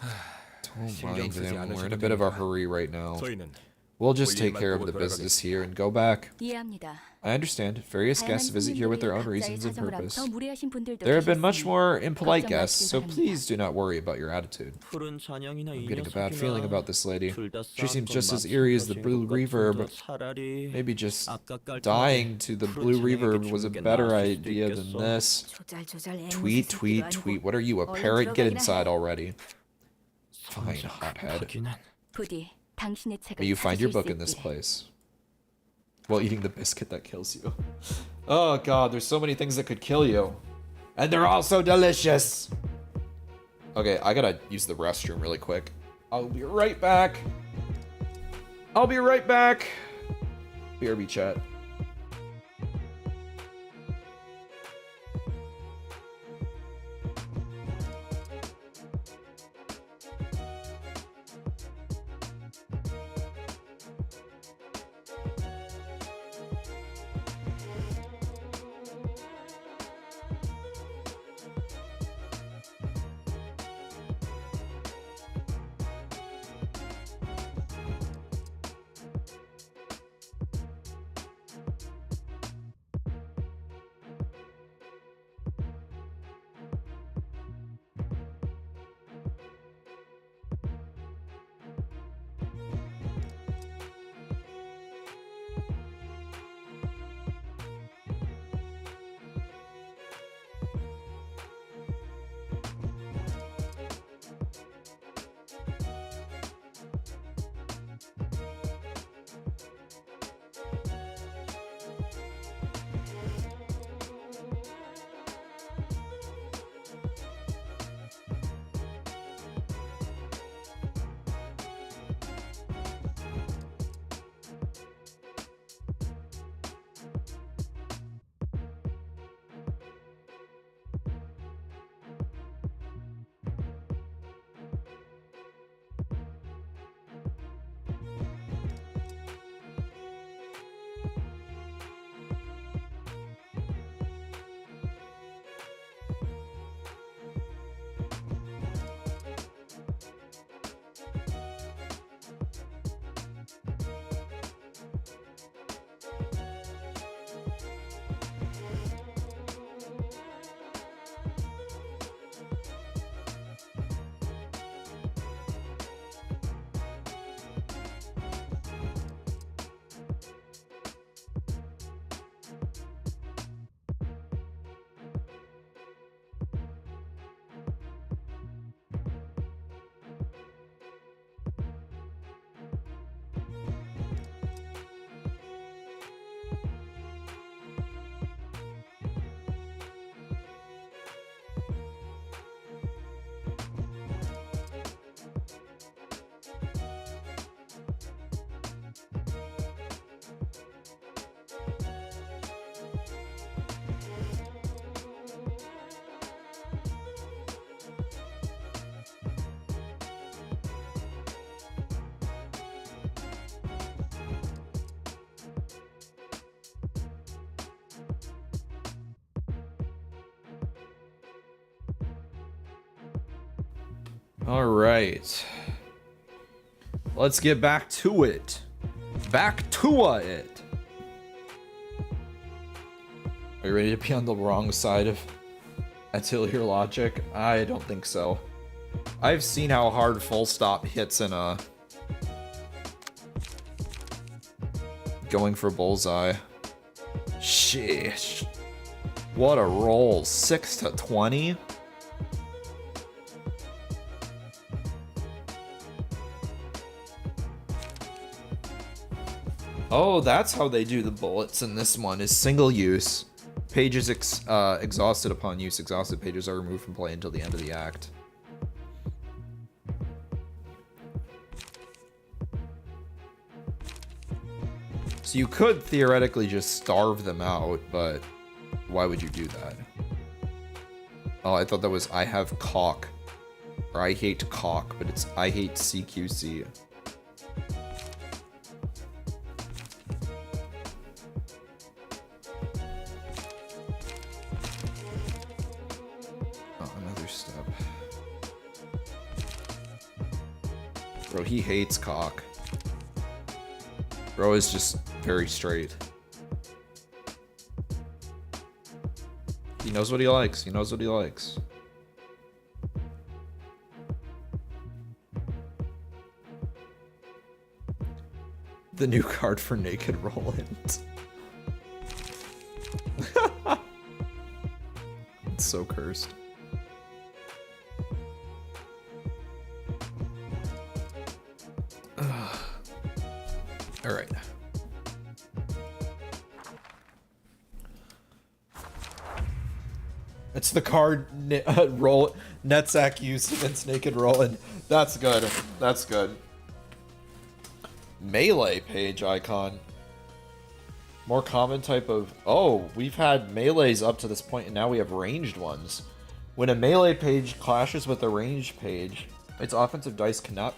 Don't 신경 mind 쓰지 them. We're in a 않으셔도 bit of a 됩니다. hurry right now. 저희는 We'll just take care of the business here and go back. 이해합니다. I understand. Various guests visit here with their own 각자의 reasons and 사정을 purpose. 앞서 무례하신 분들도 There have been much 계셨으니 more impolite 걱정 guests, 마시길 so 바랍니다. please do not worry about your attitude. 푸른 찬양이나 I'm 이 getting a bad feeling about this lady. 둘다 She seems just as 싼 eerie as the 것 blue 같은데 reverb. 차라리 Maybe just 아까 깔끔하게 dying to the blue 푸른 reverb 찬양에게 was a 주는 게 better 나았을 수도 idea than 있겠어. this. 조잘조잘 Tweet, 앵무새 tweet, 새끼도 tweet. 아니고 What are you, a 얼른 parrot? Get 들어가기나 inside 해. already. Fine, hothead. 하기는 부디 당신의 책을 May you find your 찾으실 book 수 in this 있기를. place. While eating the biscuit that kills you. Oh god, there's so many things that could kill you. And they're all so delicious! Okay, I gotta use the restroom really quick. I'll be right back. I'll be right back. BRB chat. All right. Let's get back to it. Back to it. Are you ready to be on the wrong side of Atelier logic? I don't think so. I've seen how hard full stop hits in a going for bullseye. Sheesh. What a roll. 6 to 20. Oh, that's how they do the bullets in this one, is single use. Pages exhausted upon use. Exhausted pages are removed from play until the end of the act. So you could theoretically just starve them out, but why would you do that? Oh, I thought that was I have cock. Or I hate cock, but it's I hate CQC. Oh, another step. Bro, he hates cock. Bro is just very straight. He knows what he likes. He knows what he likes. The new card for Naked Roland. It's so cursed. All right. It's the card roll Netzak used against Naked Roland. That's good. That's good. Melee page icon. More common type of... Oh, we've had melees up to this point, and now we have ranged ones. When a melee page clashes with a ranged page, its offensive dice cannot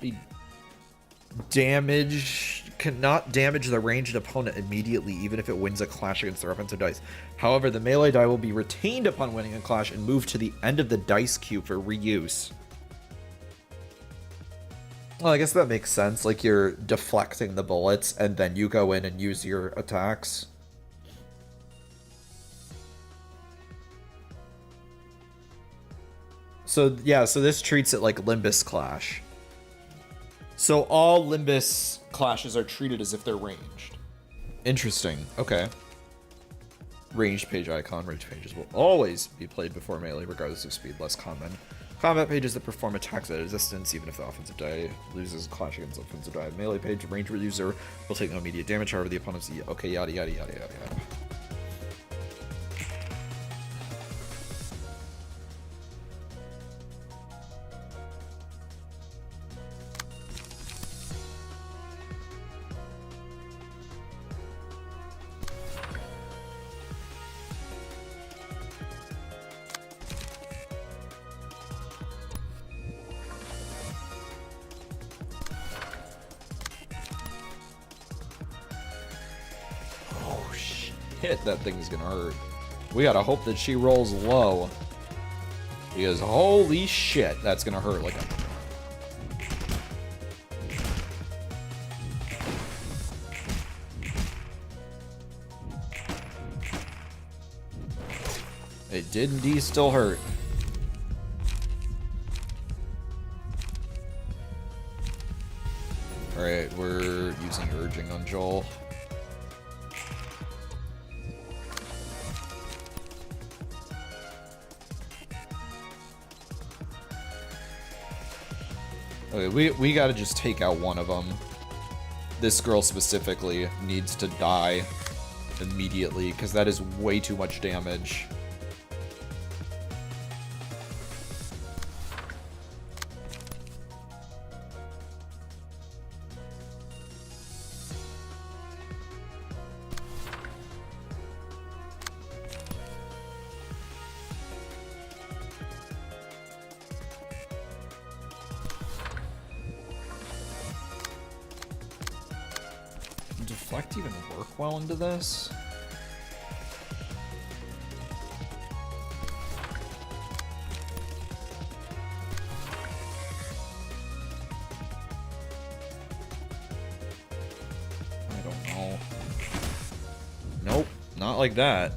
damage the ranged opponent immediately, even if it wins a clash against their offensive dice. However, the melee die will be retained upon winning a clash and moved to the end of the dice queue for reuse. Well, I guess that makes sense. Like, you're deflecting the bullets, and then you go in and use your attacks. So, yeah, so this treats it like Limbus Clash. So all Limbus clashes are treated as if they're ranged. Interesting. Okay. Ranged page icon. Ranged pages will always be played before melee, regardless of speed. Less common. Combat pages that perform attacks at a distance, even if the offensive die loses a clash against the offensive die. Melee page, ranged user will take no immediate damage, however the opponent's... Okay, yada yada yada yada yada. Hit, that thing's gonna hurt. We gotta hope that she rolls low. Because holy shit, that's gonna hurt like a... It did indeed still hurt. Alright, we're using urging on Joel. Okay, we gotta just take out one of them. This girl specifically needs to die immediately, because that is way too much damage. Deflect even work well into this? I don't know. Nope, not like that.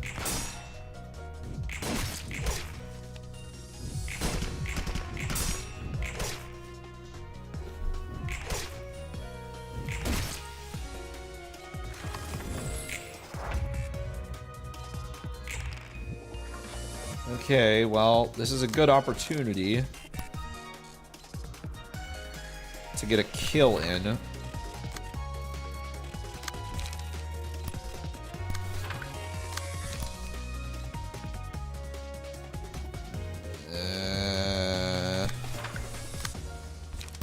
Okay, well, this is a good opportunity to get a kill in.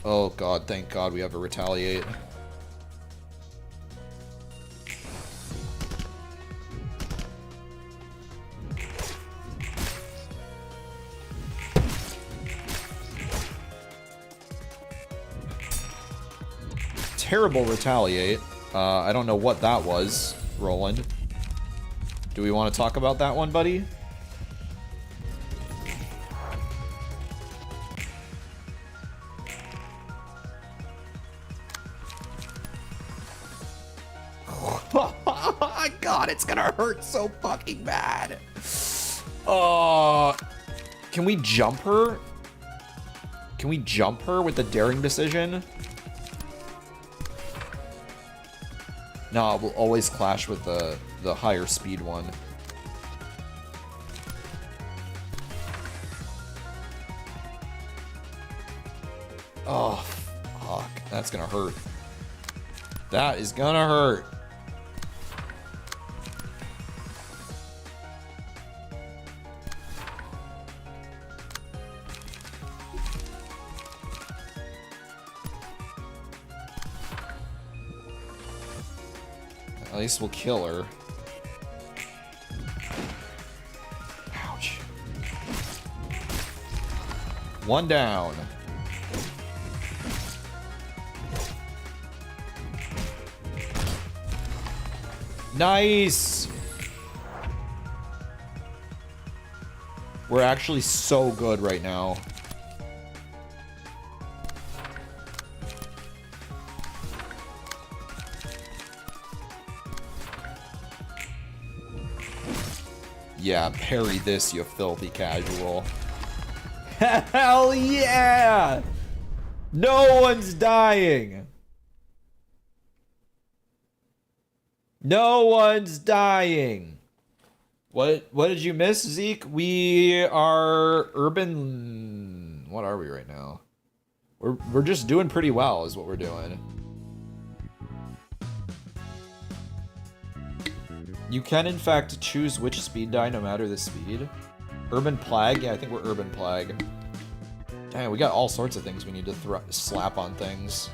Oh god, thank god we have a retaliate. Terrible retaliate. I don't know what that was, Roland. Do we want to talk about that one, buddy? god, it's gonna hurt so fucking bad. Can we jump her? Can we jump her with the daring decision? No, we'll always clash with the higher speed one. Oh, fuck. That's gonna hurt. That is gonna hurt. At least we'll kill her. Ouch. One down. Nice! We're actually so good right now. Yeah, parry this, you filthy casual. Hell yeah! No one's dying! No one's dying! What did you miss, Zeke? We are urban... What are we right now? We're just doing pretty well is what we're doing. You can, in fact, choose which speed die no matter the speed. Urban Plague? Yeah, I think we're Urban Plague. Dang, we got all sorts of things we need to slap on things.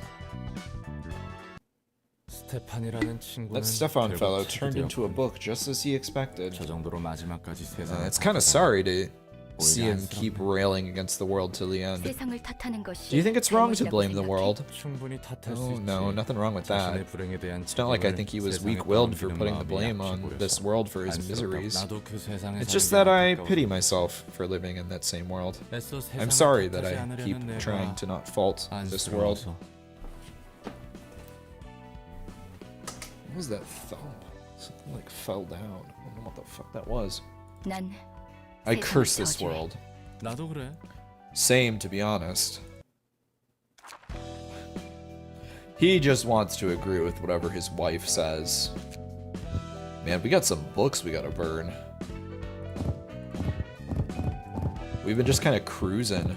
That Stefan fellow turned into a book just as he expected. It's kind of sorry to see him keep railing against the world till the end. Do you think it's wrong to blame the world? Oh no, nothing wrong with that. It's not like I think he was weak-willed for putting the blame on this world for his miseries. It's just that I pity myself for living in that same world. I'm sorry that I keep trying to not fault this world. What was that thump? Something like fell down. I don't know what the fuck that was. I curse this world. Same, to be honest. He just wants to agree with whatever his wife says. Man, we got some books we gotta burn. We've been just kind of cruising.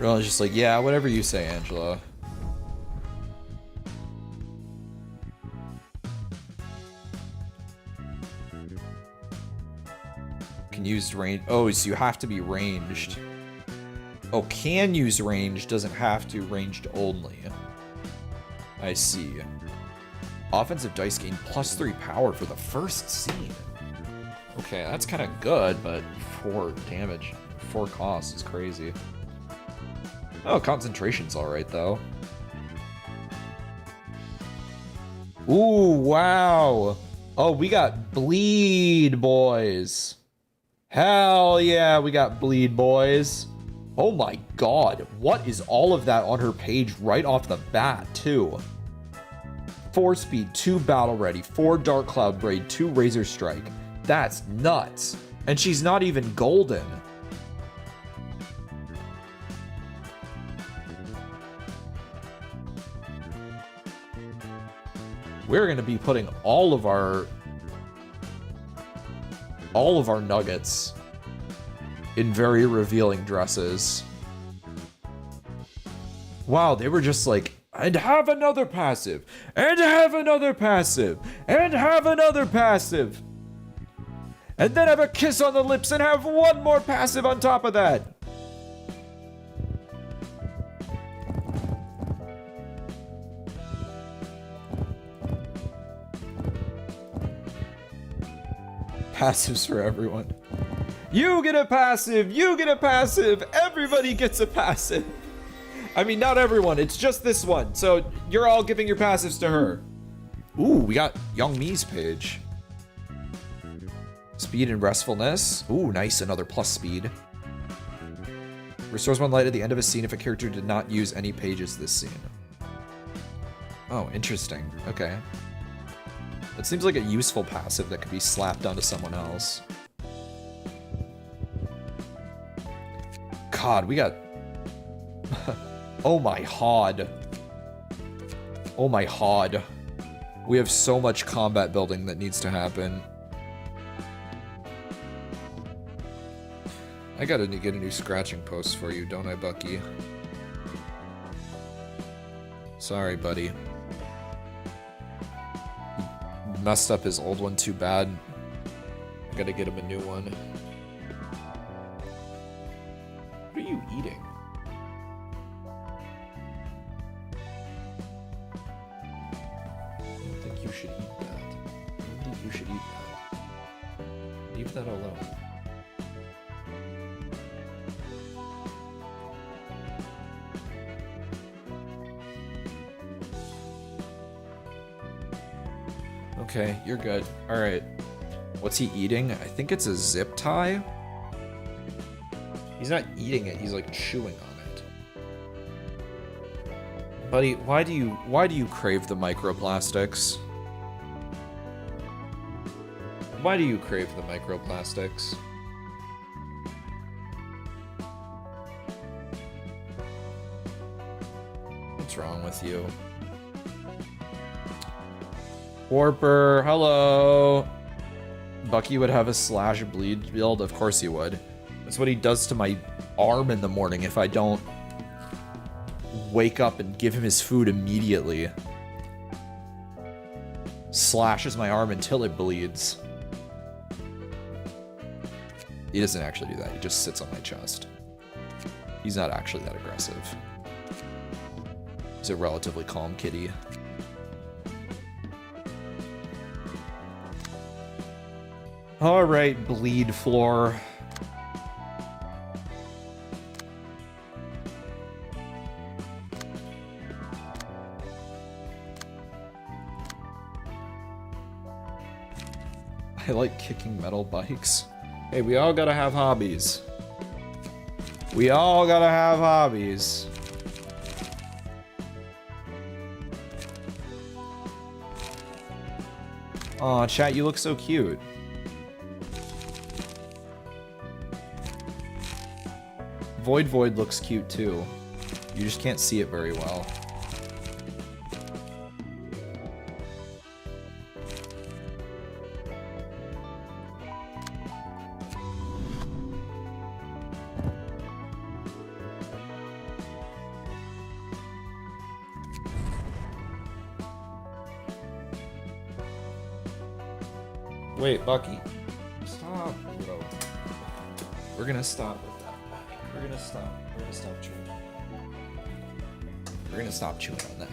I was just like, yeah, whatever you say, Angela. Can use range. Oh, so you have to be ranged. Oh, can use range, doesn't have to, ranged only. I see. Offensive dice gain +3 power for the first scene. Okay, that's kind of good, but 4 damage, 4 cost is crazy. Oh, concentration's alright, though. Ooh, wow. Oh, we got bleed, boys. Hell yeah, we got bleed, boys. Oh my god, what is all of that on her page right off the bat, too? 4 speed, 2 battle ready, 4 dark cloud braid, 2 razor strike. That's nuts. And she's not even golden. We're going to be putting all of our nuggets in very revealing dresses. Wow, they were just like, and have another passive, and have another passive, and have another passive. And then have a kiss on the lips and have one more passive on top of that. Passives for everyone. You get a passive, you get a passive, everybody gets a passive. I mean, not everyone, it's just this one. So you're all giving your passives to her. Ooh, we got Young Mi's page. Speed and restfulness. Ooh, nice. Another plus speed. Restores 1 light at the end of a scene if a character did not use any pages this scene. Oh, interesting. Okay. That seems like a useful passive that could be slapped onto someone else. God, we got... Oh my hod. Oh my hod. We have so much combat building that needs to happen. I gotta get a new scratching post for you, don't I, Bucky? Sorry, buddy. He messed up his old one too bad. I gotta get him a new one. What are you eating? I don't think you should eat that. I don't think you should eat that. Leave that alone. Okay, you're good. Alright. What's he eating? I think it's a zip tie. He's not eating it, he's like chewing on it. Buddy, why do you crave the microplastics? Why do you crave the microplastics? What's wrong with you? Warper, hello. Bucky would have a slash bleed build. Of course he would. That's what he does to my arm in the morning if I don't wake up and give him his food immediately. Slashes my arm until it bleeds. He doesn't actually do that. He just sits on my chest. He's not actually that aggressive. He's a relatively calm kitty. All right, bleed floor. I like kicking metal bikes. Hey, we all gotta have hobbies. We all gotta have hobbies. Aw, chat, you look so cute. Void looks cute too. You just can't see it very well. Wait, Bucky. Stop, bro. We're gonna stop with that. We're gonna stop. We're gonna stop chewing. We're gonna stop chewing on that.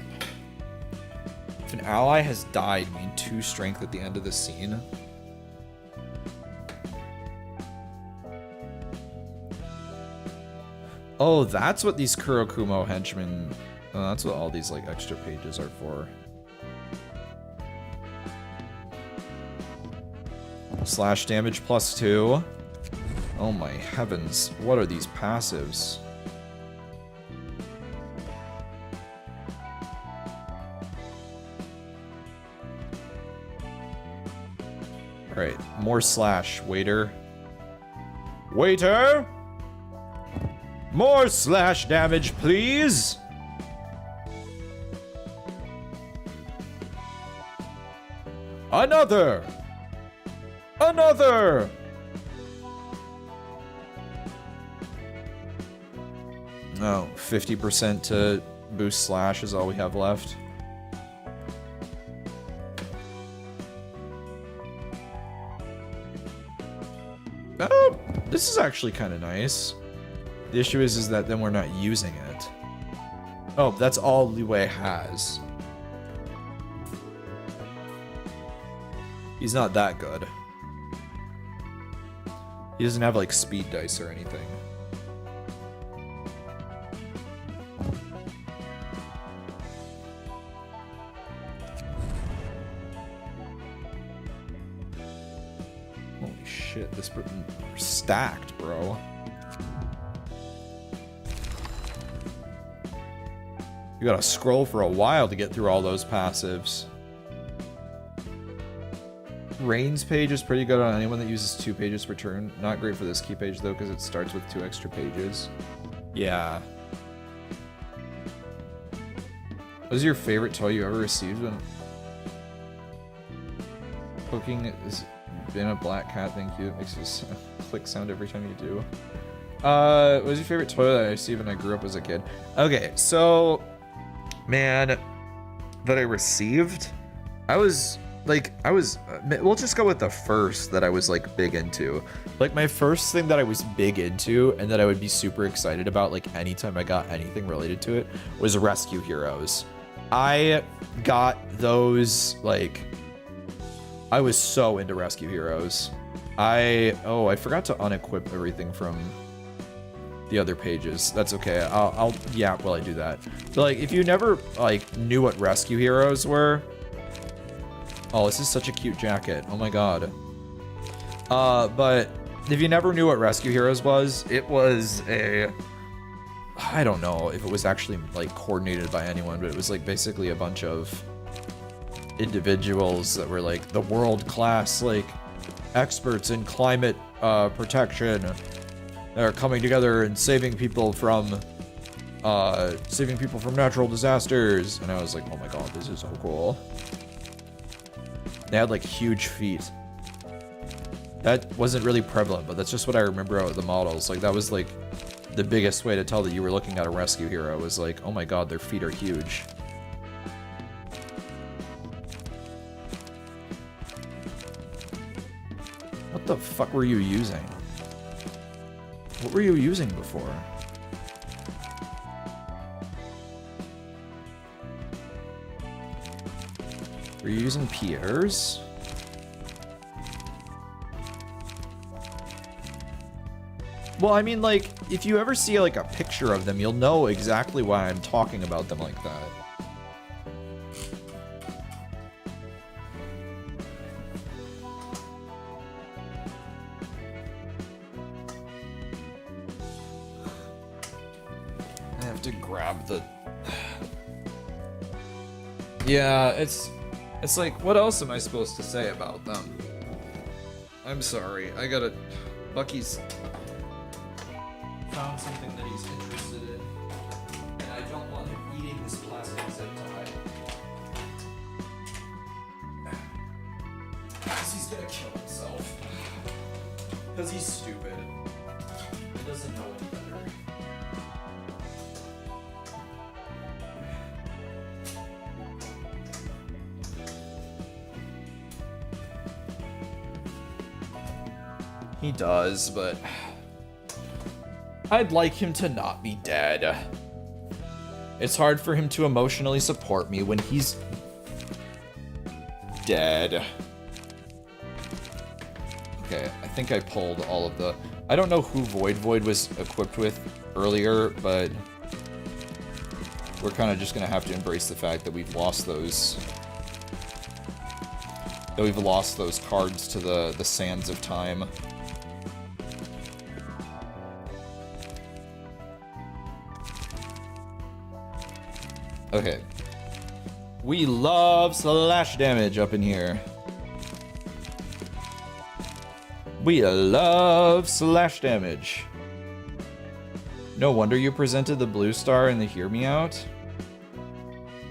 If an ally has died, gain 2 strength at the end of the scene. Oh, that's what these Kurokumo henchmen... Oh, that's what all these like extra pages are for. Slash damage +2. Oh my heavens. What are these passives? Alright, more slash. Waiter. Waiter! More slash damage, please! Another! Another! Oh, 50% to boost slash is all we have left. Oh, this is actually kind of nice. The issue is that then we're not using it. Oh, that's all Liwei has. He's not that good. He doesn't have like speed dice or anything. Holy shit, this stacked, bro. You gotta scroll for a while to get through all those passives. Rain's page is pretty good on anyone that uses 2 pages per turn. Not great for this key page though, because it starts with 2 extra pages. Yeah. What is your favorite toy you ever received? When poking has been a black cat, thank you. It makes this click sound every time you do. What was your favorite toy that I received when I grew up as a kid? Okay, so man, that I received, we'll just go with the first that I was like big into. Like my first thing that I was big into and that I would be super excited about like anytime I got anything related to it was Rescue Heroes. I got those, like, I was so into Rescue Heroes. I forgot to unequip everything from the other pages. That's okay. I'll while I do that. So like if you never like knew what Rescue Heroes were, oh, this is such a cute jacket. Oh my god. But if you never knew what Rescue Heroes was, it was I don't know if it was actually like coordinated by anyone, but it was like basically a bunch of individuals that were like the world-class like experts in climate protection that are coming together and saving people from natural disasters. And I was like, oh my god, this is so cool. They had like huge feet. That wasn't really prevalent, but that's just what I remember about the models. Like that was like the biggest way to tell that you were looking at a rescue hero, was like, oh my god, their feet are huge. What the fuck were you using? What were you using before? Were you using Pierre's? Well, I mean, like, if you ever see, like, a picture of them, you'll know exactly why I'm talking about them like that. I have to grab the... Yeah, it's like, what else am I supposed to say about them? I'm sorry, I gotta... Bucky's found something that he's interested in, and I don't want him eating this plastic zip tie. Because he's gonna kill himself. Because he's stupid. He doesn't know any better. He does, but I'd like him to not be dead. It's hard for him to emotionally support me when he's dead. Okay, I think I pulled all of the... I don't know who Void was equipped with earlier, but we're kind of just gonna have to embrace the fact that we've lost those... that we've lost those cards to the sands of time. Okay. We love slash damage up in here. We love slash damage. No wonder you presented the blue star in the Hear Me Out.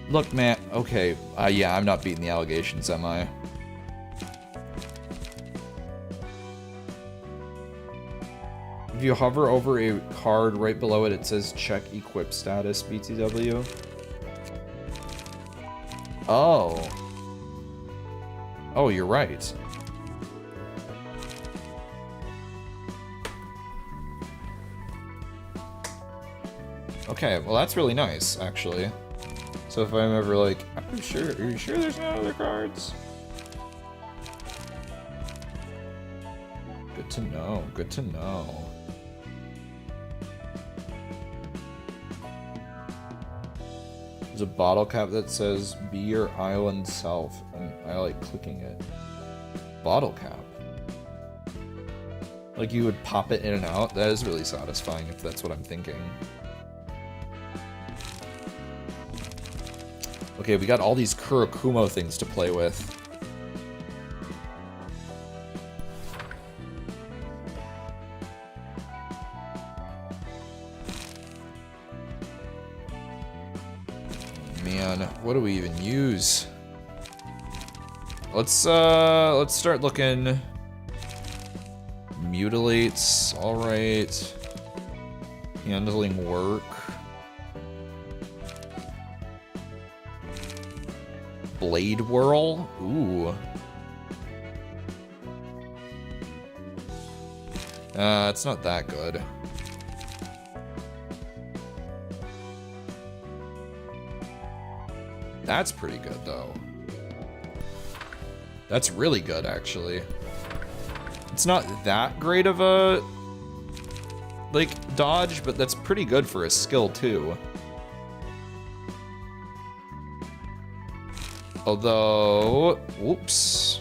Look, man. Okay. Yeah, I'm not beating the allegations, am I? If you hover over a card right below it, it says check equip status, BTW. Oh. Oh, you're right. Okay, well that's really nice, actually. So if I'm ever like, are you sure there's no other cards? Good to know, good to know. There's a bottle cap that says, be your island self, and I like clicking it. Bottle cap. Like you would pop it in and out. That is really satisfying if that's what I'm thinking. Okay, we got all these Kurakumo things to play with. Man, what do we even use? Let's start looking. Mutilates, alright. Handling work. Blade Whirl? Ooh. It's not that good. That's pretty good, though. That's really good, actually. It's not that great of a, like, dodge, but that's pretty good for a skill, too. Although, whoops.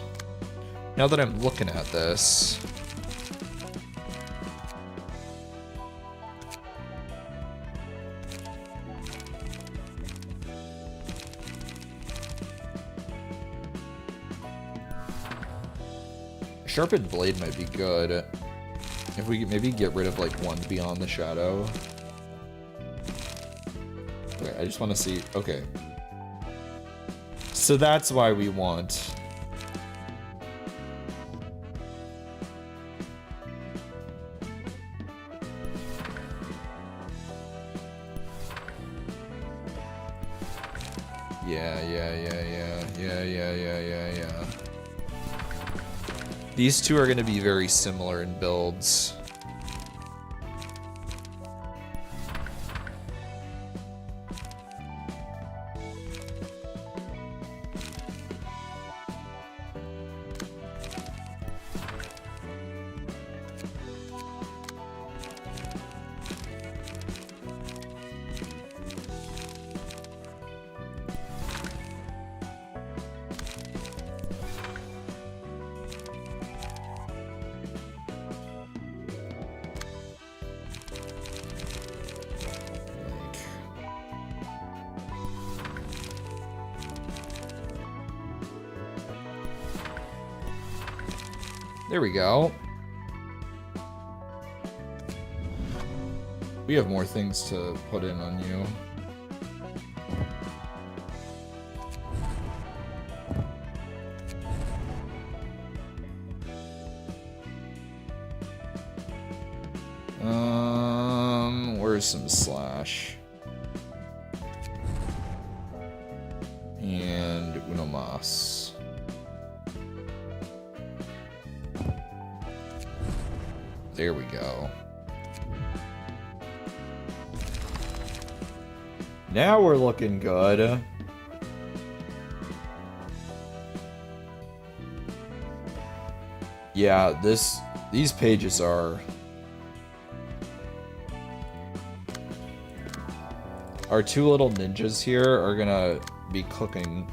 Now that I'm looking at this. Sharpened blade might be good. If we could maybe get rid of like one beyond the shadow. Okay, I just want to see. Okay. So that's why we want. Yeah. These two are going to be very similar in builds. There we go. We have more things to put in on you. Where's some slash? And uno mas. There we go. Now we're looking good. Yeah, these pages are our two little ninjas here are gonna be cooking.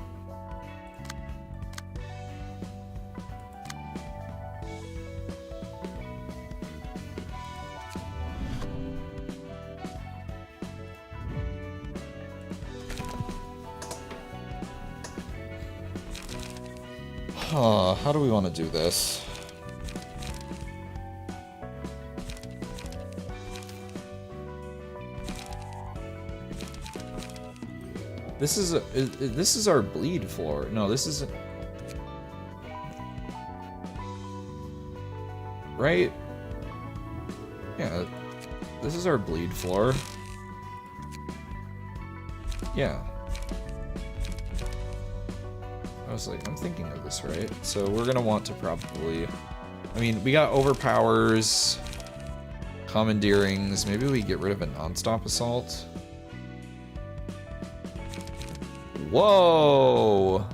How do we want to do this? This is our bleed floor. No, this isn't. Right? Yeah. This is our bleed floor. Yeah. I was like, I'm thinking of this right. So we're gonna want to probably, I mean, we got overpowers, commandeerings. Maybe we get rid of a non-stop assault. Whoa!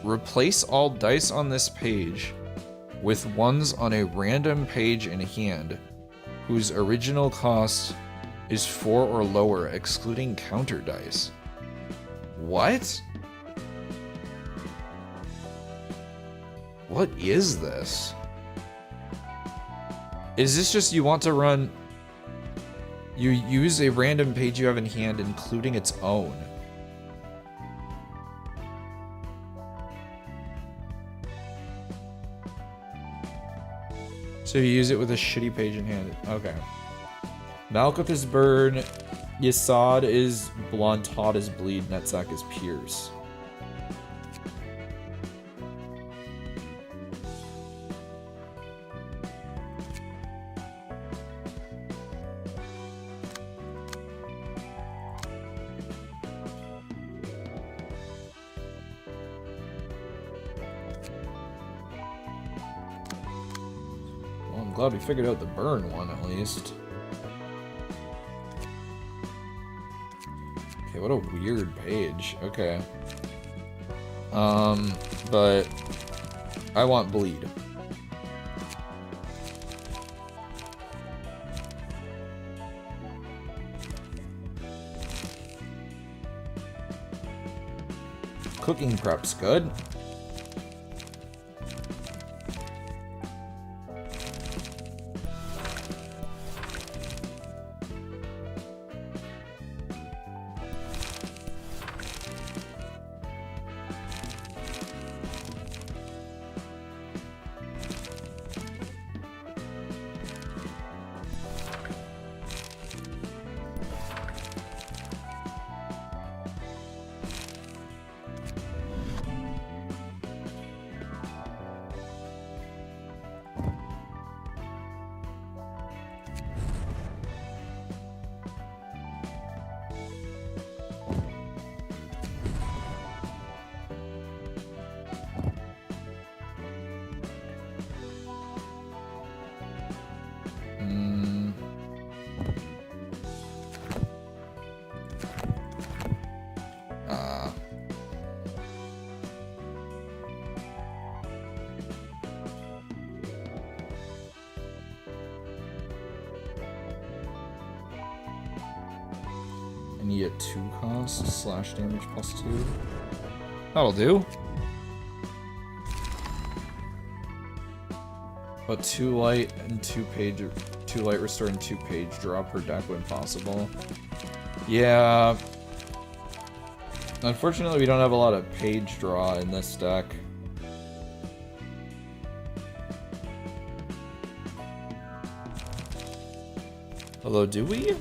Replace all dice on this page with ones on a random page in hand whose original cost is 4 or lower, excluding counter dice. What? What is this? Is this just you want to run... You use a random page you have in hand, including its own. So you use it with a shitty page in hand. Okay. Malkuth is Burn. Yesod is Blunt. Hot is Bleed. Netzach is Pierce. Well, I'm glad we figured out the burn one at least. Okay, what a weird page. Okay. But I want bleed. Cooking prep's good. I need a 2 cost, slash damage plus 2. That'll do. But 2 light and 2 page, 2 light restore and 2 page draw per deck when possible. Yeah. Unfortunately, we don't have a lot of page draw in this deck. Although, do we?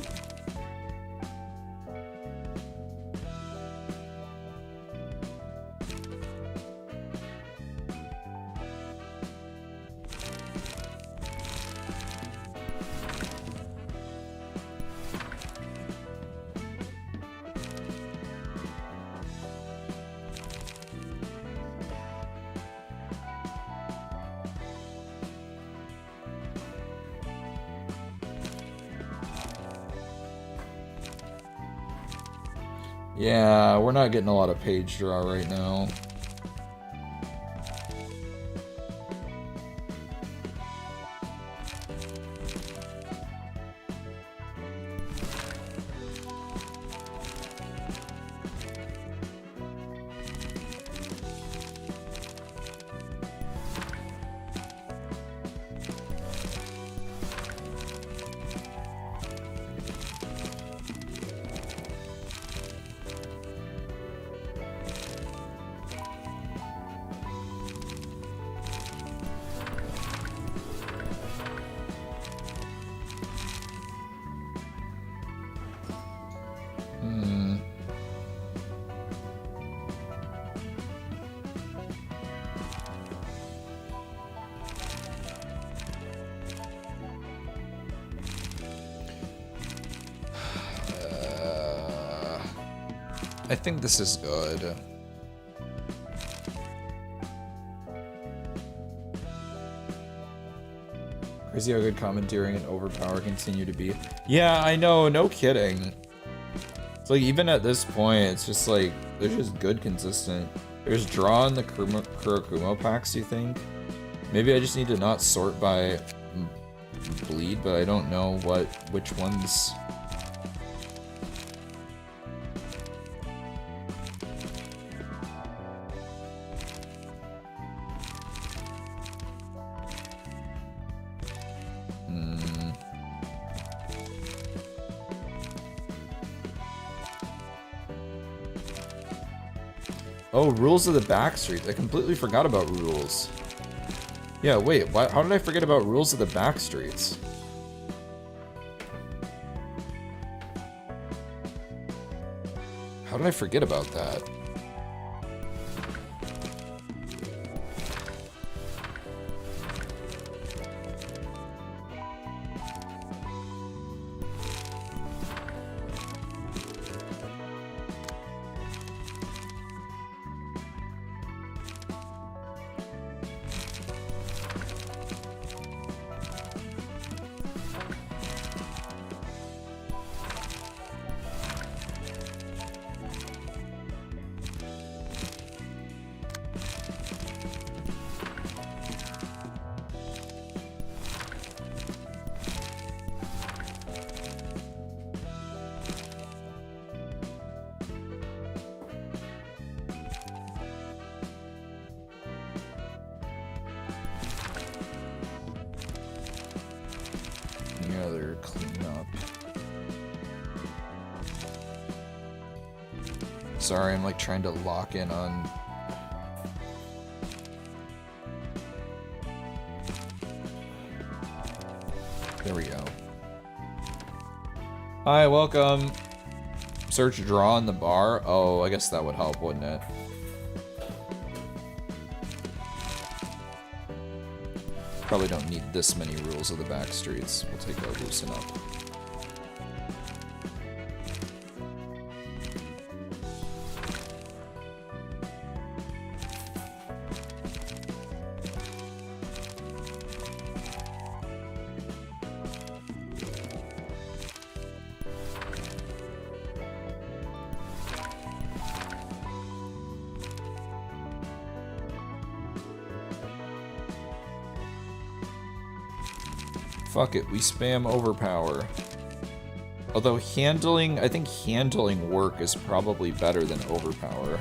Yeah, we're not getting a lot of page draw right now. I think this is good. Crazy how good commandeering and overpower continue to be. Yeah, I know, no kidding. It's like, even at this point, it's just like, they're just good consistent. There's draw in the Kurakumo packs, you think? Maybe I just need to not sort by bleed, but I don't know which ones. Oh, rules of the backstreet. I completely forgot about rules. Yeah, wait, how did I forget about rules of the backstreets? How did I forget about that? Sorry, I'm like trying to lock in on... There we go. Hi, welcome. Search draw in the bar. Oh, I guess that would help, wouldn't it? Probably don't need this many rules of the back streets. We'll take a loosen up. Fuck it, we spam overpower. Although handling, I think handling work is probably better than overpower.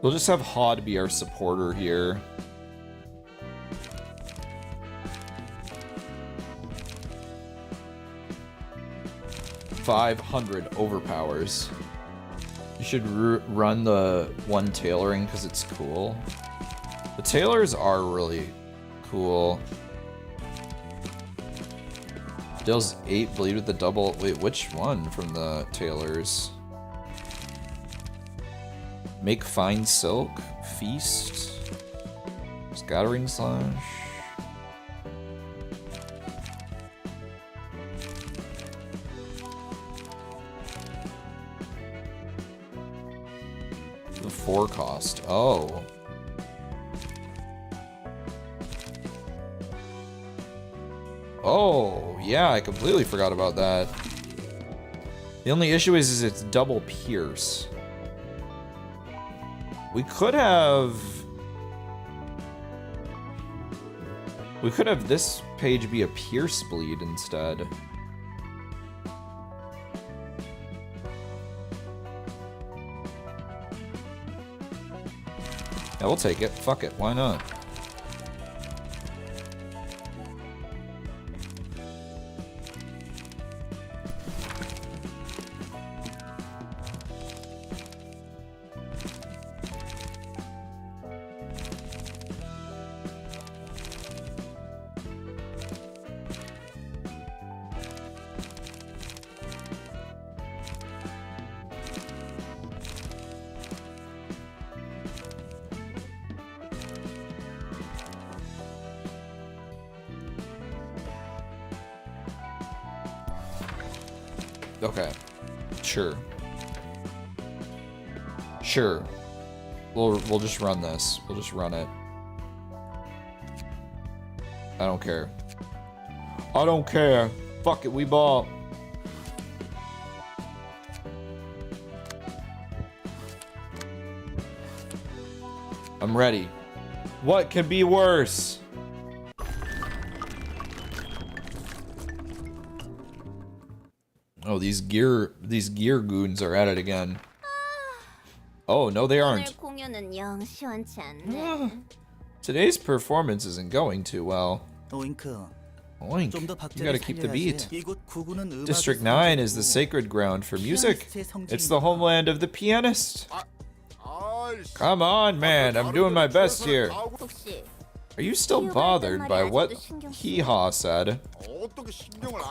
We'll just have Hod be our supporter here. $500 overpowers. You should run the one tailoring because it's cool. The tailors are really cool. Deals 8 bleed with the double. Wait, which one from the tailors? Make fine silk, feast, scattering slash. The 4 cost. Oh. Oh, yeah, I completely forgot about that. The only issue is it's double pierce. We could have this page be a pierce bleed instead. Yeah, we'll take it. Fuck it. Why not? Okay. Sure. Sure. We'll just run this. We'll just run it. I don't care. I don't care. Fuck it, we ball. I'm ready. What could be worse? Oh, Oh, these gear goons are at it again. Oh, no, they aren't. 공연은 영 시원치 않네. Today's performance isn't going too well. 오잉크. Oink. 좀 더 You 박자를 gotta keep the beat. 살려야지. 이곳 구구는 음악의 District 9 is 성지고 the sacred ground for music. 피아니스트의 성지입니다. It's the homeland of the pianist. Come on, man. I'm doing my best here. 혹시 Are you still bothered by what Hee-Haw said? Of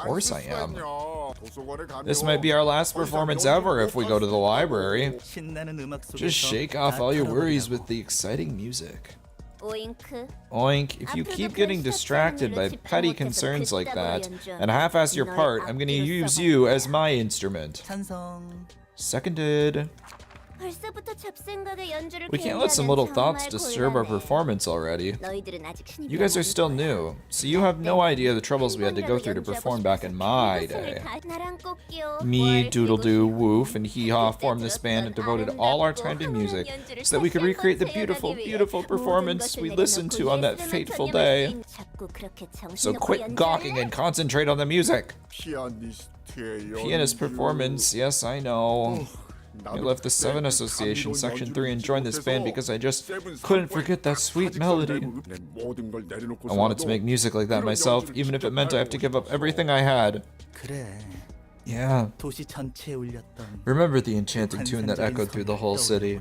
course I am. This might be our last performance ever if we go to the library. 신나는 음악 속에서 Just shake off all your worries 날카로우려고. with the exciting music. 오잉크. Oink, if you keep getting distracted by petty concerns like that and half-ass your part, I'm gonna use you as my instrument. 찬성. Seconded. 벌써부터 잡생각의 연주를 We can't let some little thoughts disturb our performance already. 너희들은 아직 신입이 You guys are still new, so you have no idea the troubles we had to go through to perform back in my day. 나랑 꼭 끼워. Me, Doodle-Doo, Woof, and Hee-Haw formed this band and devoted all our time to music so that we could recreate the beautiful, beautiful performance we listened to on that fateful day. So quit gawking and concentrate on the music. Pianist performance, yes, I know. I left the 7 Association Section 3 and joined this band because I just couldn't forget that sweet melody. I wanted to make music like that myself, even if it meant I have to give up everything I had. 그래. Yeah. 도시 전체에 울렸던 Remember the enchanting tune that echoed through the whole city.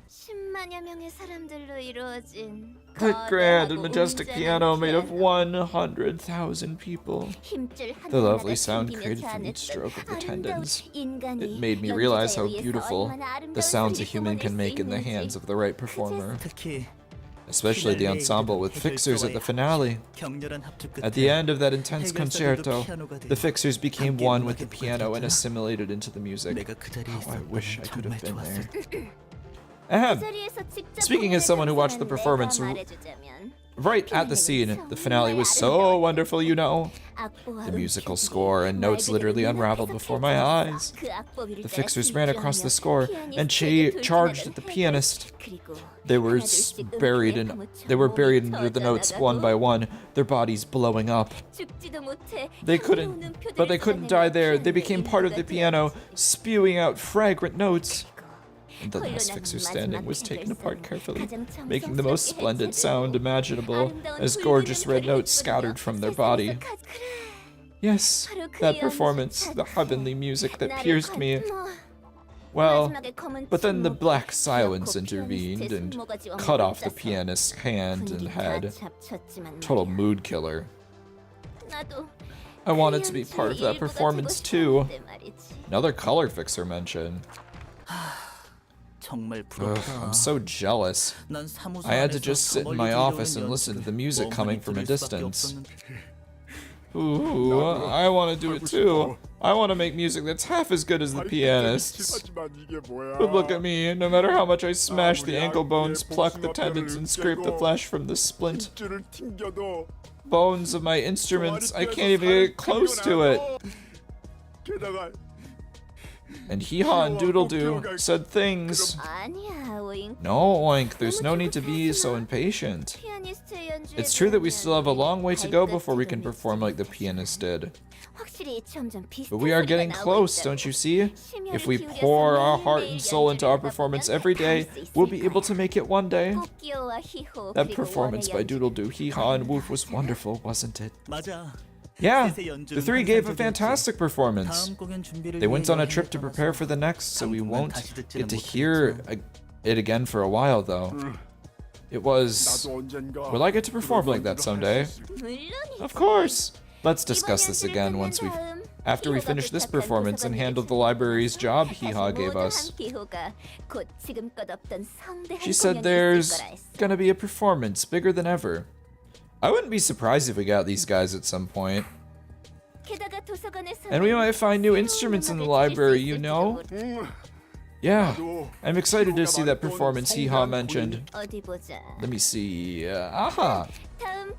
10만여 명의 사람들로 이루어진 That grand and majestic piano made of 100,000 people. The lovely sound created from each stroke of the tendons. It made me realize how beautiful the sounds a human can make in the hands of the right performer. 특히 Especially the ensemble with fixers at the finale. 격렬한 합주 끝에 At the end of that intense 해결사들도 concerto, 피아노가 되어 the fixers became 함께 one with the 음악에 piano and 빠졌잖아. assimilated into the music. 내가 그 자리에 How I 있었다면 wish I could have 정말 been 좋았을 there. Ahem. Speaking as someone who watched the performance right at the scene, the finale was so wonderful, you know. The musical score and notes literally unraveled before my eyes. The fixers ran across the score and charged at the pianist. They were buried under the notes one by one, their bodies blowing up. They couldn't die there. They became part of the piano, spewing out fragrant notes. And the last fixer standing was taken apart carefully, making the most splendid sound imaginable as gorgeous red notes scattered from their body. Yes, that performance, the heavenly music that pierced me. Well, but then the black silence intervened and cut off the pianist's hand and head. Total mood killer. I wanted to be part of that performance too. Another color fixer mention. 정말 Ugh, 부럽다. I'm so jealous. 난 사무소 I had to 안에서 just sit in 저 my 멀리 office and 들려오는 listen to the 연습을 music coming 멍하니 from a 들을 수밖에 distance. 없었는데. Ooh, I want to do it too. I want to make music that's half as good as the pianist's. But look at me, no matter how much I smash the ankle bones, pluck the tendons, and scrape the flesh from the splint bones of my instruments, I can't even get close to it. And Hee-Haw and Doodle-Doo said things. No, Oink, there's no need to be so impatient. It's true that we still have a long way to go before we can perform like the pianist did. But we are getting close, don't you see? If we pour our heart and soul into our performance every day, we'll be able to make it one day. That performance by Doodle-Doo, Hee-Haw, and Woof was wonderful, wasn't it? 맞아. Yeah, the three gave a fantastic performance. They went on a trip to prepare for the next, so we won't get to hear it again for a while, though. It was... Will I get to perform like that someday? Of course! Let's discuss this again after we finish this performance and handle the library's job Hee-Haw gave us. She said there's gonna be a performance bigger than ever. I wouldn't be surprised if we got these guys at some point. And we might find new instruments in the library, you know? Yeah, I'm excited to see that performance Hee-Haw mentioned. Let me see. Aha!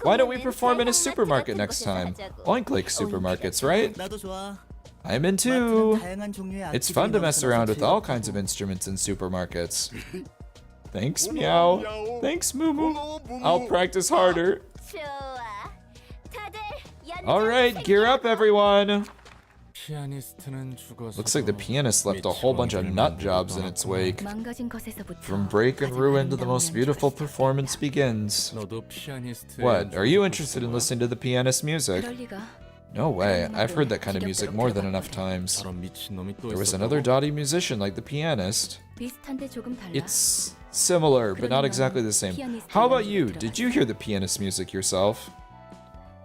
Why don't we perform in a supermarket next time? Oink likes supermarkets, right? 나도 좋아. I'm in too. 다양한 종류의 It's 악기들이 fun to mess around with all 즐겁고. kinds of instruments in supermarkets. Thanks, Meow. Thanks, Moo Moo. I'll practice harder. Alright, gear up, everyone. 피아니스트는 죽어서 Looks like the pianist left a whole bunch of nut jobs in its wake. 망가진 것에서부터 From break and 가장 ruin to the 아름다운 most 연주가 beautiful 시작된다. performance begins. 너도 피아니스트의 What? Are you 연주를 interested in 듣고 listening to the pianist music? 그럴 리가. No way. I've heard that kind of music more than enough times. 저런 미친놈이 또 There was 있었다고? another dotty musician like the pianist. 비슷한데 조금 달라. It's similar, but not exactly the same. How about you? Did you hear the pianist music yourself?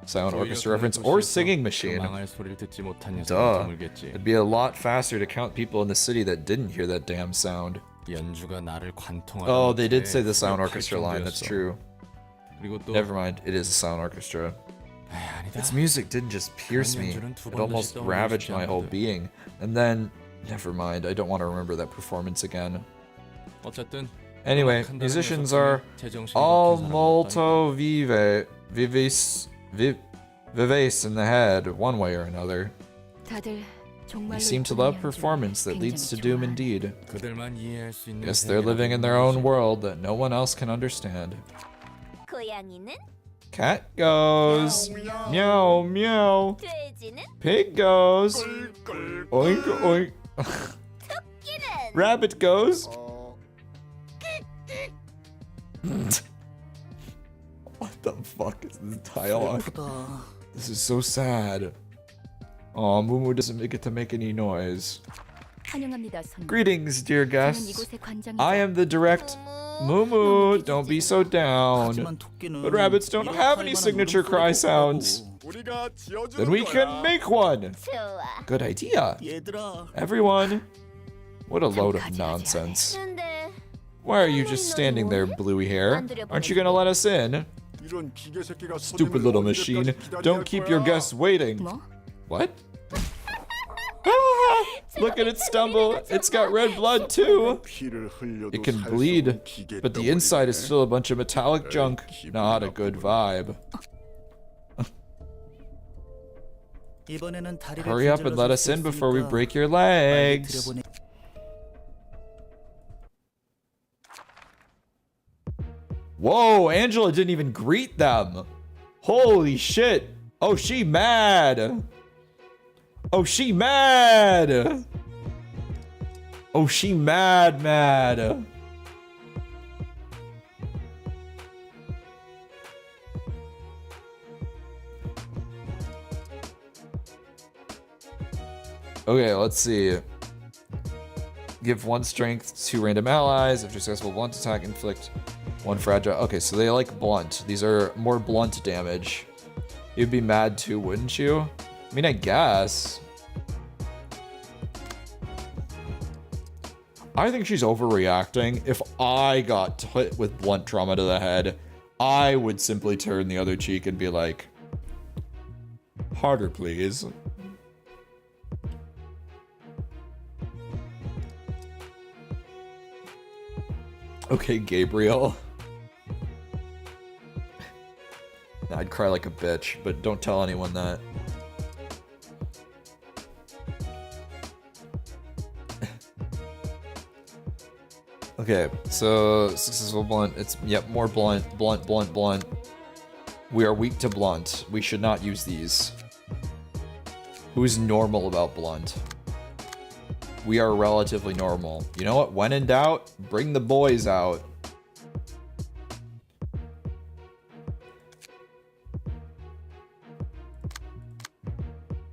Silent orchestra reference or singing machine? 망할 소리를 듣지 못한 녀석은 Duh. 드물겠지. It'd be a lot faster to count people in the city that didn't hear that damn sound. 연주가 나를 관통하는 Oh, they did say the 게 silent 기억할 orchestra line. That's 정도였어. true. 그리고 또 Never mind. It is a silent orchestra. 에이, 아니다. Its music didn't just pierce me. It almost ravaged my whole being. And then, never mind. I don't want to remember that performance again. 어쨌든 Anyway, 음악한다는 musicians 녀석들이 are 제정신이 all 바뀐 사람은 molto vivace in the head, one way or another. 다들 정말로 They seem to 이쁜 love 연주를 performance that leads to 굉장히 doom 좋아하네. indeed. 그들만 이해할 수 있는 Guess they're living in their own world that no one else can understand. 고양이는? Cat goes. Meow, meow. 돼지는? Pig goes. Oink, oink. 토끼는? Rabbit goes. What the fuck is this dialogue? 슬프다. This is so sad. Aw, Mumu doesn't get to make any noise. 환영합니다, 손님. Greetings, dear 저는 guests. 이곳의 관장이자 I am the direct Mumu. Don't be so down. 하지만 토끼는 But rabbits don't have any signature cry sounds. Then we can make one. 좋아. Good idea. 얘들아, Everyone. What a load of nonsense. 근데 Why are you just standing there, bluey hair? Aren't you gonna let us in? Stupid little machine. Don't keep your guests waiting. 뭐? What? Ah, look at it stumble. It's got red blood too. It can bleed, but the inside is still a bunch of metallic junk. Not a good vibe. 이번에는 다리를 Hurry up and let us in before we break your 빨리 legs. 들여보내. Whoa, Angela didn't even greet them. Holy shit. Oh, she mad. Oh, she mad. Oh, she mad. Okay, let's see. Give 1 strength to random allies. After successful blunt attack, inflict 1 fragile. Okay, so they like blunt. These are more blunt damage. You'd be mad too, wouldn't you? I mean, I guess. I think she's overreacting. If I got hit with blunt trauma to the head, I would simply turn the other cheek and be like, harder, please. Okay, Gabriel. I'd cry like a bitch, but don't tell anyone that. Okay, so successful blunt. It's, yep, more blunt. We are weak to blunt. We should not use these. Who's normal about blunt? We are relatively normal. You know what? When in doubt, bring the boys out.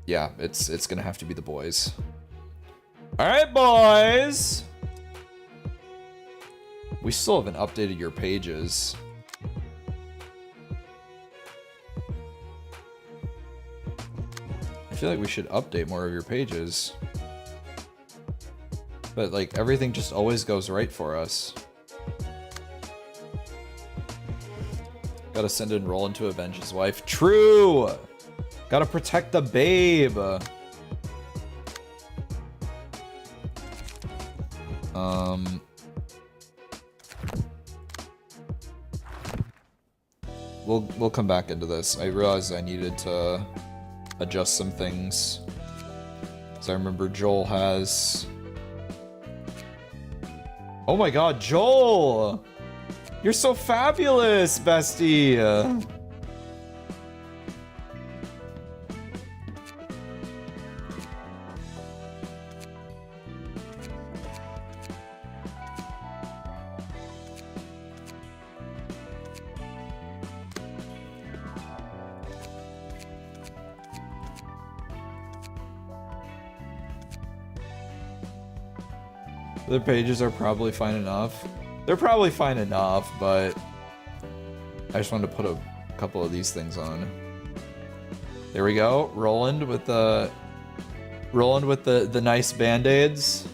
Yeah, it's gonna have to be the boys. All right, boys. We still haven't updated your pages. I feel like we should update more of your pages. But like everything just always goes right for us. Gotta send and roll into avenge his wife. True! Gotta protect the babe. We'll come back into this. I realized I needed to adjust some things. So I remember Joel has... Oh my god, Joel! You're so fabulous, bestie! The pages are probably fine enough. They're probably fine enough, but I just wanted to put a couple of these things on. There we go. Roland with the nice band-aids.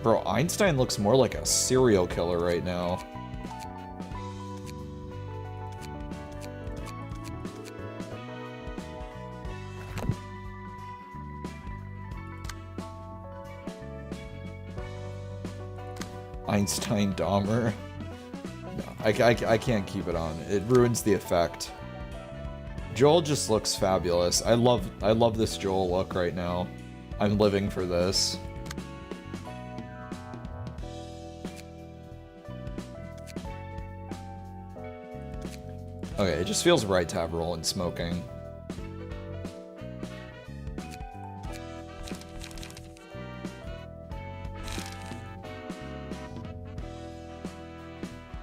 Bro, Einstein looks more like a serial killer right now. Einstein Dahmer. No, I can't keep it on. It ruins the effect. Joel just looks fabulous. I love this Joel look right now. I'm living for this. Okay, it just feels right to have Roland smoking.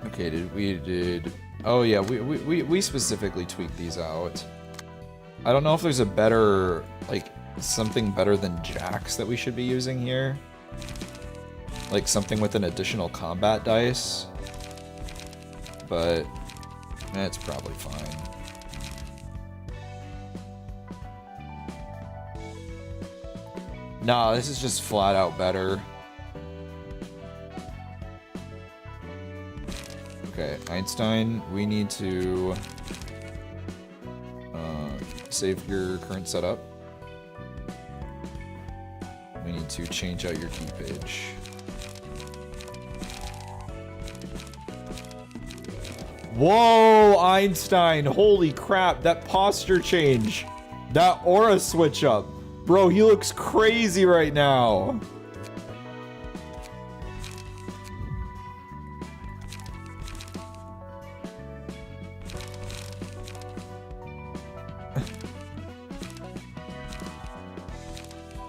Okay, oh yeah, we specifically tweaked these out. I don't know if there's a better, like, something better than Jax that we should be using here. Like something with an additional combat dice. But it's probably fine. Nah, this is just flat out better. Okay, Einstein, we need to save your current setup. We need to change out your key page. Whoa, Einstein, holy crap, that posture change, that aura switch up. Bro, he looks crazy right now.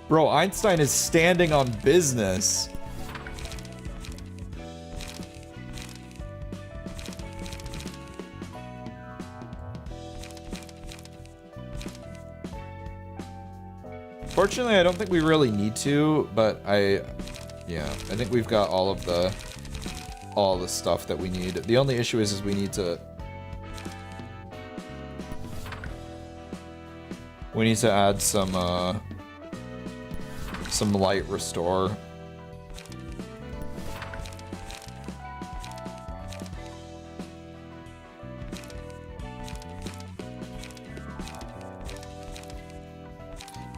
Bro, Einstein is standing on business. Fortunately, I don't think we really need to, but I think we've got all the stuff that we need. The only issue is we need to add some light restore.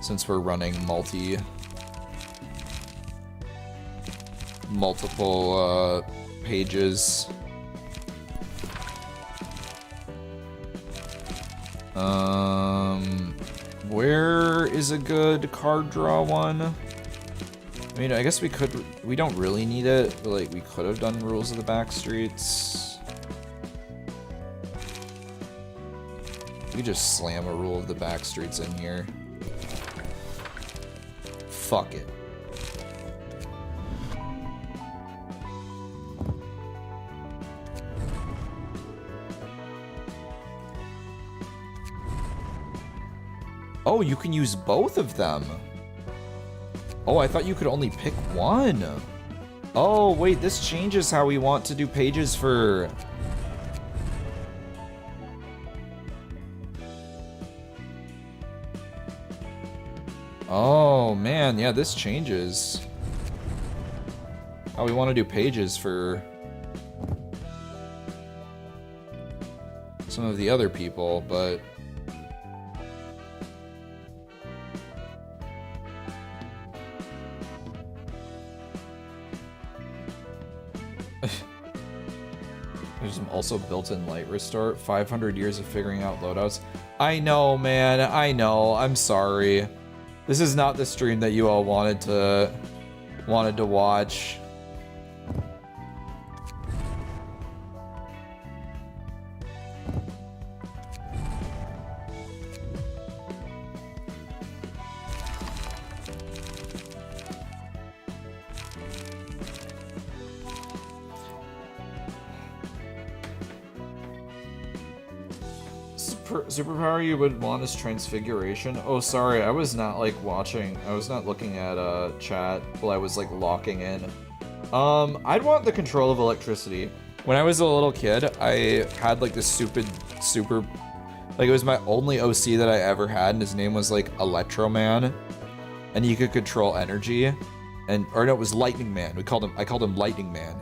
Since we're running multiple pages. Where is a good card draw one? I mean, I guess we don't really need it, but like we could have done rules of the backstreets. We just slam a rule of the backstreets in here. Fuck it. Oh, you can use both of them. Oh, I thought you could only pick one. Oh, wait, this changes how we want to do pages for... Oh, man, yeah, this changes how we want to do pages for some of the other people, but... There's also built-in light restore. 500 years of figuring out loadouts. I know, man, I know, I'm sorry. This is not the stream that you all wanted to watch. superpower you would want is transfiguration? Oh, sorry, I was not like watching. I was not looking at chat while I was like locking in. I'd want the control of electricity. When I was a little kid, I had like this super, like it was my only OC that I ever had, and his name was like Electro Man, and he could control energy, or no, it was Lightning Man. I called him Lightning Man.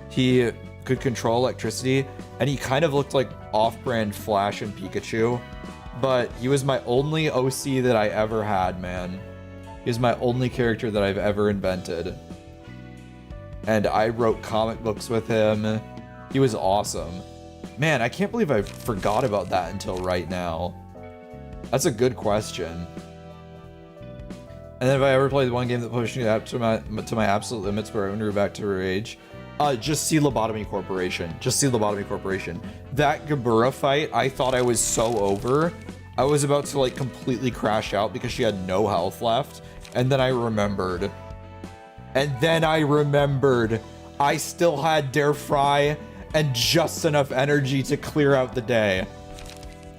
He could control electricity, and he kind of looked like off-brand Flash and Pikachu, but he was my only OC that I ever had, man. He was my only character that I've ever invented. And I wrote comic books with him. He was awesome. Man, I can't believe I forgot about that until right now. That's a good question. And then if I ever played one game that pushed me up to my absolute limits where I went back to rage, just see Lobotomy Corporation. Just see Lobotomy Corporation. That Gabura fight, I thought I was so over. I was about to like completely crash out because she had no health left. And then I remembered. I still had Dare Fry and just enough energy to clear out the day.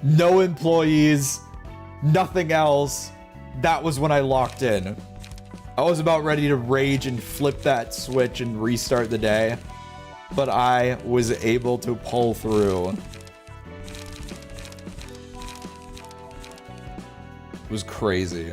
No employees, nothing else. That was when I locked in. I was about ready to rage and flip that switch and restart the day, but I was able to pull through. It was crazy.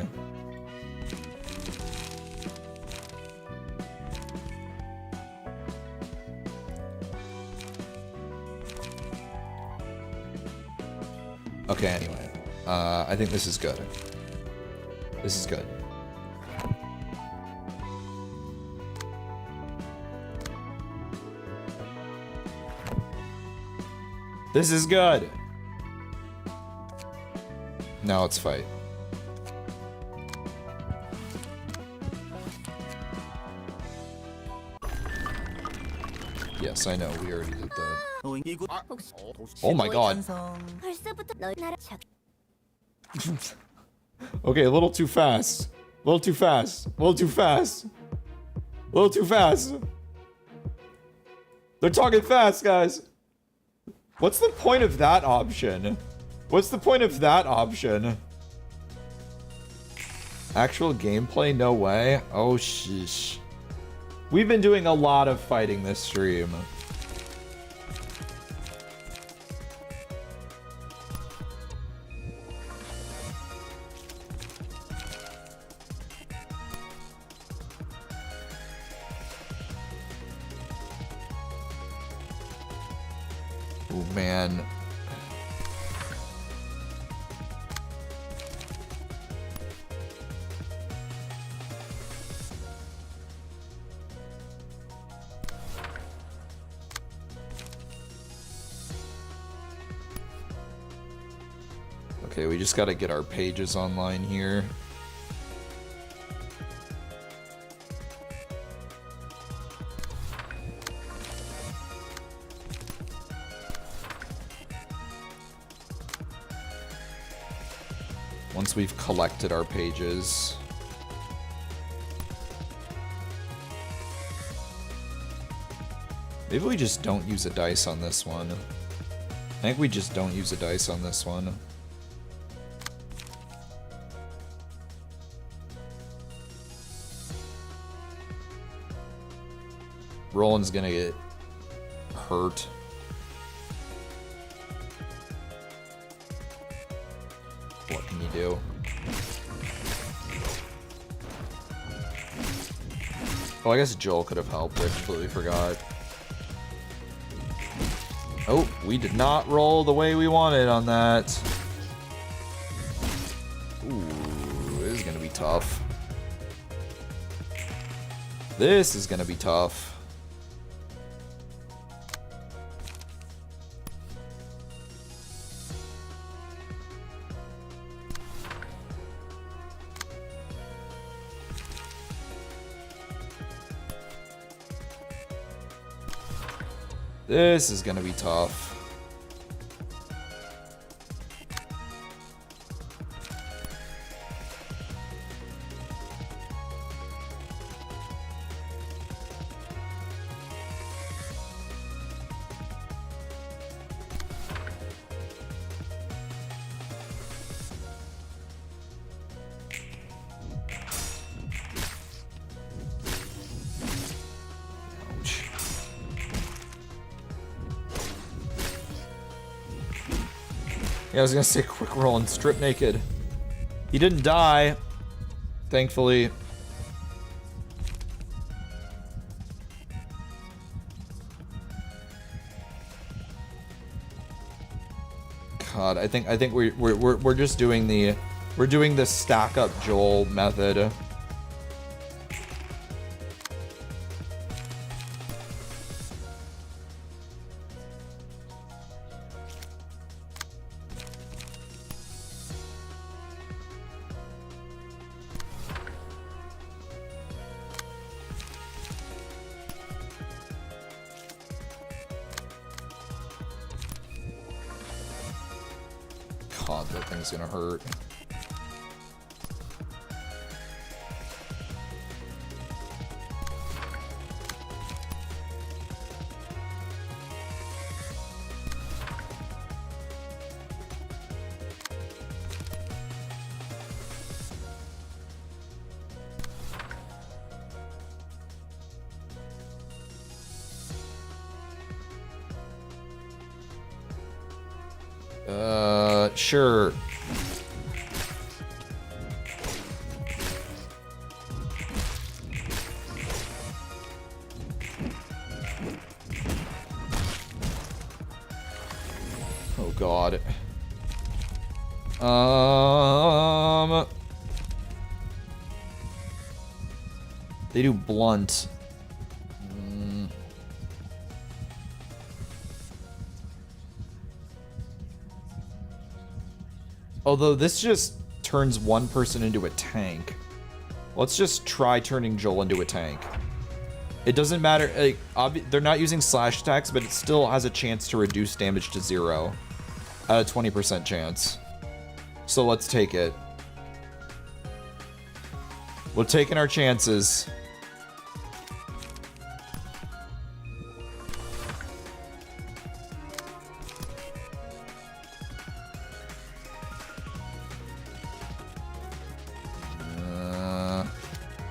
Okay, anyway. I think this is good. This is good. This is good. Now let's fight. Yes, I know. We already did that. Oh my god. 벌써부터 널 나라 Okay, a little too fast. A little too fast. A little too fast. A little too fast. They're talking fast, guys. What's the point of that option? What's the point of that option? Actual gameplay? No way. Oh, sheesh. We've been doing a lot of fighting this stream. Oh, man. Okay, we just gotta get our pages online here. Once we've collected our pages. Maybe we just don't use a dice on this one. I think we just don't use a dice on this one. Roland's gonna get hurt. What can you do? Oh, I guess Joel could have helped. I completely forgot. Oh, we did not roll the way we wanted on that. Ooh, this is gonna be tough. This is gonna be tough. This is gonna be tough. Yeah, I was gonna say quick roll and strip naked. He didn't die, thankfully. God, I think we're just doing the stack up Joel method. God, that thing's gonna hurt. Sure. Oh God. They do blunt. Although this just turns one person into a tank. Let's just try turning Joel into a tank. It doesn't matter, like, they're not using slash attacks, but it still has a chance to reduce damage to 0. At a 20% chance. So let's take it. We're taking our chances.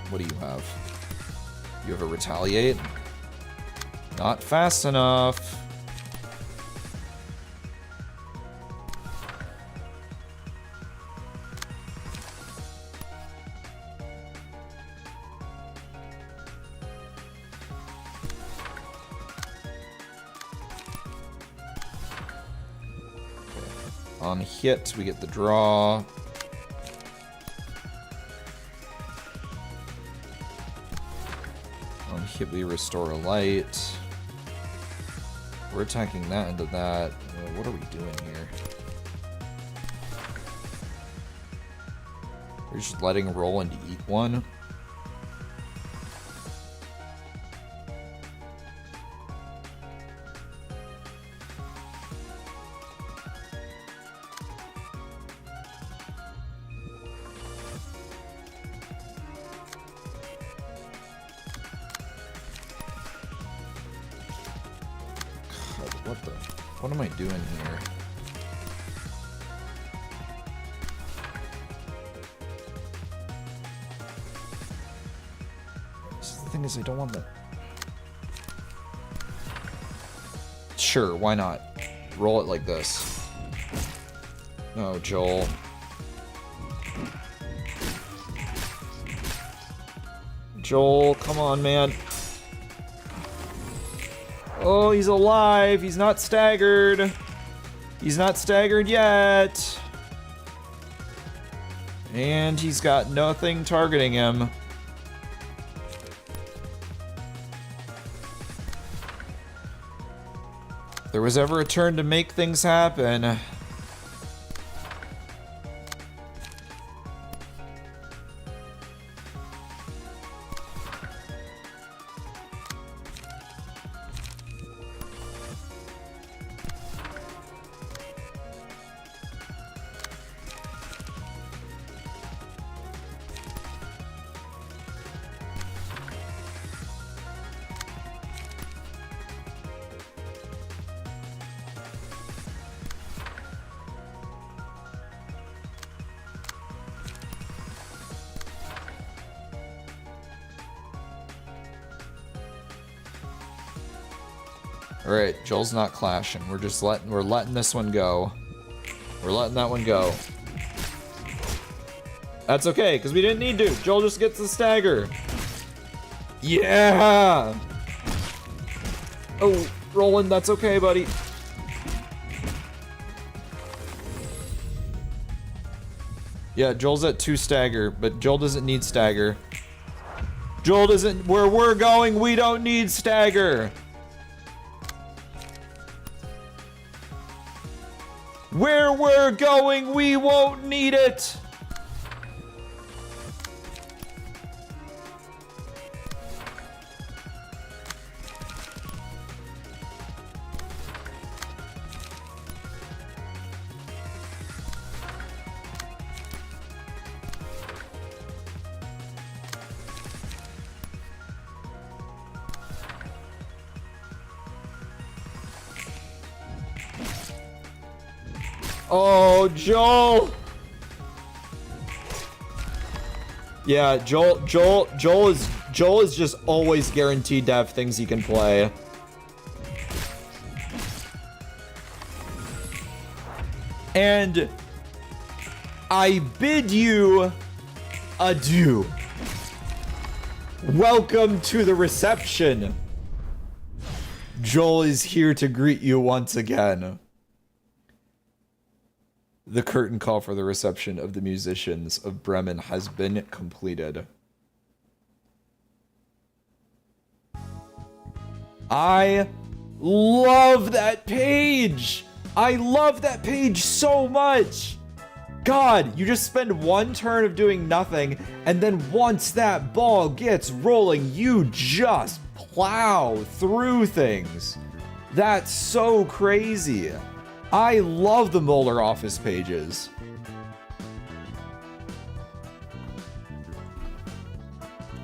What do you have? You have a retaliate? Not fast enough. On hit, we get the draw. On hit, we restore a light. We're attacking that into that. What are we doing here? We're just letting Roland eat one. What am I doing here? The thing is, I don't want that. Sure, why not? Roll it like this. No, Joel. Joel, come on, man. Oh, he's alive. He's not staggered. He's not staggered yet. And he's got nothing targeting him. If there was ever a turn to make things happen. Alright, Joel's not clashing. We're letting this one go. We're letting that one go. That's okay, because we didn't need to. Joel just gets the stagger. Yeah! Oh, Roland, that's okay, buddy. Yeah, Joel's at 2 stagger, but Joel doesn't need stagger. Joel doesn't... Where we're going, we don't need stagger. Where we're going, we won't need it. Oh, Joel. Yeah, Joel is just always guaranteed to have things he can play. And I bid you adieu. Welcome to the reception. Joel is here to greet you once again. The curtain call for the reception of the musicians of Bremen has been completed. I love that page! I love that page so much! God, you just spend one turn of doing nothing, and then once that ball gets rolling, you just plow through things. That's so crazy. I love the Molar office pages.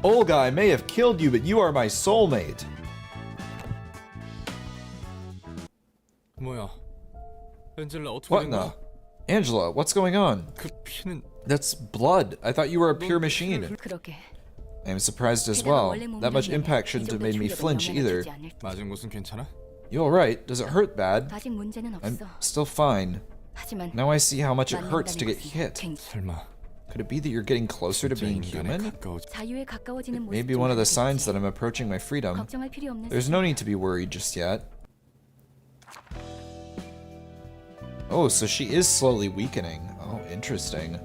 Olga, I may have killed you, but you are my soulmate. 뭐야? 엔젤라 어떻게 What 된 in the? 거야? Angela, what's going on? 그 피는 That's blood. I thought you were a pure machine. 그러게. I am surprised as well. That much impact shouldn't have made me flinch either. 맞은 곳은 괜찮아? You alright? Does it hurt bad? 아직 문제는 I'm 없어. still fine. 하지만 Now I see how much it hurts to get hit. 설마 Could it be that you're getting closer to being human? 자유에 가까워지는 모습 Maybe one of the signs that I'm approaching my freedom. 걱정할 필요 없는 There's no need to be worried just yet. Oh, so she is slowly weakening. Oh, interesting.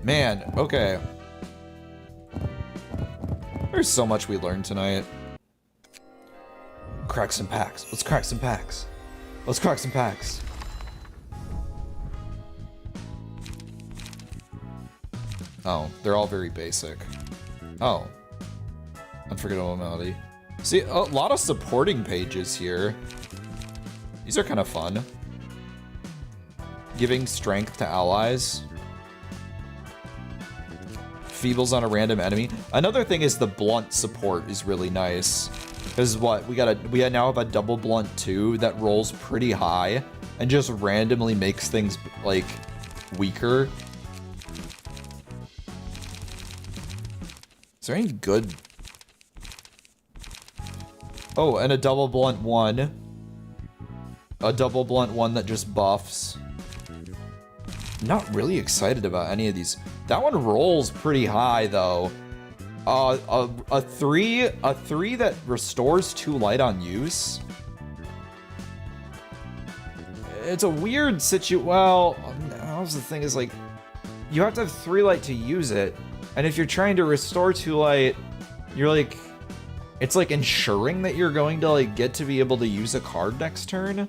Man, okay. There's so much we learned tonight. Crack some packs. Let's crack some packs. Let's crack some packs. Oh, they're all very basic. Oh. Unforgettable melody. See, a lot of supporting pages here. These are kind of fun. Giving strength to allies. Feebles on a random enemy. Another thing is the blunt support is really nice. Because what? We now have a double blunt too that rolls pretty high and just randomly makes things like weaker. Is there any good? Oh, and a double blunt one. A double blunt one that just buffs. Not really excited about any of these. That one rolls pretty high though. A three that restores 2 light on use. It's a weird well, how's the thing is like, you have to have 3 light to use it, and if you're trying to restore 2 light, you're like, it's like ensuring that you're going to like get to be able to use a card next turn.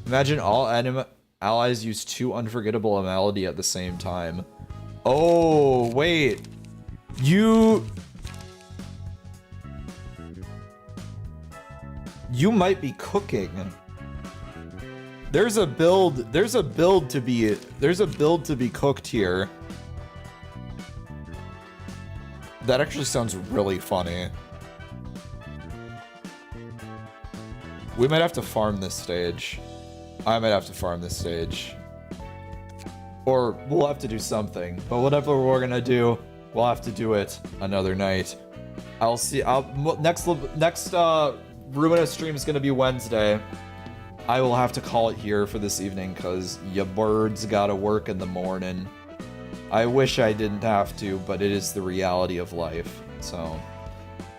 Imagine all allies use 2 unforgettable melody at the same time. Oh, wait. You might be cooking. There's a build to be cooked here. That actually sounds really funny. We might have to farm this stage. I might have to farm this stage. Or we'll have to do something. But whatever we're gonna do, we'll have to do it another night. Next Ruina stream is going to be Wednesday. I will have to call it here for this evening because ya birds gotta work in the morning. I wish I didn't have to, but it is the reality of life. So,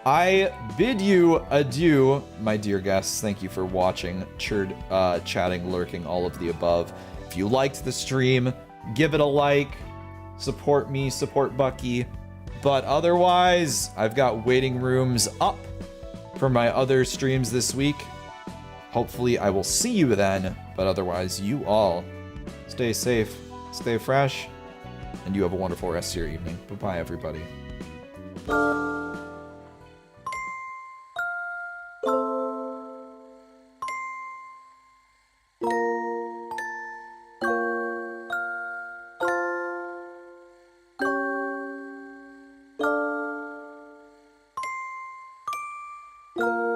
I bid you adieu, my dear guests. Thank you for watching, chatting, lurking, all of the above. If you liked the stream, give it a like. Support me, support Bucky. But otherwise, I've got waiting rooms up for my other streams this week. Hopefully I will see you then, but otherwise you all stay safe, stay fresh, and you have a wonderful rest of your evening. Bye-bye, everybody. you